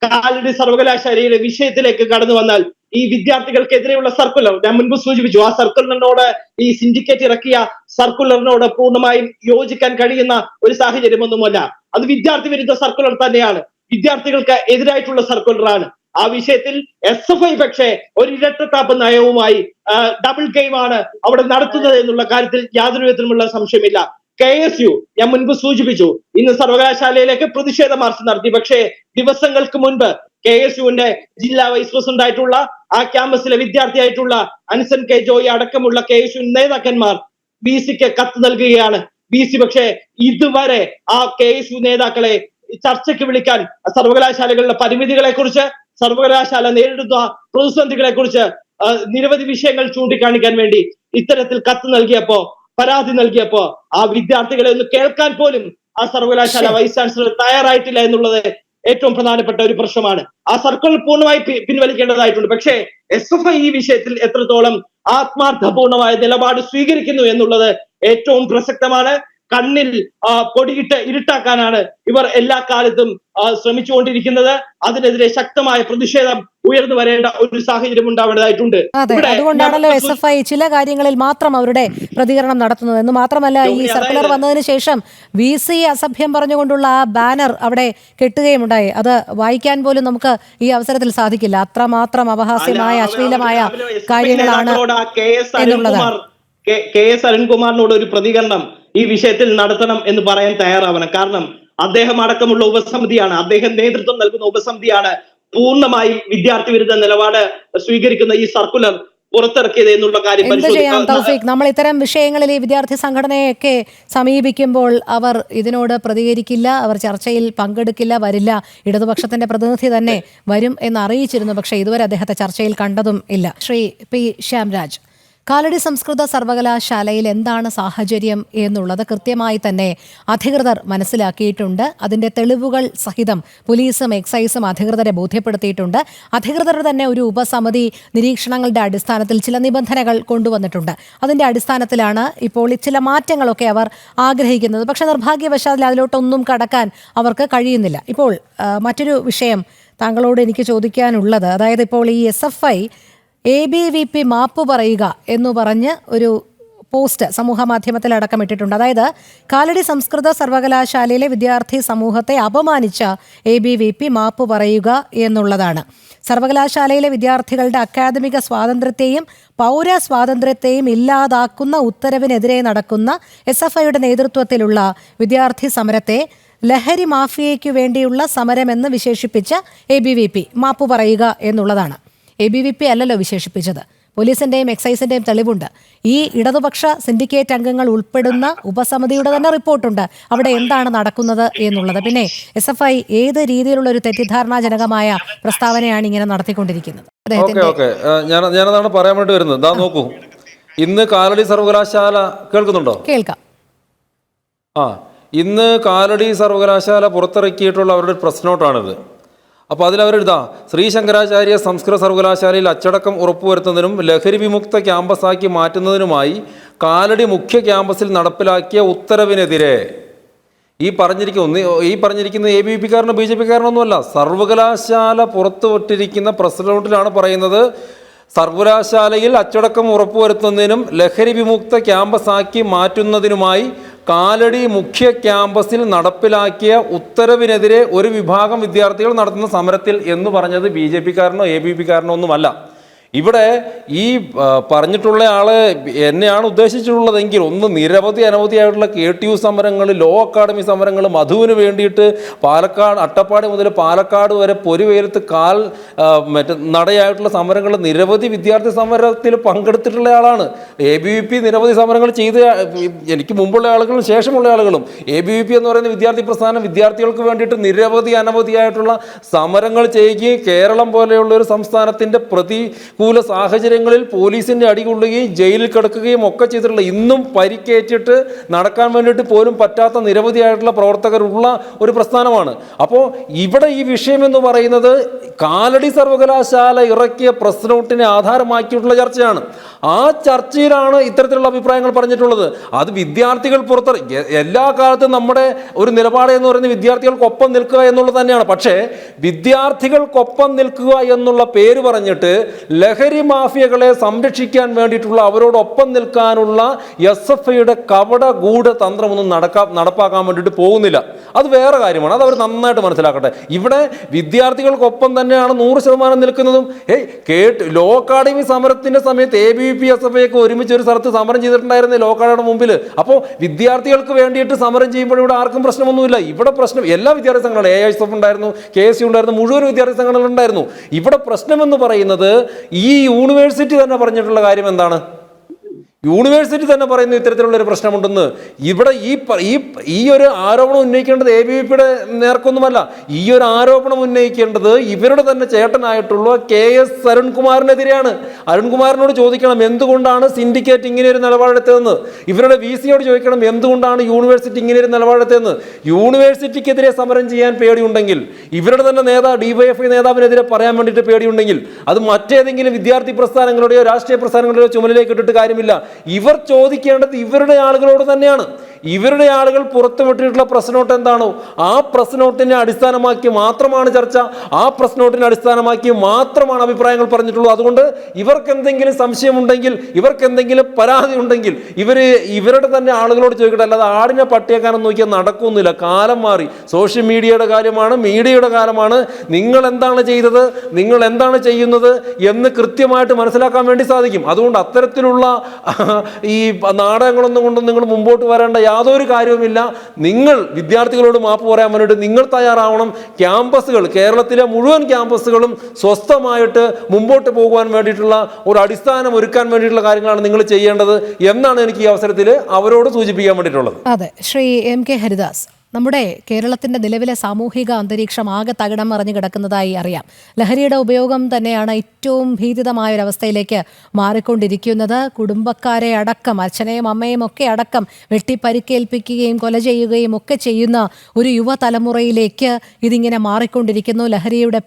കാലടി സർവകലാശാലയുടെ വിഷയത്തിലേക്ക് കടന്നു വന്നാൽ ഈ വിദ്യാർത്ഥികൾക്കെതിരെയുള്ള സർക്കുലർ ഞാൻ മുൻപ് സൂചിപ്പിച്ചു, ആ സർക്കുലറിനോട് ഈ സിൻഡിക്കേറ്റ് ഇറക്കിയ സർക്കുലറിനോട് പൂർണ്ണമായും യോജിക്കാൻ കഴിയുന്ന ഒരു സാഹചര്യമൊന്നുമല്ല. അത് വിദ്യാർത്ഥി വിരുദ്ധ സർക്കുലർ തന്നെയാണ്, വിദ്യാർത്ഥികൾക്ക് എതിരായിട്ടുള്ള സർക്കുലറാണ്. ആ വിഷയത്തിൽ SFI പക്ഷേ ഒരു ഇരട്ടത്താപ്പ് നയവുമായി ഡബിൾ ഗെയിമാണ് അവിടെ നടത്തുന്നത് എന്നുള്ള കാര്യത്തിൽ യാതൊരു വിധത്തിലുമുള്ള സംശയമില്ല. KSU ഞാൻ മുൻപ് സൂചിപ്പിച്ചു, ഇന്ന് സർവകലാശാലയിലേക്ക് പ്രതിഷേധ മാർച്ച് നടത്തി. പക്ഷേ ദിവസങ്ങൾക്ക് മുൻപ് KSUവിന്റെ ജില്ലാ വൈസ് പ്രസിഡന്റ് ആയിട്ടുള്ള ആ ക്യാമ്പസിലെ വിദ്യാർത്ഥിയായിട്ടുള്ള അൻസൻ K ജോയി അടക്കമുള്ള KSU നേതാക്കന്മാർ VCക്ക് കത്ത് നൽകുകയാണ്. VC പക്ഷേ ഇതുവരെ ആ KSU നേതാക്കളെ ചർച്ചയ്ക്ക് വിളിക്കാൻ സർവകലാശാലകളുടെ പരിമിതികളെ കുറിച്ച്, സർവകലാശാല നേരിടുന്ന പ്രതിസന്ധികളെ കുറിച്ച് നിരവധി വിഷയങ്ങൾ ചൂണ്ടിക്കാണിക്കാൻ വേണ്ടി ഇത്തരത്തിൽ കത്ത് നൽകിയപ്പോ, പരാതി നൽകിയപ്പോ ആ വിദ്യാർത്ഥികളെ ഒന്ന് കേൾക്കാൻ പോലും ആ സർവകലാശാല വൈസ് ചാൻസലർ തയ്യാറായിട്ടില്ല എന്നുള്ളത് ഏറ്റവും പ്രധാനപ്പെട്ട ഒരു പ്രശ്നമാണ്. ആ സർക്കുലർ പൂർണ്ണമായി പിൻവലിക്കേണ്ടതായിട്ടുണ്ട്. പക്ഷേ SFI ഈ വിഷയത്തിൽ എത്രത്തോളം ആത്മാർത്ഥപൂർണമായ നിലപാട് സ്വീകരിക്കുന്നു എന്നുള്ളത് ഏറ്റവും പ്രസക്തമാണ്. കണ്ണിൽ പൊടിയിട്ട് ഇരുട്ടാക്കാനാണ് ഇവർ എല്ലാ കാലത്തും ശ്രമിച്ചുകൊണ്ടിരിക്കുന്നത്. അതിനെതിരെ ശക്തമായ പ്രതിഷേധം ഉയർന്നു വരേണ്ട ഒരു സാഹചര്യം ഉണ്ടാവേണ്ടതായിട്ടുണ്ട്. അതെ, അതുകൊണ്ടാണല്ലോ SFI ചില കാര്യങ്ങളിൽ മാത്രം അവരുടെ പ്രതികരണം നടത്തുന്നത്. എന്ന് മാത്രമല്ല, ഈ സർക്കുലർ വന്നതിന് ശേഷം VC അസഭ്യം പറഞ്ഞുകൊണ്ടുള്ള ആ ബാനർ അവിടെ കെട്ടുകയുമുണ്ടായി. അത് വായിക്കാൻ പോലും നമുക്ക് ഈ അവസരത്തിൽ സാധിക്കില്ല, അത്രമാത്രം അപഹാസ്യമായ അശ്ലീലമായ കാര്യങ്ങളാണ് എന്നുള്ളതാണ്. KS അരുൺകുമാറിനോട് ഒരു പ്രതികരണം ഈ വിഷയത്തിൽ നടത്തണം എന്ന് പറയാൻ തയ്യാറാവണം. കാരണം അദ്ദേഹം അടക്കമുള്ള ഉപസമിതിയാണ്, അദ്ദേഹം നേതൃത്വം നൽകുന്ന ഉപസമിതിയാണ് പൂർണ്ണമായി വിദ്യാർത്ഥി വിരുദ്ധ നിലപാട് സ്വീകരിക്കുന്ന ഈ സർക്കുലർ പുറത്തിറക്കിയത് എന്നുള്ള കാര്യം എന്ത് ചെയ്യാം തൗഫീഖ്, നമ്മൾ ഇത്തരം വിഷയങ്ങളിൽ ഈ വിദ്യാർത്ഥി സംഘടനയൊക്കെ സമീപിക്കുമ്പോൾ അവർ ഇതിനോട് പ്രതികരിക്കില്ല, അവർ ചർച്ചയിൽ പങ്കെടുക്കില്ല, വരില്ല. ഇടതുപക്ഷത്തിന്റെ പ്രതിനിധി തന്നെ വരും എന്ന് അറിയിച്ചിരുന്നു, പക്ഷേ ഇതുവരെ അദ്ദേഹത്തെ ചർച്ചയിൽ കണ്ടതും ഇല്ല. ശ്രീ P. ശ്യാംരാജ്, കാലടി സംസ്കൃത സർവകലാശാലയിൽ എന്താണ് സാഹചര്യം എന്നുള്ളത് കൃത്യമായി തന്നെ അധികൃതർ മനസ്സിലാക്കിയിട്ടുണ്ട്. അതിൻ്റെ തെളിവുകൾ സഹിതം പോലീസും എക്സൈസും അധികൃതരെ ബോധ്യപ്പെടുത്തിയിട്ടുണ്ട്. അധികൃതർ തന്നെ ഒരു ഉപസമിതി നിരീക്ഷണങ്ങളുടെ അടിസ്ഥാനത്തിൽ ചില നിബന്ധനകൾ കൊണ്ടുവന്നിട്ടുണ്ട്. അതിൻ്റെ അടിസ്ഥാനത്തിലാണ് ഇപ്പോൾ ചില മാറ്റങ്ങളൊക്കെ അവർ ആഗ്രഹിക്കുന്നത്. പക്ഷേ നിർഭാഗ്യവശാൽ അതിലോട്ടൊന്നും കടക്കാൻ അവർക്ക് കഴിയുന്നില്ല. ഇപ്പോൾ മറ്റൊരു വിഷയം താങ്കളോട് എനിക്ക് ചോദിക്കാനുള്ളത്, അതായത് ഇപ്പോൾ ഈ SFI ABVP മാപ്പ് പറയുക എന്ന് പറഞ്ഞ് ഒരു പോസ്റ്റ് സമൂഹ മാധ്യമത്തിൽ അടക്കം ഇട്ടിട്ടുണ്ട്. അതായത് കാലടി സംസ്കൃത സർവകലാശാലയിലെ വിദ്യാർത്ഥി സമൂഹത്തെ അപമാനിച്ച ABVP മാപ്പ് പറയുക എന്നുള്ളതാണ്. സർവകലാശാലയിലെ വിദ്യാർത്ഥികളുടെ അക്കാദമിക സ്വാതന്ത്ര്യത്തെയും പൗര സ്വാതന്ത്ര്യത്തെയും ഇല്ലാതാക്കുന്ന ഉത്തരവിനെതിരെ നടക്കുന്ന SFIയുടെ നേതൃത്വത്തിലുള്ള വിദ്യാർത്ഥി സമരത്തെ ലഹരി മാഫിയയ്ക്കു വേണ്ടിയുള്ള സമരമെന്ന് വിശേഷിപ്പിച്ച ABVP മാപ്പ് പറയുക എന്നുള്ളതാണ്. ABVP അല്ലല്ലോ വിശേഷിപ്പിച്ചത്, പോലീസിന്റെയും എക്സൈസിന്റെയും തെളിവുണ്ട്. ഈ ഇടതുപക്ഷ സിൻഡിക്കേറ്റ് അംഗങ്ങൾ ഉൾപ്പെടുന്ന ഉപസമിതിയുടെ തന്നെ റിപ്പോർട്ടുണ്ട് അവിടെ എന്താണ് നടക്കുന്നത് എന്നുള്ളത്. പിന്നെ SFI ഏത് രീതിയിലുള്ള ഒരു തെറ്റിദ്ധാരണാജനകമായ പ്രസ്താവനയാണ് ഇങ്ങനെ നടത്തിക്കൊണ്ടിരിക്കുന്നത്? ഞാനതാണ് പറയാൻ വേണ്ടി വരുന്നത്. ദാ നോക്കൂ, ഇന്ന് കാലടി സർവകലാശാല കേൾക്കുന്നുണ്ടോ? കേൾക്കാം. ഇന്ന് കാലടി സർവകലാശാല പുറത്തിറക്കിയിട്ടുള്ള അവരുടെ പ്രസ് നോട്ടാണിത്. അപ്പോൾ അതിലവരെഴുതാ, ശ്രീ ശങ്കരാചാര്യ സംസ്കൃത സർവകലാശാലയിൽ അച്ചടക്കം ഉറപ്പുവരുത്തുന്നതിനും ലഹരി വിമുക്ത ക്യാമ്പസാക്കി മാറ്റുന്നതിനുമായി കാലടി മുഖ്യ ക്യാമ്പസിൽ നടപ്പിലാക്കിയ ഉത്തരവിനെതിരെ ഈ പറഞ്ഞിരിക്കുന്ന ABVP കാരനോ BJP കാരനൊന്നുമല്ല, സർവകലാശാല പുറത്തുവിട്ടിരിക്കുന്ന പ്രസ് നോട്ടിലാണ് പറയുന്നത്. സർവകലാശാലയിൽ അച്ചടക്കം ഉറപ്പുവരുത്തുന്നതിനും ലഹരി വിമുക്ത ക്യാമ്പസ് ആക്കി മാറ്റുന്നതിനുമായി കാലടി മുഖ്യ ക്യാമ്പസിൽ നടപ്പിലാക്കിയ ഉത്തരവിനെതിരെ ഒരു വിഭാഗം വിദ്യാർത്ഥികൾ നടത്തുന്ന സമരത്തിൽ എന്ന് പറഞ്ഞത് BJP കാരനോ ABVP കാരനോ ഒന്നുമല്ല. ഇവിടെ ഈ പറഞ്ഞിട്ടുള്ള ആള് എന്നെയാണ് ഉദ്ദേശിച്ചിട്ടുള്ളതെങ്കിൽ ഒന്ന് അനവധിയായിട്ടുള്ള KTU സമരങ്ങൾ, ലോ അക്കാഡമി സമരങ്ങൾ, മധുവിന് വേണ്ടിയിട്ട് പാലക്കാട് അട്ടപ്പാടി മുതൽ പാലക്കാട് വരെ പൊരുവേലത്ത് നടയായിട്ടുള്ള സമരങ്ങൾ, നിരവധി വിദ്യാർത്ഥി സമരത്തിൽ പങ്കെടുത്തിട്ടുള്ള ആളാണ്. ABVP നിരവധി സമരങ്ങൾ ചെയ്ത, എനിക്ക് മുമ്പുള്ള ആളുകളും ശേഷമുള്ള ആളുകളും. ABVP എന്ന് പറയുന്ന വിദ്യാർത്ഥി പ്രസ്ഥാനം വിദ്യാർത്ഥികൾക്ക് വേണ്ടിയിട്ട് അനവധിയായിട്ടുള്ള സമരങ്ങൾ ചെയ്യുകയും കേരളം പോലെയുള്ള ഒരു സംസ്ഥാനത്തിൻ്റെ പ്രതികൂല സാഹചര്യങ്ങളിൽ പോലീസിന്റെ അടികൊള്ളുകയും ജയിലിൽ കിടക്കുകയും ഒക്കെ ചെയ്തിട്ടുള്ള, ഇന്നും പരിക്കേറ്റിട്ട് നടക്കാൻ വേണ്ടിയിട്ട് പോലും പറ്റാത്ത നിരവധിയായിട്ടുള്ള പ്രവർത്തകരുള്ള ഒരു പ്രസ്ഥാനമാണ്. അപ്പോൾ ഇവിടെ ഈ വിഷയം എന്ന് പറയുന്നത് കാലടി സർവകലാശാല ഇറക്കിയ പ്രസ് നോട്ടിനെ ആധാരമാക്കിയിട്ടുള്ള ചർച്ചയാണ്. ആ ചർച്ചയിലാണ് ഇത്തരത്തിലുള്ള അഭിപ്രായങ്ങൾ പറഞ്ഞിട്ടുള്ളത്. അത് വിദ്യാർത്ഥികൾ എല്ലാ കാലത്തും നമ്മുടെ ഒരു നിലപാട് എന്ന് പറയുന്നത് വിദ്യാർത്ഥികൾക്കൊപ്പം നിൽക്കുക എന്നുള്ളത് തന്നെയാണ്. പക്ഷേ വിദ്യാർത്ഥികൾക്കൊപ്പം നിൽക്കുക എന്നുള്ള പേര് പറഞ്ഞിട്ട് ലഹരി മാഫിയകളെ സംരക്ഷിക്കാൻ വേണ്ടിയിട്ടുള്ള, അവരോടൊപ്പം നിൽക്കാനുള്ള SFIയുടെ കപട ഗൂഢ തന്ത്രമൊന്നും നടപ്പാക്കാൻ വേണ്ടിയിട്ട് പോകുന്നില്ല. അത് വേറെ കാര്യമാണ്, അത് അവർ നന്നായിട്ട് മനസ്സിലാക്കട്ടെ. ഇവിടെ വിദ്യാർത്ഥികൾക്കൊപ്പം തന്നെയാണ് 100% നിൽക്കുന്നതും. ലോ അക്കാഡമി സമരത്തിന്റെ സമയത്ത് ABVP SFI ഒക്കെ ഒരുമിച്ച് ഒരു സ്ഥലത്ത് സമരം ചെയ്തിട്ടുണ്ടായിരുന്നു ലോ അക്കാഡമിയുടെ മുമ്പിൽ. അപ്പോൾ വിദ്യാർത്ഥികൾക്ക് വേണ്ടിയിട്ട് സമരം ചെയ്യുമ്പോൾ ഇവിടെ ആർക്കും പ്രശ്നമൊന്നുമില്ല. ഇവിടെ പ്രശ്നം എല്ലാ വിദ്യാർത്ഥി സംഘടനകളും, AISF ഉണ്ടായിരുന്നു, KSU ഉണ്ടായിരുന്നു, മുഴുവൻ വിദ്യാർത്ഥി സംഘടനകളുണ്ടായിരുന്നു. ഇവിടെ പ്രശ്നമെന്ന് പറയുന്നത് ഈ യൂണിവേഴ്സിറ്റി തന്നെ പറഞ്ഞിട്ടുള്ള കാര്യം എന്താണ്? യൂണിവേഴ്സിറ്റി തന്നെ പറയുന്നു ഇത്തരത്തിലുള്ള ഒരു പ്രശ്നമുണ്ടെന്ന്. ഇവിടെ ഈ ഒരു ആരോപണം ഉന്നയിക്കേണ്ടത് ABVPയുടെ നേർക്കൊന്നുമല്ല. ഈ ഒരു ആരോപണം ഉന്നയിക്കേണ്ടത് ഇവരുടെ തന്നെ ചേട്ടനായിട്ടുള്ള KS അരുൺകുമാറിനെതിരെയാണ്. അരുൺകുമാറിനോട് ചോദിക്കണം എന്തുകൊണ്ടാണ് സിൻഡിക്കേറ്റ് ഇങ്ങനെ ഒരു നിലപാടെടുത്തതെന്ന്. ഇവരുടെ VCയോട് ചോദിക്കണം എന്തുകൊണ്ടാണ് യൂണിവേഴ്സിറ്റി ഇങ്ങനെ ഒരു നിലപാടെടുത്തതെന്ന്. യൂണിവേഴ്സിറ്റിക്കെതിരെ സമരം ചെയ്യാൻ പേടിയുണ്ടെങ്കിൽ, ഇവരുടെ തന്നെ DYFI നേതാവിനെതിരെ പറയാൻ വേണ്ടിയിട്ട് പേടിയുണ്ടെങ്കിൽ, അത് മറ്റേതെങ്കിലും വിദ്യാർത്ഥി പ്രസ്ഥാനങ്ങളുടെയോ രാഷ്ട്രീയ പ്രസ്ഥാനങ്ങളുടെയോ ചുമലിലേക്ക് ഇട്ടിട്ട് കാര്യമില്ല. ഇവർ ചോദിക്കേണ്ടത് ഇവരുടെ ആളുകളോട് തന്നെയാണ്. ഇവരുടെ ആളുകൾ പുറത്തുവിട്ടിട്ടുള്ള പ്രസ് നോട്ട് എന്താണോ ആ പ്രസ് നോട്ടിനെ അടിസ്ഥാനമാക്കി മാത്രമാണ് ചർച്ച, ആ പ്രസ് നോട്ടിനെ അടിസ്ഥാനമാക്കി മാത്രമാണ് അഭിപ്രായങ്ങൾ പറഞ്ഞിട്ടുള്ളൂ. അതുകൊണ്ട് ഇവർക്ക് എന്തെങ്കിലും സംശയമുണ്ടെങ്കിൽ, ഇവർക്ക് എന്തെങ്കിലും പരാതി ഉണ്ടെങ്കിൽ ഇവരുടെ തന്നെ ആളുകളോട് ചോദിക്കട്ടെ. അല്ലാതെ ആടിനെ പട്ടിയാക്കാനും നോക്കിയാൽ നടക്കുന്നില്ല. കാലം മാറി, സോഷ്യൽ മീഡിയയുടെ കാലമാണ്, മീഡിയയുടെ കാലമാണ്. നിങ്ങൾ എന്താണ് ചെയ്തത്, നിങ്ങൾ എന്താണ് ചെയ്യുന്നത് എന്ന് കൃത്യമായിട്ട് മനസ്സിലാക്കാൻ വേണ്ടി സാധിക്കും. അതുകൊണ്ട് അത്തരത്തിലുള്ള ഈ നാടകങ്ങളൊന്നും കൊണ്ട് നിങ്ങൾ മുമ്പോട്ട് വരേണ്ട യാതൊരു കാര്യവുമില്ല. നിങ്ങൾ വിദ്യാർത്ഥികളോട് മാപ്പ് പറയാൻ വേണ്ടിയിട്ട് നിങ്ങൾ തയ്യാറാവണം. ക്യാമ്പസുകൾ, കേരളത്തിലെ മുഴുവൻ ക്യാമ്പസുകളും സ്വസ്ഥമായിട്ട് മുമ്പോട്ട് പോകുവാൻ വേണ്ടിയിട്ടുള്ള ഒരു അടിസ്ഥാനം ഒരുക്കാൻ വേണ്ടിയിട്ടുള്ള കാര്യങ്ങളാണ് നിങ്ങൾ ചെയ്യേണ്ടത് എന്നാണ് എനിക്ക് ഈ അവസരത്തിൽ അവരോട് സൂചിപ്പിക്കാൻ വേണ്ടിയിട്ടുള്ളത്. അതെ, ശ്രീ MK ഹരിദാസ്, നമ്മുടെ കേരളത്തിൻ്റെ നിലവിലെ സാമൂഹിക അന്തരീക്ഷം ആകെ തകിടം മറിഞ്ഞു കിടക്കുന്നതായി അറിയാം. ലഹരിയുടെ ഉപയോഗം തന്നെയാണ് ഏറ്റവും ഭീതിതമായൊരവസ്ഥയിലേക്ക് മാറിക്കൊണ്ടിരിക്കുന്നത്. കുടുംബക്കാരെ അടക്കം, അച്ഛനെയും അമ്മയും ഒക്കെ അടക്കം വെട്ടിപ്പരിക്കേൽപ്പിക്കുകയും കൊല ചെയ്യുകയും ഒക്കെ ചെയ്യുന്ന ഒരു യുവതലമുറയിലേക്ക് ഇതിങ്ങനെ മാറിക്കൊണ്ടിരിക്കുന്നു. ലഹരിയുടെ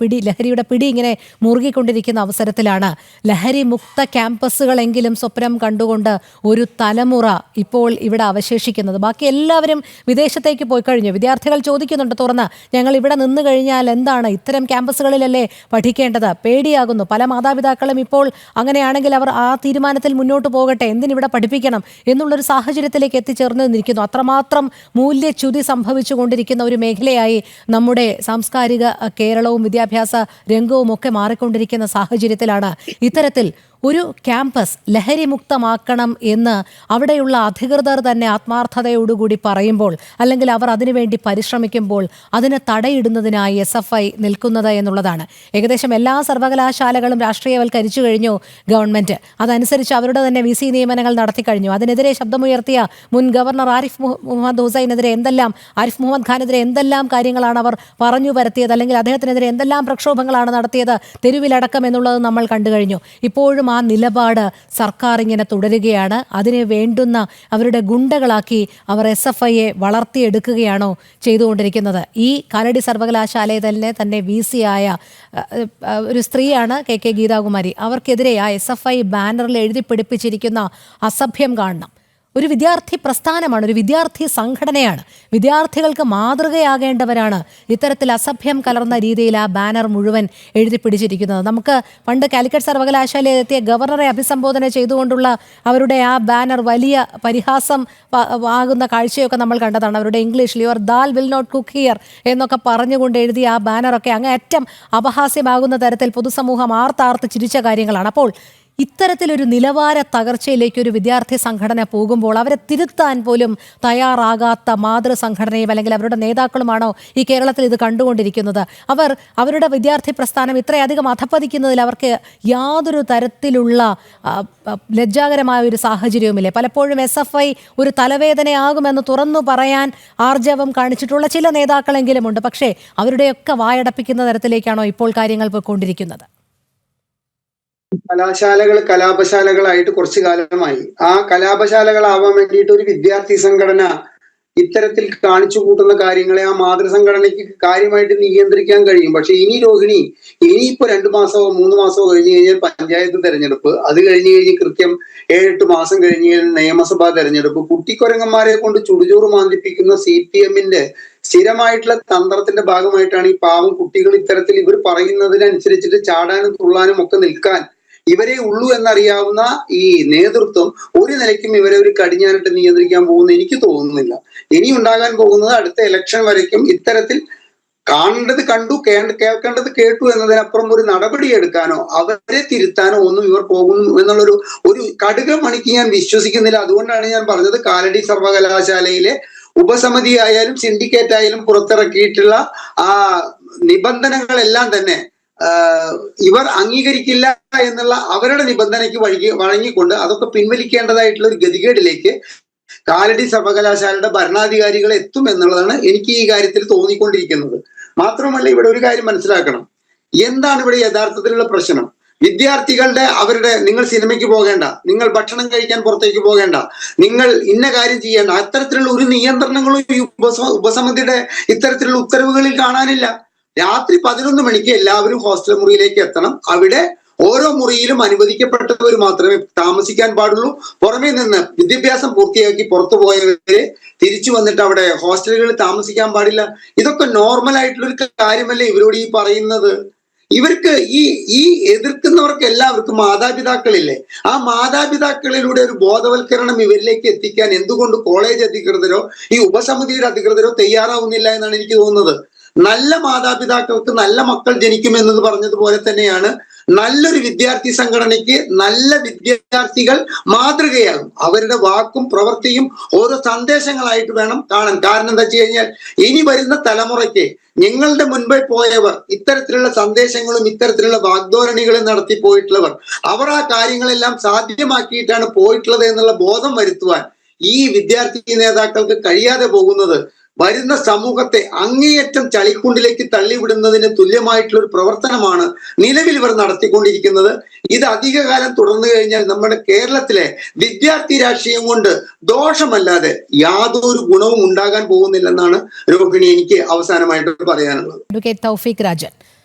പിടി ഇങ്ങനെ മുറുകിക്കൊണ്ടിരിക്കുന്ന അവസരത്തിലാണ് ലഹരി മുക്ത ക്യാമ്പസുകളെങ്കിലും സ്വപ്നം കണ്ടുകൊണ്ട് ഒരു തലമുറ ഇപ്പോൾ ഇവിടെ അവശേഷിക്കുന്നത്. ബാക്കി എല്ലാവരും വിദേശത്തേക്ക് പോയി കഴിഞ്ഞു. വിദ്യാർത്ഥികൾ ചോദിക്കുന്നുണ്ട് തുറന്ന്, ഞങ്ങൾ ഇവിടെ നിന്ന് കഴിഞ്ഞാൽ എന്താണ്, ഇത്തരം ക്യാമ്പസുകളിലല്ലേ പഠിക്കേണ്ടത്, പേടിയാകുന്നു. പല മാതാപിതാക്കളും ഇപ്പോൾ അങ്ങനെയാണെങ്കിൽ അവർ ആ തീരുമാനത്തിൽ മുന്നോട്ട് പോകട്ടെ, എന്തിനിവിടെ പഠിപ്പിക്കണം എന്നുള്ളൊരു സാഹചര്യത്തിലേക്ക് എത്തിച്ചേർന്ന് നിൽക്കുന്നു. അത്രമാത്രം മൂല്യച്യുതി സംഭവിച്ചു കൊണ്ടിരിക്കുന്ന ഒരു മേഖലയായി നമ്മുടെ സാംസ്കാരിക കേരളവും വിദ്യാഭ്യാസ രംഗവും ഒക്കെ മാറിക്കൊണ്ടിരിക്കുന്ന സാഹചര്യത്തിലാണ് ഇത്തരത്തിൽ ഒരു ക്യാമ്പസ് ലഹരി മുക്തമാക്കണം എന്ന് അവിടെയുള്ള അധികൃതർ തന്നെ ആത്മാർത്ഥതയോടുകൂടി പറയുമ്പോൾ, അല്ലെങ്കിൽ അവർ അതിനുവേണ്ടി പരിശ്രമിക്കുമ്പോൾ അതിന് തടയിടുന്നതിനായി SFI നിൽക്കുന്നത് എന്നുള്ളതാണ്. ഏകദേശം എല്ലാ സർവകലാശാലകളും രാഷ്ട്രീയവൽക്കരിച്ചു കഴിഞ്ഞു ഗവൺമെന്റ്. അതനുസരിച്ച് അവരുടെ തന്നെ VC നിയമനങ്ങൾ നടത്തി കഴിഞ്ഞു. അതിനെതിരെ ശബ്ദമുയർത്തിയ മുൻ ഗവർണർ ആരിഫ് മുഹമ്മദ് ഖാനെതിരെ എന്തെല്ലാം കാര്യങ്ങളാണ് അവർ പറഞ്ഞു വരുത്തിയത്, അല്ലെങ്കിൽ അദ്ദേഹത്തിനെതിരെ എന്തെല്ലാം പ്രക്ഷോഭങ്ങളാണ് നടത്തിയത്, തെരുവിലടക്കം എന്നുള്ളത് നമ്മൾ കണ്ടു കഴിഞ്ഞു. ഇപ്പോഴും ആ നിലപാട് സർക്കാർ ഇങ്ങനെ തുടരുകയാണ്. അതിനെ വേണ്ടുന്ന അവരുടെ ഗുണ്ടകളാക്കി അവർ SFIയെ വളർത്തിയെടുക്കുകയാണോ ചെയ്തുകൊണ്ടിരിക്കുന്നത്? ഈ കാലടി സർവകലാശാലയിലെ തന്നെ VC ആയ ഒരു സ്ത്രീയാണ് KK ഗീതാകുമാരി. അവർക്കെതിരെ ആ SFI ബാനറിൽ എഴുതി പിടിപ്പിച്ചിരിക്കുന്ന അസഭ്യം കാണണം. ഒരു വിദ്യാർത്ഥി പ്രസ്ഥാനമാണ്, ഒരു വിദ്യാർത്ഥി സംഘടനയാണ്. വിദ്യാർത്ഥികൾക്ക് മാതൃകയാകേണ്ടവരാണ് ഇത്തരത്തിൽ അസഭ്യം കലർന്ന രീതിയിൽ ആ ബാനർ മുഴുവൻ എഴുതി പിടിച്ചിരിക്കുന്നത്. നമുക്ക് പണ്ട് കാലിക്കറ്റ് സർവകലാശാലയിൽ എത്തിയ ഗവർണറെ അഭിസംബോധന ചെയ്തുകൊണ്ടുള്ള അവരുടെ ആ ബാനർ വലിയ പരിഹാസം ആകുന്ന കാഴ്ചയൊക്കെ നമ്മൾ കണ്ടതാണ്. അവരുടെ ഇംഗ്ലീഷിൽ your dal will not cook here എന്നൊക്കെ പറഞ്ഞുകൊണ്ട് എഴുതിയ ആ ബാനറൊക്കെ അങ്ങേയറ്റം അപഹാസ്യമാകുന്ന തരത്തിൽ പൊതുസമൂഹം ആർത്താർത്ത് ചിരിച്ച കാര്യങ്ങളാണ്. അപ്പോൾ ഇത്തരത്തിലൊരു നിലവാര തകർച്ചയിലേക്ക് ഒരു വിദ്യാർത്ഥി സംഘടന പോകുമ്പോൾ അവരെ തിരുത്താൻ പോലും തയ്യാറാകാത്ത മാതൃസംഘടനയും അല്ലെങ്കിൽ അവരുടെ നേതാക്കളുമാണോ ഈ കേരളത്തിൽ ഇത് കണ്ടുകൊണ്ടിരിക്കുന്നത്? അവരുടെ വിദ്യാർത്ഥി പ്രസ്ഥാനം ഇത്രയധികം അധപ്പതിക്കുന്നതിൽ അവർക്ക് യാതൊരു തരത്തിലുള്ള ലജ്ജാകരമായ ഒരു സാഹചര്യവുമില്ലേ? പലപ്പോഴും SFI ഒരു തലവേദനയാകുമെന്ന് തുറന്നു പറയാൻ ആർജവം കാണിച്ചിട്ടുള്ള ചില നേതാക്കളെങ്കിലും ഉണ്ട്. പക്ഷേ അവരുടെയൊക്കെ വായടപ്പിക്കുന്ന തരത്തിലേക്കാണോ ഇപ്പോൾ കാര്യങ്ങൾ പോയിക്കൊണ്ടിരിക്കുന്നത്? കലാശാലകൾ കലാപശാലകളായിട്ട് കുറച്ചു കാലമായി. ആ കലാപശാലകളാവാൻ വേണ്ടിയിട്ട് ഒരു വിദ്യാർത്ഥി സംഘടന ഇത്തരത്തിൽ കാണിച്ചു കൂട്ടുന്ന കാര്യങ്ങളെ ആ മാതൃസംഘടനയ്ക്ക് കാര്യമായിട്ട് നിയന്ത്രിക്കാൻ കഴിയും. പക്ഷെ ഇനി രോഹിണി, ഇനിയിപ്പോ 2 മാസമോ 3 മാസമോ കഴിഞ്ഞു കഴിഞ്ഞാൽ പഞ്ചായത്ത് തെരഞ്ഞെടുപ്പ്, അത് കഴിഞ്ഞ് കൃത്യം 7-8 മാസം കഴിഞ്ഞ് കഴിഞ്ഞാൽ നിയമസഭാ തെരഞ്ഞെടുപ്പ്. കുട്ടിക്കൊരങ്ങന്മാരെ കൊണ്ട് ചുടുചോറ് മാന്തിപ്പിക്കുന്ന CPM-ന്റെ സ്ഥിരമായിട്ടുള്ള തന്ത്രത്തിന്റെ ഭാഗമായിട്ടാണ് ഈ പാവം കുട്ടികൾ ഇത്തരത്തിൽ ഇവർ പറയുന്നതിനനുസരിച്ചിട്ട് ചാടാനും തുള്ളാനും ഒക്കെ നിൽക്കാൻ ഇവരെ ഉള്ളൂ എന്നറിയാവുന്ന ഈ നേതൃത്വം ഒരു നിലയ്ക്കും ഇവരെ ഒരു കടിഞ്ഞാനിട്ട് നിയന്ത്രിക്കാൻ പോകുന്ന എനിക്ക് തോന്നുന്നില്ല. ഇനി ഉണ്ടാകാൻ പോകുന്നത് അടുത്ത ഇലക്ഷൻ വരയ്ക്കും ഇത്തരത്തിൽ കാണേണ്ടത് കണ്ടു, കേൾക്കേണ്ടത് കേട്ടു എന്നതിനപ്പുറം ഒരു നടപടി എടുക്കാനോ അവരെ തിരുത്താനോ ഒന്നും ഇവർ പോകുന്നു എന്നുള്ളൊരു കടുക മണിക്ക് ഞാൻ വിശ്വസിക്കുന്നില്ല. അതുകൊണ്ടാണ് ഞാൻ പറഞ്ഞത് കാലടി സർവകലാശാലയിലെ ഉപസമിതി ആയാലും സിൻഡിക്കേറ്റ് ആയാലും പുറത്തിറക്കിയിട്ടുള്ള ആ നിബന്ധനകളെല്ലാം തന്നെ ഇവർ അംഗീകരിക്കില്ല എന്നുള്ള അവരുടെ നിബന്ധനയ്ക്ക് വഴങ്ങിക്കൊണ്ട് അതൊക്കെ പിൻവലിക്കേണ്ടതായിട്ടുള്ള ഒരു ഗതികേടിലേക്ക് കാലടി സർവകലാശാലയുടെ ഭരണാധികാരികൾ എത്തും എന്നുള്ളതാണ് എനിക്ക് ഈ കാര്യത്തിൽ തോന്നിക്കൊണ്ടിരിക്കുന്നത്. മാത്രമല്ല ഇവിടെ ഒരു കാര്യം മനസ്സിലാക്കണം. എന്താണ് ഇവിടെ യഥാർത്ഥത്തിലുള്ള പ്രശ്നം? വിദ്യാർത്ഥികളുടെ നിങ്ങൾ സിനിമയ്ക്ക് പോകേണ്ട, നിങ്ങൾ ഭക്ഷണം കഴിക്കാൻ പുറത്തേക്ക് പോകേണ്ട, നിങ്ങൾ ഇന്ന കാര്യം ചെയ്യേണ്ട, അത്തരത്തിലുള്ള ഒരു നിയന്ത്രണങ്ങളും ഈ ഉപസമിതിയുടെ ഇത്തരത്തിലുള്ള ഉത്തരവുകളിൽ കാണാനില്ല. രാത്രി 11 മണിക്ക് എല്ലാവരും ഹോസ്റ്റൽ മുറിയിലേക്ക് എത്തണം. അവിടെ ഓരോ മുറിയിലും അനുവദിക്കപ്പെട്ടവർ മാത്രമേ താമസിക്കാൻ പാടുള്ളൂ. പുറമേ നിന്ന് വിദ്യാഭ്യാസം പൂർത്തിയാക്കി പുറത്തു പോയവരെ തിരിച്ചു വന്നിട്ട് അവിടെ ഹോസ്റ്റലുകളിൽ താമസിക്കാൻ പാടില്ല. ഇതൊക്കെ നോർമൽ ആയിട്ടുള്ള ഒരു കാര്യമല്ലേ ഇവരോട് ഈ പറയുന്നത്? ഇവർക്ക് ഈ എതിർക്കുന്നവർക്ക് എല്ലാവർക്കും മാതാപിതാക്കളില്ലേ? ആ മാതാപിതാക്കളിലൂടെ ഒരു ബോധവൽക്കരണം ഇവരിലേക്ക് എത്തിക്കാൻ എന്തുകൊണ്ട് കോളേജ് അധികൃതരോ ഈ ഉപസമിതിയുടെ അധികൃതരോ തയ്യാറാവുന്നില്ല എന്നാണ് എനിക്ക് തോന്നുന്നത്. നല്ല മാതാപിതാക്കൾക്ക് നല്ല മക്കൾ ജനിക്കുമെന്നത് പറഞ്ഞതുപോലെ തന്നെയാണ് നല്ലൊരു വിദ്യാർത്ഥി സംഘടനയ്ക്ക് നല്ല വിദ്യാർത്ഥികൾ മാതൃകയാകും. അവരുടെ വാക്കും പ്രവൃത്തിയും ഓരോ സന്ദേശങ്ങളായിട്ട് വേണം കാണാൻ. കാരണം എന്താ വെച്ച് കഴിഞ്ഞാൽ ഇനി വരുന്ന തലമുറയ്ക്ക് ഞങ്ങളുടെ മുൻപേ പോയവർ ഇത്തരത്തിലുള്ള സന്ദേശങ്ങളും ഇത്തരത്തിലുള്ള വാഗ്ദോരണികളും നടത്തി പോയിട്ടുള്ളവർ അവർ ആ കാര്യങ്ങളെല്ലാം സാധ്യമാക്കിയിട്ടാണ് പോയിട്ടുള്ളത് എന്നുള്ള ബോധം വരുത്തുവാൻ ഈ വിദ്യാർത്ഥി നേതാക്കൾക്ക് കഴിയാതെ പോകുന്നത് വരുന്ന സമൂഹത്തെ അങ്ങേയറ്റം ചളിക്കുണ്ടിലേക്ക് തള്ളിവിടുന്നതിന് തുല്യമായിട്ടുള്ള ഒരു പ്രവർത്തനമാണ് നിലവിൽ ഇവർ നടത്തിക്കൊണ്ടിരിക്കുന്നത്. ഇത് അധികകാലം തുടർന്നു കഴിഞ്ഞാൽ നമ്മുടെ കേരളത്തിലെ വിദ്യാർത്ഥി രാഷ്ട്രീയം കൊണ്ട് ദോഷമല്ലാതെ യാതൊരു ഗുണവും ഉണ്ടാകാൻ പോകുന്നില്ലെന്നാണ് രോഹിണി എനിക്ക് അവസാനമായിട്ട് പറയാനുള്ളത്. അഡ്വക്കേറ്റ് തൗഫീഖ് രാജൻ,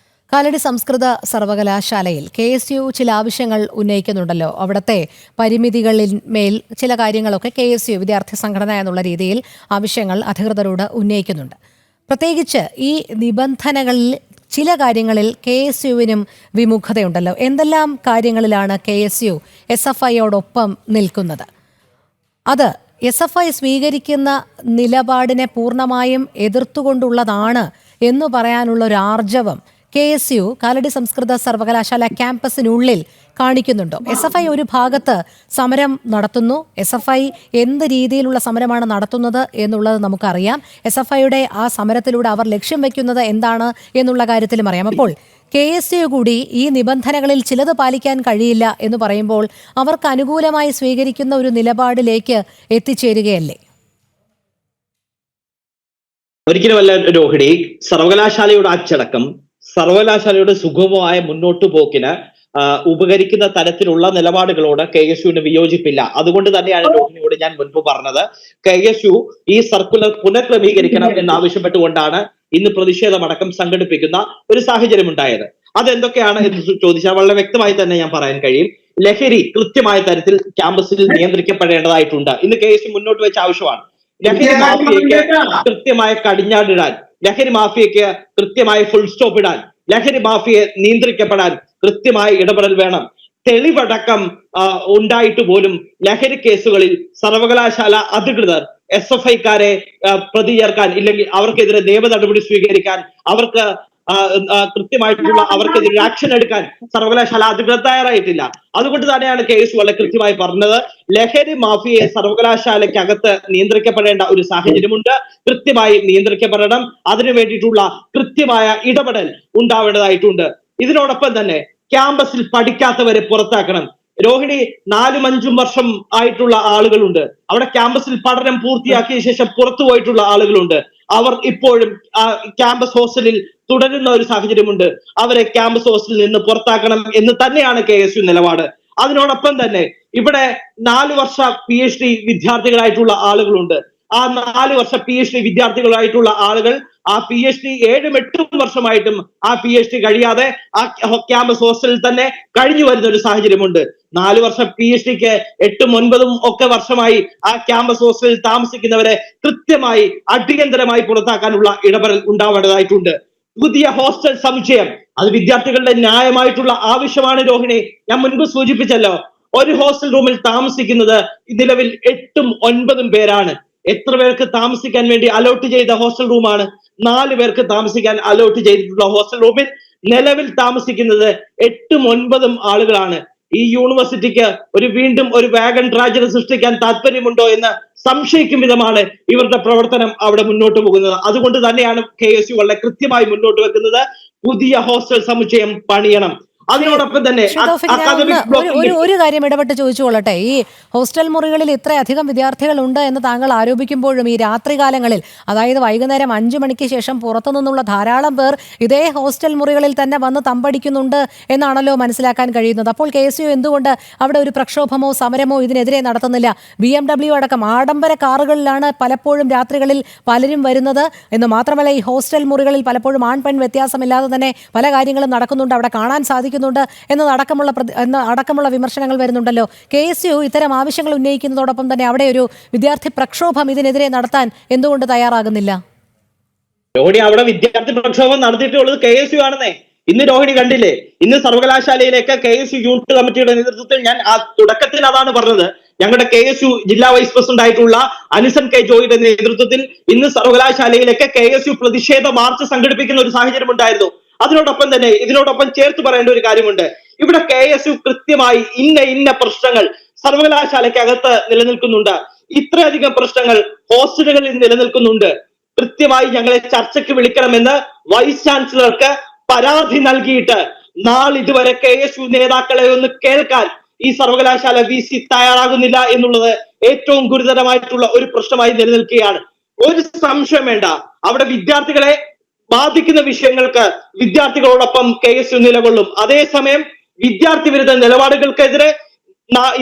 കാലടി സംസ്കൃത സർവകലാശാലയിൽ KSU ചില ആവശ്യങ്ങൾ ഉന്നയിക്കുന്നുണ്ടല്ലോ. അവിടുത്തെ പരിമിതികളിൽ മേൽ ചില കാര്യങ്ങളൊക്കെ KSU വിദ്യാർത്ഥി സംഘടന എന്നുള്ള രീതിയിൽ ആവശ്യങ്ങൾ അധികൃതരോട് ഉന്നയിക്കുന്നുണ്ട്. പ്രത്യേകിച്ച് ഈ നിബന്ധനകളിൽ ചില കാര്യങ്ങളിൽ KSUവിനും വിമുഖതയുണ്ടല്ലോ. എന്തെല്ലാം കാര്യങ്ങളിലാണ് KSU SFIയോടൊപ്പം നിൽക്കുന്നത്? അത് SFI സ്വീകരിക്കുന്ന നിലപാടിനെ പൂർണ്ണമായും എതിർത്തുകൊണ്ടുള്ളതാണ് എന്ന് പറയാനുള്ള ഒരു ആർജവം KSU കാലടി സംസ്കൃത സർവകലാശാല ക്യാമ്പസിനുള്ളിൽ കാണിക്കുന്നുണ്ടോ? SFI ഒരു ഭാഗത്ത് സമരം നടത്തുന്നു. SFI എന്ത് രീതിയിലുള്ള സമരമാണ് നടത്തുന്നത് എന്നുള്ളത് നമുക്കറിയാം. SFIയുടെ ആ സമരത്തിലൂടെ അവർ ലക്ഷ്യം വെക്കുന്നത് എന്താണ് എന്നുള്ള കാര്യത്തിലും അറിയാം. അപ്പോൾ KSU കൂടി ഈ നിബന്ധനകളിൽ ചിലത് പാലിക്കാൻ കഴിയില്ല എന്ന് പറയുമ്പോൾ അവർക്ക് അനുകൂലമായി സ്വീകരിക്കുന്ന ഒരു നിലപാടിലേക്ക് എത്തിച്ചേരുകയല്ലേ? ഒരിക്കലുമല്ല രോഹിണി. സർവകലാശാലയുടെ അച്ചടക്കം, സർവകലാശാലയുടെ സുഗമമായ മുന്നോട്ടു പോക്കിന് ഉപകരിക്കുന്ന തരത്തിലുള്ള നിലപാടുകളോട് KSUവിന് വിയോജിപ്പില്ല. അതുകൊണ്ട് തന്നെയാണ് രോഹിണിയോട് ഞാൻ മുൻപ് പറഞ്ഞത് KSU ഈ സർക്കുലർ പുനഃക്രമീകരിക്കണം എന്നാവശ്യപ്പെട്ടുകൊണ്ടാണ് ഇന്ന് പ്രതിഷേധമടക്കം സംഘടിപ്പിക്കുന്ന ഒരു സാഹചര്യം ഉണ്ടായത്. അതെന്തൊക്കെയാണ് എന്ന് ചോദിച്ചാൽ വളരെ വ്യക്തമായി തന്നെ ഞാൻ പറയാൻ കഴിയും. ലഹരി കൃത്യമായ തരത്തിൽ ക്യാമ്പസിൽ നിയന്ത്രിക്കപ്പെടേണ്ടതായിട്ടുണ്ട്. ഇന്ന് കേസ് മുന്നോട്ട് വെച്ച ആവശ്യമാണ്. ലഹരി മാഫിയയ്ക്ക് കൃത്യമായ കടിഞ്ഞാടിടാൻ, ലഹരി മാഫിയയ്ക്ക് കൃത്യമായ ഫുൾ സ്റ്റോപ്പ് ഇടാൻ, ലഹരി മാഫിയെ നിയന്ത്രിക്കപ്പെടാൻ കൃത്യമായ ഇടപെടൽ വേണം. തെളിവടക്കം ഉണ്ടായിട്ട് പോലും ലഹരി കേസുകളിൽ സർവകലാശാല അധികൃതർ SFIക്കാരെ പ്രതി ചേർക്കാൻ, ഇല്ലെങ്കിൽ അവർക്കെതിരെ നിയമ നടപടി സ്വീകരിക്കാൻ, അവർക്ക് കൃത്യമായിട്ടുള്ള അവർക്കെതിരെ ആക്ഷൻ എടുക്കാൻ സർവകലാശാല അധികൃതർ തയ്യാറായിട്ടില്ല. അതുകൊണ്ട് തന്നെയാണ് കേസ് വളരെ കൃത്യമായി പറഞ്ഞത്, ലഹരി മാഫിയെ സർവകലാശാലയ്ക്കകത്ത് നിയന്ത്രിക്കപ്പെടേണ്ട ഒരു സാഹചര്യമുണ്ട്. കൃത്യമായി നിയന്ത്രിക്കപ്പെടണം. അതിനു വേണ്ടിയിട്ടുള്ള കൃത്യമായ ഇടപെടൽ ഉണ്ടാവേണ്ടതായിട്ടുണ്ട്. ഇതിനോടൊപ്പം തന്നെ ക്യാമ്പസിൽ പഠിക്കാത്തവരെ പുറത്താക്കണം. രോഹിണി 4-5 വർഷം ആയിട്ടുള്ള ആളുകളുണ്ട്. അവിടെ ക്യാമ്പസിൽ പഠനം പൂർത്തിയാക്കിയ ശേഷം പുറത്തു പോയിട്ടുള്ള ആളുകളുണ്ട്. അവർ ഇപ്പോഴും ക്യാമ്പസ് ഹോസ്റ്റലിൽ തുടരുന്ന ഒരു സാഹചര്യമുണ്ട്. അവരെ ക്യാമ്പസ് ഹോസ്റ്റലിൽ നിന്ന് പുറത്താക്കണം എന്ന് തന്നെയാണ് KSU നിലപാട്. അതിനോടൊപ്പം തന്നെ ഇവിടെ 4 വർഷ PhD വിദ്യാർത്ഥികളായിട്ടുള്ള ആളുകളുണ്ട്. ആ 4 വർഷ PhD വിദ്യാർത്ഥികളായിട്ടുള്ള ആളുകൾ ആ PhD 7-8 വർഷമായിട്ടും ആ PhD കഴിയാതെ ആ ക്യാമ്പസ് ഹോസ്റ്റലിൽ തന്നെ കഴിഞ്ഞു വരുന്ന ഒരു സാഹചര്യമുണ്ട്. 4 വർഷം PhDക്ക് 8-9 ഒക്കെ വർഷമായി ആ ക്യാമ്പസ് ഹോസ്റ്റലിൽ താമസിക്കുന്നവരെ കൃത്യമായി അടിയന്തരമായി പുറത്താക്കാനുള്ള ഇടപെടൽ ഉണ്ടാവേണ്ടതായിട്ടുണ്ട്. പുതിയ ഹോസ്റ്റൽ സമുച്ചയം, അത് വിദ്യാർത്ഥികളുടെ ന്യായമായിട്ടുള്ള ആവശ്യമാണ് രോഹിണി. ഞാൻ മുൻപ് സൂചിപ്പിച്ചല്ലോ, ഒരു ഹോസ്റ്റൽ റൂമിൽ താമസിക്കുന്നത് നിലവിൽ 8-9 പേരാണ്. എത്ര പേർക്ക് താമസിക്കാൻ വേണ്ടി അലോട്ട് ചെയ്ത ഹോസ്റ്റൽ റൂമാണ്? 4 പേർക്ക് താമസിക്കാൻ അലോട്ട് ചെയ്തിട്ടുള്ള ഹോസ്റ്റൽ റൂമിൽ നിലവിൽ താമസിക്കുന്നത് 8-9 ആളുകളാണ്. ഈ യൂണിവേഴ്സിറ്റിക്ക് വീണ്ടും ഒരു വാഗൺ ട്രാജഡി സൃഷ്ടിക്കാൻ താല്പര്യമുണ്ടോ എന്ന് സംശയിക്കും വിധമാണ് ഇവരുടെ പ്രവർത്തനം അവിടെ മുന്നോട്ട് പോകുന്നത്. അതുകൊണ്ട് തന്നെയാണ് KSU വളരെ കൃത്യമായി മുന്നോട്ട് വെക്കുന്നത്, പുതിയ ഹോസ്റ്റൽ സമുച്ചയം പണിയണം. അതിനോടൊപ്പം തന്നെ ഒരു കാര്യം ഇടപെട്ട് ചോദിച്ചുകൊള്ളട്ടെ. ഈ ഹോസ്റ്റൽ മുറികളിൽ ഇത്രയധികം വിദ്യാർത്ഥികൾ ഉണ്ട് എന്ന് താങ്കൾ ആരോപിക്കുമ്പോഴും ഈ രാത്രികാലങ്ങളിൽ, അതായത് വൈകുന്നേരം 5 മണിക്ക് ശേഷം പുറത്തു നിന്നുള്ള ധാരാളം പേർ ഇതേ ഹോസ്റ്റൽ മുറികളിൽ തന്നെ വന്ന് തമ്പടിക്കുന്നുണ്ട് എന്നാണല്ലോ മനസ്സിലാക്കാൻ കഴിയുന്നത്. അപ്പോൾ KSU എന്തുകൊണ്ട് അവിടെ ഒരു പ്രക്ഷോഭമോ സമരമോ ഇതിനെതിരെ നടത്തുന്നില്ല? BMW അടക്കം ആഡംബര കാറുകളിലാണ് പലപ്പോഴും രാത്രികളിൽ പലരും വരുന്നത് എന്ന് മാത്രമല്ല, ഈ ഹോസ്റ്റൽ മുറികളിൽ പലപ്പോഴും ആൺ പെൺ വ്യത്യാസമില്ലാതെ തന്നെ പല കാര്യങ്ങളും നടക്കുന്നുണ്ട്, അവിടെ കാണാൻ സാധിക്കും അടക്കമുള്ള വിമർശനങ്ങൾ വരുന്നുണ്ടല്ലോ. KSU ഇത്തരം ആവശ്യങ്ങൾ ഉന്നയിക്കുന്നതോടൊപ്പം തന്നെ അവിടെ ഒരു വിദ്യാർത്ഥി പ്രക്ഷോഭം ഇതിനെതിരെ നടത്താൻ എന്തുകൊണ്ട് തയ്യാറാകുന്നില്ല? രോഹിണി, അവിടെ വിദ്യാർത്ഥി പ്രക്ഷോഭം നടത്തിയിട്ടുള്ളത് KSU ആണെന്നേ. ഇന്ന് രോഹിണി കണ്ടില്ലേ, ഇന്ന് സർവകലാശാലയിലേക്ക് KSU യൂണിറ്റ് കമ്മിറ്റിയുടെ നേതൃത്വത്തിൽ, ഞാൻ തുടക്കത്തിൽ അതാണ് പറഞ്ഞത്, ഞങ്ങളുടെ KSU ജില്ലാ വൈസ് പ്രസിഡന്റ് ആയിട്ടുള്ള അനിസൻ K. ജോയിയുടെ നേതൃത്വത്തിൽ ഇന്ന് സർവകലാശാലയിലേക്ക് KSU പ്രതിഷേധ മാർച്ച് സംഘടിപ്പിക്കുന്ന ഒരു സാഹചര്യം ഉണ്ടായിരുന്നു. അതിനോടൊപ്പം തന്നെ ഇതിനോടൊപ്പം ചേർത്ത് പറയേണ്ട ഒരു കാര്യമുണ്ട്. ഇവിടെ KSU കൃത്യമായി ഇന്ന പ്രശ്നങ്ങൾ സർവകലാശാലയ്ക്കകത്ത് നിലനിൽക്കുന്നുണ്ട്, ഇത്രയധികം പ്രശ്നങ്ങൾ ഹോസ്റ്റലുകളിൽ നിലനിൽക്കുന്നുണ്ട്, കൃത്യമായി ഞങ്ങളെ ചർച്ചയ്ക്ക് വിളിക്കണമെന്ന് വൈസ് ചാൻസലർക്ക് പരാതി നൽകിയിട്ട് നാളിതുവരെ KSU നേതാക്കളെ ഒന്ന് കേൾക്കാൻ ഈ സർവകലാശാല VC തയ്യാറാകുന്നില്ല എന്നുള്ളത് ഏറ്റവും ഗുരുതരമായിട്ടുള്ള ഒരു പ്രശ്നമായി നിലനിൽക്കുകയാണ്. ഒരു സംശയം വേണ്ട, അവിടെ വിദ്യാർത്ഥികളെ ബാധിക്കുന്ന വിഷയങ്ങൾക്ക് വിദ്യാർത്ഥികളോടൊപ്പം KSU നിലകൊള്ളും. അതേസമയം വിദ്യാർത്ഥി വിരുദ്ധ നിലപാടുകൾക്കെതിരെ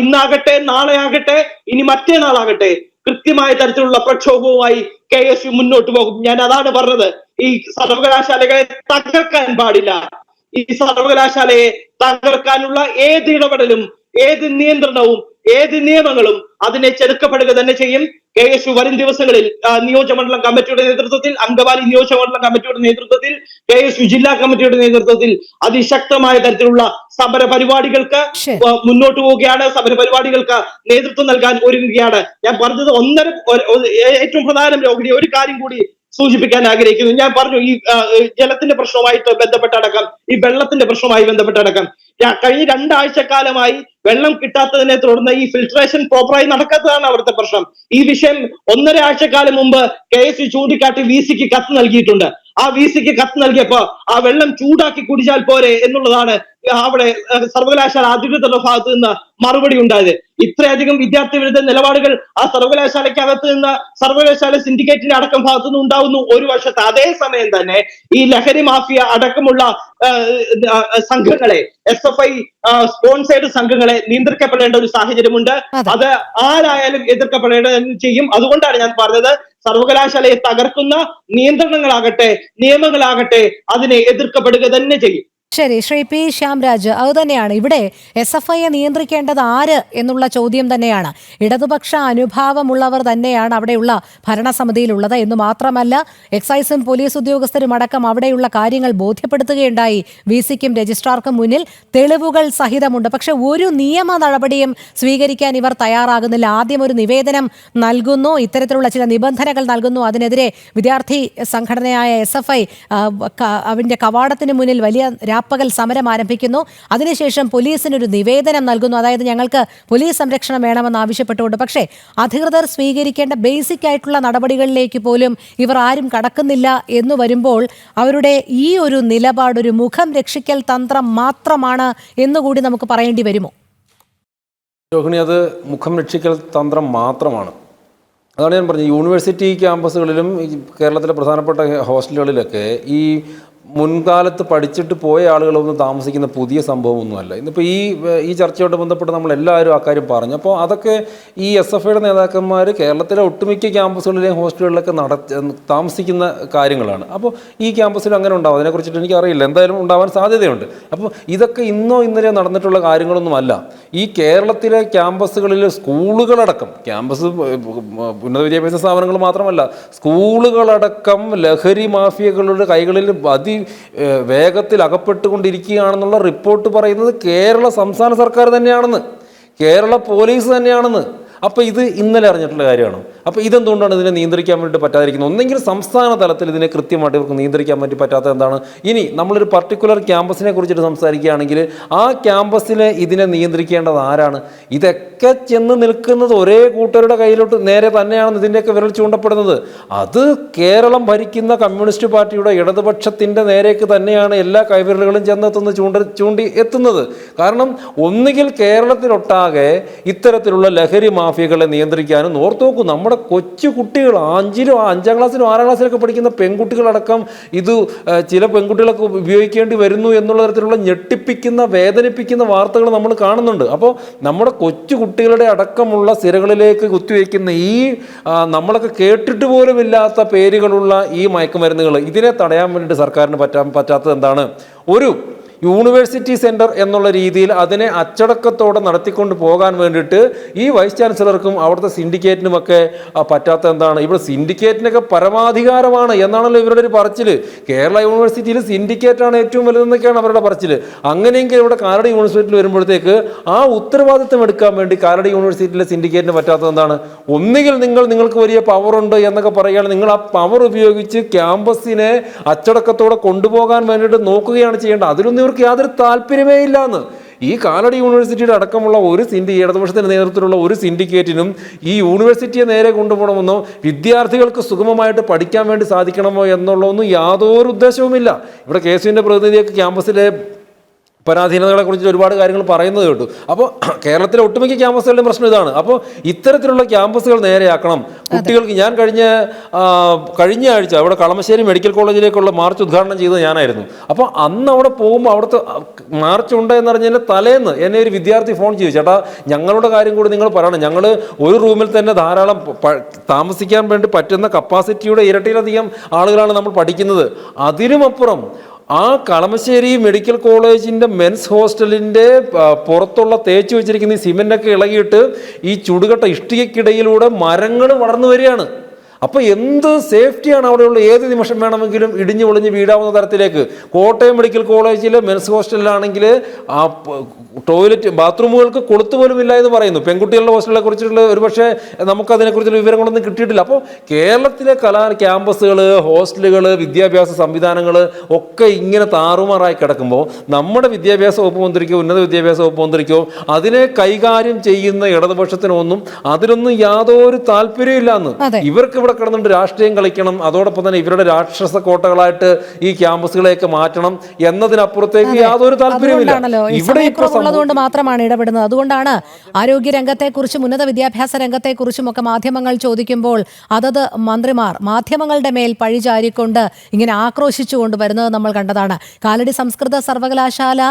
ഇന്നാകട്ടെ, നാളെ ആകട്ടെ, ഇനി മറ്റേനാളാകട്ടെ, കൃത്യമായ തരത്തിലുള്ള പ്രക്ഷോഭവുമായി KSU മുന്നോട്ട് പോകും. ഞാൻ അതാണ് പറഞ്ഞത്, ഈ സർവകലാശാലകളെ തകർക്കാൻ പാടില്ല. ഈ സർവകലാശാലയെ തകർക്കാനുള്ള ഏത് ഇടപെടലും, ഏത് നിയന്ത്രണവും, ഏത് നിയമങ്ങളും അതിനെ ചെറുക്കപ്പെടുക തന്നെ ചെയ്യും. KSU വരും ദിവസങ്ങളിൽ നിയോജകമണ്ഡലം കമ്മിറ്റിയുടെ നേതൃത്വത്തിൽ, അങ്കമാലി നിയോജകമണ്ഡലം കമ്മിറ്റിയുടെ നേതൃത്വത്തിൽ, KSU ജില്ലാ കമ്മിറ്റിയുടെ നേതൃത്വത്തിൽ അതിശക്തമായ തരത്തിലുള്ള സമര പരിപാടികൾക്ക് മുന്നോട്ട് പോവുകയാണ്. സമര പരിപാടികൾക്ക് നേതൃത്വം നൽകാൻ ഒരുങ്ങുകയാണ്. ഞാൻ പറഞ്ഞത് ഏറ്റവും പ്രധാനം രോഹിണി, ഒരു കാര്യം കൂടി സൂചിപ്പിക്കാൻ ആഗ്രഹിക്കുന്നു. ഞാൻ പറഞ്ഞു, ഈ ജലത്തിന്റെ പ്രശ്നവുമായിട്ട് ബന്ധപ്പെട്ടടക്കം, ഈ വെള്ളത്തിന്റെ പ്രശ്നവുമായി ബന്ധപ്പെട്ടടക്കം കഴിഞ്ഞ 2 ആഴ്ചക്കാലമായി വെള്ളം കിട്ടാത്തതിനെ തുടർന്ന് ഈ ഫിൽട്രേഷൻ പ്രോപ്പറായി നടക്കാത്തതാണ് അവിടുത്തെ പ്രശ്നം. ഈ വിഷയം 1.5 ആഴ്ചക്കാലം മുമ്പ് KSU ചൂണ്ടിക്കാട്ടി VCക്ക് കത്ത് നൽകിയിട്ടുണ്ട്. ആ VCക്ക് കത്ത് നൽകിയപ്പോ ആ വെള്ളം ചൂടാക്കി കുടിച്ചാൽ പോരെ എന്നുള്ളതാണ് അവിടെ സർവകലാശാല അധികൃതരുടെ ഭാഗത്ത് നിന്ന് മറുപടി ഉണ്ടായത്. ഇത്രയധികം വിദ്യാർത്ഥി വിരുദ്ധ നിലപാടുകൾ ആ സർവകലാശാലയ്ക്കകത്ത് നിന്ന്, സർവകലാശാല സിൻഡിക്കേറ്റിന്റെ അടക്കം ഭാഗത്തു നിന്ന് ഉണ്ടാവുന്നു ഒരു വശത്ത്. അതേസമയം തന്നെ ഈ ലഹരി മാഫിയ അടക്കമുള്ള സംഘങ്ങളെ, SFI സ്പോൺസേഡ് സംഘങ്ങളെ നിയന്ത്രിക്കപ്പെടേണ്ട ഒരു സാഹചര്യമുണ്ട്. അത് ആരായാലും എതിർക്കപ്പെടേണ്ടത് ചെയ്യും. അതുകൊണ്ടാണ് ഞാൻ പറഞ്ഞത്, സർവകലാശാലയെ തകർക്കുന്ന നിയന്ത്രണങ്ങളാകട്ടെ, നിയമങ്ങളാകട്ടെ, അതിനെ എതിർക്കപ്പെടുക തന്നെ ചെയ്യും. ശരി, ശ്രീ പി ശ്യാംരാജ്, അത് തന്നെയാണ് ഇവിടെ SFIയെ നിയന്ത്രിക്കേണ്ടത് ആര് എന്നുള്ള ചോദ്യം തന്നെയാണ്. ഇടതുപക്ഷ അനുഭാവമുള്ളവർ തന്നെയാണ് അവിടെയുള്ള ഭരണസമിതിയിലുള്ളത് എന്ന് മാത്രമല്ല, എക്സൈസും പോലീസ് ഉദ്യോഗസ്ഥരും അടക്കം അവിടെയുള്ള കാര്യങ്ങൾ ബോധ്യപ്പെടുത്തുകയുണ്ടായി VC-ക്കും രജിസ്ട്രാർക്കും മുന്നിൽ തെളിവുകൾ സഹിതമുണ്ട്. പക്ഷെ ഒരു നിയമ നടപടിയും സ്വീകരിക്കാൻ ഇവർ തയ്യാറാകുന്നില്ല. ആദ്യം ഒരു നിവേദനം നൽകുന്നു, ഇത്തരത്തിലുള്ള ചില നിബന്ധനകൾ നൽകുന്നു, അതിനെതിരെ വിദ്യാർത്ഥി സംഘടനയായ SFI അവന്റെ കവാടത്തിന് മുന്നിൽ വലിയ രാപ്പകൽ സമരം ആരംഭിക്കുന്നു. അതിനുശേഷം പോലീസിനൊരു നിവേദനം നൽകുന്നു, അതായത് ഞങ്ങൾക്ക് പോലീസ് സംരക്ഷണം വേണമെന്ന് ആവശ്യപ്പെട്ടുകൊണ്ട്. പക്ഷേ അധികൃതർ സ്വീകരിക്കേണ്ട ബേസിക് ആയിട്ടുള്ള നടപടികളിലേക്ക് പോലും ഇവർ ആരും കടക്കുന്നില്ല എന്ന് വരുമ്പോൾ അവരുടെ ഈ ഒരു നിലപാട് ഒരു മുഖം രക്ഷിക്കൽ തന്ത്രം മാത്രമാണ് എന്നുകൂടി നമുക്ക് പറയേണ്ടി വരുമോ? രോഹിണി, അത് മുഖം രക്ഷിക്കൽ തന്ത്രം മാത്രമാണ്. അതാണ് ഞാൻ പറഞ്ഞത്. യൂണിവേഴ്സിറ്റി ക്യാമ്പസുകളിലും കേരളത്തിലെ പ്രധാനപ്പെട്ട ഹോസ്റ്റലുകളിലൊക്കെ ഈ മുൻകാലത്ത് പഠിച്ചിട്ട് പോയ ആളുകളൊന്നും താമസിക്കുന്ന പുതിയ സംഭവമൊന്നുമല്ല. ഇന്നിപ്പോൾ ഈ ചർച്ചയോട് ബന്ധപ്പെട്ട് നമ്മളെല്ലാവരും അക്കാര്യം പറഞ്ഞു. അപ്പോൾ അതൊക്കെ ഈ SFIയുടെ നേതാക്കന്മാർ കേരളത്തിലെ ഒട്ടുമിക്ക ക്യാമ്പസുകളിലെയും ഹോസ്റ്റലുകളിലൊക്കെ താമസിക്കുന്ന കാര്യങ്ങളാണ്. അപ്പോൾ ഈ ക്യാമ്പസിൽ അങ്ങനെ ഉണ്ടാവും, അതിനെക്കുറിച്ചിട്ട് എനിക്കറിയില്ല, എന്തായാലും ഉണ്ടാവാൻ സാധ്യതയുണ്ട്. അപ്പോൾ ഇതൊക്കെ ഇന്നോ ഇന്നലെ നടന്നിട്ടുള്ള കാര്യങ്ങളൊന്നുമല്ല. ഈ കേരളത്തിലെ ക്യാമ്പസുകളിൽ സ്കൂളുകളടക്കം, ക്യാമ്പസ് ഉന്നത വിദ്യാഭ്യാസ സ്ഥാപനങ്ങൾ മാത്രമല്ല, സ്കൂളുകളടക്കം ലഹരി മാഫിയകളുടെ കൈകളിൽ വേഗത്തിൽ അകപ്പെട്ടുകൊണ്ടിരിക്കുകയാണെന്നുള്ള റിപ്പോർട്ട് പറയുന്നത് കേരള സംസ്ഥാന സർക്കാർ തന്നെയാണെന്ന്, കേരള പോലീസ് തന്നെയാണെന്ന്. അപ്പോൾ ഇത് ഇന്നലെ അറിഞ്ഞിട്ടുള്ള കാര്യമാണ്. അപ്പോൾ ഇതെന്തുകൊണ്ടാണ് ഇതിനെ നിയന്ത്രിക്കാൻ വേണ്ടി പറ്റാതിരിക്കുന്നത്? ഒന്നെങ്കിൽ സംസ്ഥാന തലത്തിൽ ഇതിനെ കൃത്യമായിട്ട് ഇവർക്ക് നിയന്ത്രിക്കാൻ വേണ്ടി പറ്റാത്തത് എന്താണ്? ഇനി നമ്മളൊരു പർട്ടിക്കുലർ ക്യാമ്പസിനെ കുറിച്ചിട്ട് സംസാരിക്കുകയാണെങ്കിൽ ആ ക്യാമ്പസിനെ ഇതിനെ നിയന്ത്രിക്കേണ്ടത് ആരാണ്? ഇതൊക്കെ ചെന്ന് നിൽക്കുന്നത് ഒരേ കൂട്ടരുടെ കയ്യിലോട്ട് നേരെ തന്നെയാണ് ഇതിൻ്റെയൊക്കെ വിരൽ ചൂണ്ടപ്പെടുന്നത്. അത് കേരളം ഭരിക്കുന്ന കമ്മ്യൂണിസ്റ്റ് പാർട്ടിയുടെ ഇടതുപക്ഷത്തിൻ്റെ നേരേക്ക് തന്നെയാണ് എല്ലാ കൈവിരലുകളും ചെന്നെത്തുന്ന ചൂണ്ടി എത്തുന്നത്. കാരണം ഒന്നുകിൽ കേരളത്തിലൊട്ടാകെ ഇത്തരത്തിലുള്ള ലഹരി മാഫിയകളെ നിയന്ത്രിക്കാനും, ഓർത്ത് നോക്കൂ, നമ്മുടെ കൊച്ചു കുട്ടികൾ 5ാം ക്ലാസ്സിലും 6ാം ക്ലാസ്സിലൊക്കെ പഠിക്കുന്ന പെൺകുട്ടികളടക്കം ഇത് ചില പെൺകുട്ടികളൊക്കെ ഉപയോഗിക്കേണ്ടി വരുന്നു എന്നുള്ള തരത്തിലുള്ള ഞെട്ടിപ്പിക്കുന്ന വേദനിപ്പിക്കുന്ന വാർത്തകൾ നമ്മൾ കാണുന്നുണ്ട്. അപ്പോൾ നമ്മുടെ കൊച്ചു കുട്ടികളുടെ അടക്കമുള്ള സിരകളിലേക്ക് കുത്തിവെക്കുന്ന ഈ നമ്മളൊക്കെ കേട്ടിട്ട് പോലും ഇല്ലാത്ത പേരുകളുള്ള ഈ മയക്കുമരുന്നുകൾ, ഇതിനെ തടയാൻ വേണ്ടിയിട്ട് സർക്കാരിന് പറ്റാത്തത് എന്താണ്? ഒരു യൂണിവേഴ്സിറ്റി സെൻറ്റർ എന്നുള്ള രീതിയിൽ അതിനെ അച്ചടക്കത്തോടെ നടത്തിക്കൊണ്ട് പോകാൻ വേണ്ടിയിട്ട് ഈ വൈസ് ചാൻസലർക്കും അവിടുത്തെ സിൻഡിക്കേറ്റിനുമൊക്കെ പറ്റാത്ത എന്താണ്? ഇവിടെ സിൻഡിക്കേറ്റിനൊക്കെ പരമാധികാരമാണ് എന്നാണല്ലോ ഇവരുടെ ഒരു പറച്ചിൽ. കേരള യൂണിവേഴ്സിറ്റിയിൽ സിൻഡിക്കേറ്റാണ് ഏറ്റവും വലുതെന്നൊക്കെയാണ് അവരുടെ പറച്ചിൽ. അങ്ങനെയെങ്കിൽ ഇവിടെ കാലടി യൂണിവേഴ്സിറ്റിയിൽ വരുമ്പോഴത്തേക്ക് ആ ഉത്തരവാദിത്വം എടുക്കാൻ വേണ്ടി കാലടി യൂണിവേഴ്സിറ്റിയിലെ സിൻഡിക്കേറ്റിന് പറ്റാത്തത് എന്താണ്? ഒന്നുകിൽ നിങ്ങൾക്ക് വലിയ പവറുണ്ട് എന്നൊക്കെ പറയുകയാണ്, നിങ്ങൾ ആ പവർ ഉപയോഗിച്ച് ക്യാമ്പസിനെ അച്ചടക്കത്തോടെ കൊണ്ടുപോകാൻ വേണ്ടിയിട്ട് നോക്കുകയാണ് ചെയ്യേണ്ടത്. അതിലൊന്നും ഇവർക്ക് യാതൊരു താല്പര്യമേ ഇല്ലാന്ന്. ഈ കാലടി യൂണിവേഴ്സിറ്റിയുടെ അടക്കമുള്ള ഒരു ഇടതുപക്ഷത്തിന്റെ നേതൃത്വത്തിലുള്ള ഒരു സിൻഡിക്കേറ്റിനും ഈ യൂണിവേഴ്സിറ്റിയെ നേരെ കൊണ്ടുപോകണമെന്നോ വിദ്യാർത്ഥികൾക്ക് സുഗമമായിട്ട് പഠിക്കാൻ വേണ്ടി സാധിക്കണമോ എന്നുള്ളതൊന്നും യാതൊരു ഉദ്ദേശവുമില്ല. ഇവിടെ KSUവിൻ്റെ പ്രതിനിധിയൊക്കെ ക്യാമ്പസിലെ പരാധീനതകളെ കുറിച്ച് ഒരുപാട് കാര്യങ്ങൾ പറയുന്നത് കേട്ടു. അപ്പോൾ കേരളത്തിലെ ഒട്ടുമിക്ക ക്യാമ്പസുകളുടെ പ്രശ്നം ഇതാണ്. അപ്പോൾ ഇത്തരത്തിലുള്ള ക്യാമ്പസുകൾ നേരെയാക്കണം. കുട്ടികൾക്ക് ഞാൻ കഴിഞ്ഞ ആഴ്ച അവിടെ കളമശ്ശേരി മെഡിക്കൽ കോളേജിലേക്കുള്ള മാർച്ച് ഉദ്ഘാടനം ചെയ്തത് ഞാനായിരുന്നു. അപ്പോൾ അന്ന് അവിടെ പോകുമ്പോൾ അവിടുത്തെ മാർച്ച് ഉണ്ട് എന്നറിഞ്ഞതിൻ്റെ തലേന്ന് എന്നെ ഒരു വിദ്യാർത്ഥി ഫോൺ ചെയ്തു, ചേട്ടാ ഞങ്ങളുടെ കാര്യം കൂടി നിങ്ങൾ പറയണം, ഞങ്ങൾ ഒരു റൂമിൽ തന്നെ ധാരാളം താമസിക്കാൻ വേണ്ടി പറ്റുന്ന കപ്പാസിറ്റിയുടെ ഇരട്ടിയിലധികം ആളുകളാണ് നമ്മൾ പഠിക്കുന്നത്. അതിനുമപ്പുറം ആ കളമശ്ശേരി മെഡിക്കൽ കോളേജിൻ്റെ മെൻസ് ഹോസ്റ്റലിൻ്റെ പുറത്തുള്ള തേച്ച് വെച്ചിരിക്കുന്ന ഈ സിമെൻ്റൊക്കെ ഇളകിയിട്ട് ഈ ചുടുകട്ട ഇഷ്ടികയ്ക്കിടയിലൂടെ മരങ്ങൾ വളർന്നു വരികയാണ്. അപ്പോൾ എന്ത് സേഫ്റ്റിയാണ് അവിടെയുള്ള? ഏത് നിമിഷം വേണമെങ്കിലും ഇടിഞ്ഞു പൊളിഞ്ഞ് വീഴാവുന്ന തരത്തിലേക്ക്. കോട്ടയം മെഡിക്കൽ കോളേജിലെ മെൻസ് ഹോസ്റ്റലിലാണെങ്കിൽ ആ ടോയ്ലറ്റ് ബാത്റൂമുകൾക്ക് കൊളുത്തു പോലും ഇല്ല എന്ന് പറയുന്നു. പെൺകുട്ടികളുടെ ഹോസ്റ്റലിനെ കുറിച്ചിട്ടുള്ള ഒരുപക്ഷെ നമുക്കതിനെക്കുറിച്ചുള്ള വിവരങ്ങളൊന്നും കിട്ടിയിട്ടില്ല. അപ്പോൾ കേരളത്തിലെ ക്യാമ്പസുകൾ, ഹോസ്റ്റലുകൾ, വിദ്യാഭ്യാസ സംവിധാനങ്ങൾ ഒക്കെ ഇങ്ങനെ താറുമാറായി കിടക്കുമ്പോൾ നമ്മുടെ വിദ്യാഭ്യാസ വകുപ്പ് മന്ത്രിക്കോ ഉന്നത വിദ്യാഭ്യാസ വകുപ്പ് മന്ത്രിക്കോ അതിനെ കൈകാര്യം ചെയ്യുന്ന ഇടതുപക്ഷത്തിനൊന്നും അതിലൊന്നും യാതൊരു താല്പര്യമില്ല എന്ന്. ഇവർക്ക് ഇവിടെ കിടന്നിട്ട് രാഷ്ട്രീയം കളിക്കണം, അതോടൊപ്പം തന്നെ ഇവരുടെ രാക്ഷസ കോട്ടകളായിട്ട് ഈ ക്യാമ്പസുകളെയൊക്കെ മാറ്റണം എന്നതിനപ്പുറത്തേക്ക് യാതൊരു താല്പര്യമില്ല. ഇവിടെ ഉള്ളതുകൊണ്ട് മാത്രമാണ് ഇടപെടുന്നത്. അതുകൊണ്ടാണ് ആരോഗ്യ രംഗത്തെക്കുറിച്ചും ഉന്നത വിദ്യാഭ്യാസ രംഗത്തെക്കുറിച്ചും ഒക്കെ മാധ്യമങ്ങൾ ചോദിക്കുമ്പോൾ അതത് മന്ത്രിമാർ മാധ്യമങ്ങളുടെ മേൽ പഴിചാരിക്കൊണ്ട് ഇങ്ങനെ ആക്രോശിച്ചുകൊണ്ട് വരുന്നത് നമ്മൾ കണ്ടതാണ്. കാലടി സംസ്കൃത സർവകലാശാല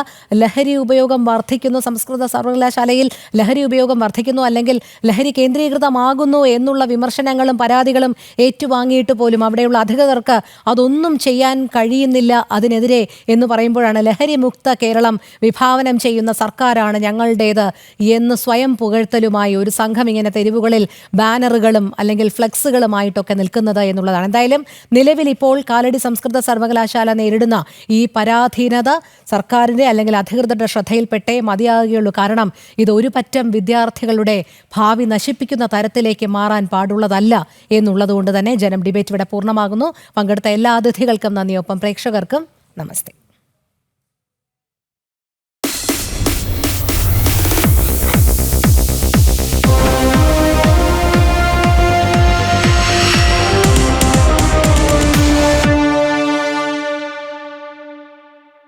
ലഹരി ഉപയോഗം വർദ്ധിക്കുന്നു, സംസ്കൃത സർവകലാശാലയിൽ ലഹരി ഉപയോഗം വർദ്ധിക്കുന്നു, അല്ലെങ്കിൽ ലഹരി കേന്ദ്രീകൃതമാകുന്നു എന്നുള്ള വിമർശനങ്ങളും പരാതികളും പരാതികളും ഏറ്റുവാങ്ങിയിട്ട് പോലും അവിടെയുള്ള അധികൃതർക്ക് അതൊന്നും ചെയ്യാൻ കഴിയുന്നില്ല അതിനെതിരെ എന്ന് പറയുമ്പോഴാണ് ലഹരി മുക്ത കേരളം വിഭാവനം ചെയ്യുന്ന സർക്കാരാണ് ഞങ്ങളുടേത് എന്ന് സ്വയം പുകഴ്ത്തലുമായി ഒരു സംഘം ഇങ്ങനെ തെരുവുകളിൽ ബാനറുകളും അല്ലെങ്കിൽ ഫ്ലെക്സുകളുമായിട്ടൊക്കെ നിൽക്കുന്നത് എന്നുള്ളതാണ്. എന്തായാലും നിലവിൽ ഇപ്പോൾ കാലടി സംസ്കൃത സർവകലാശാല നേരിടുന്ന ഈ പരാധീനത സർക്കാരിന്റെ അല്ലെങ്കിൽ അധികൃതരുടെ ശ്രദ്ധയിൽപ്പെട്ടേ മതിയാകുകയുള്ളൂ. കാരണം ഇത് ഒരു പറ്റം വിദ്യാർത്ഥികളുടെ ഭാവി നശിപ്പിക്കുന്ന തരത്തിലേക്ക് മാറാൻ പാടുള്ളതല്ല എന്നുള്ളതുകൊണ്ട് തന്നെ ജനം ഡിബേറ്റ് ഇവിടെ പൂർണ്ണമാകുന്നു. പങ്കെടുത്ത എല്ലാ അതിഥികൾക്കും നന്ദി. ഒപ്പം പ്രേക്ഷകർക്കും നമസ്തേ.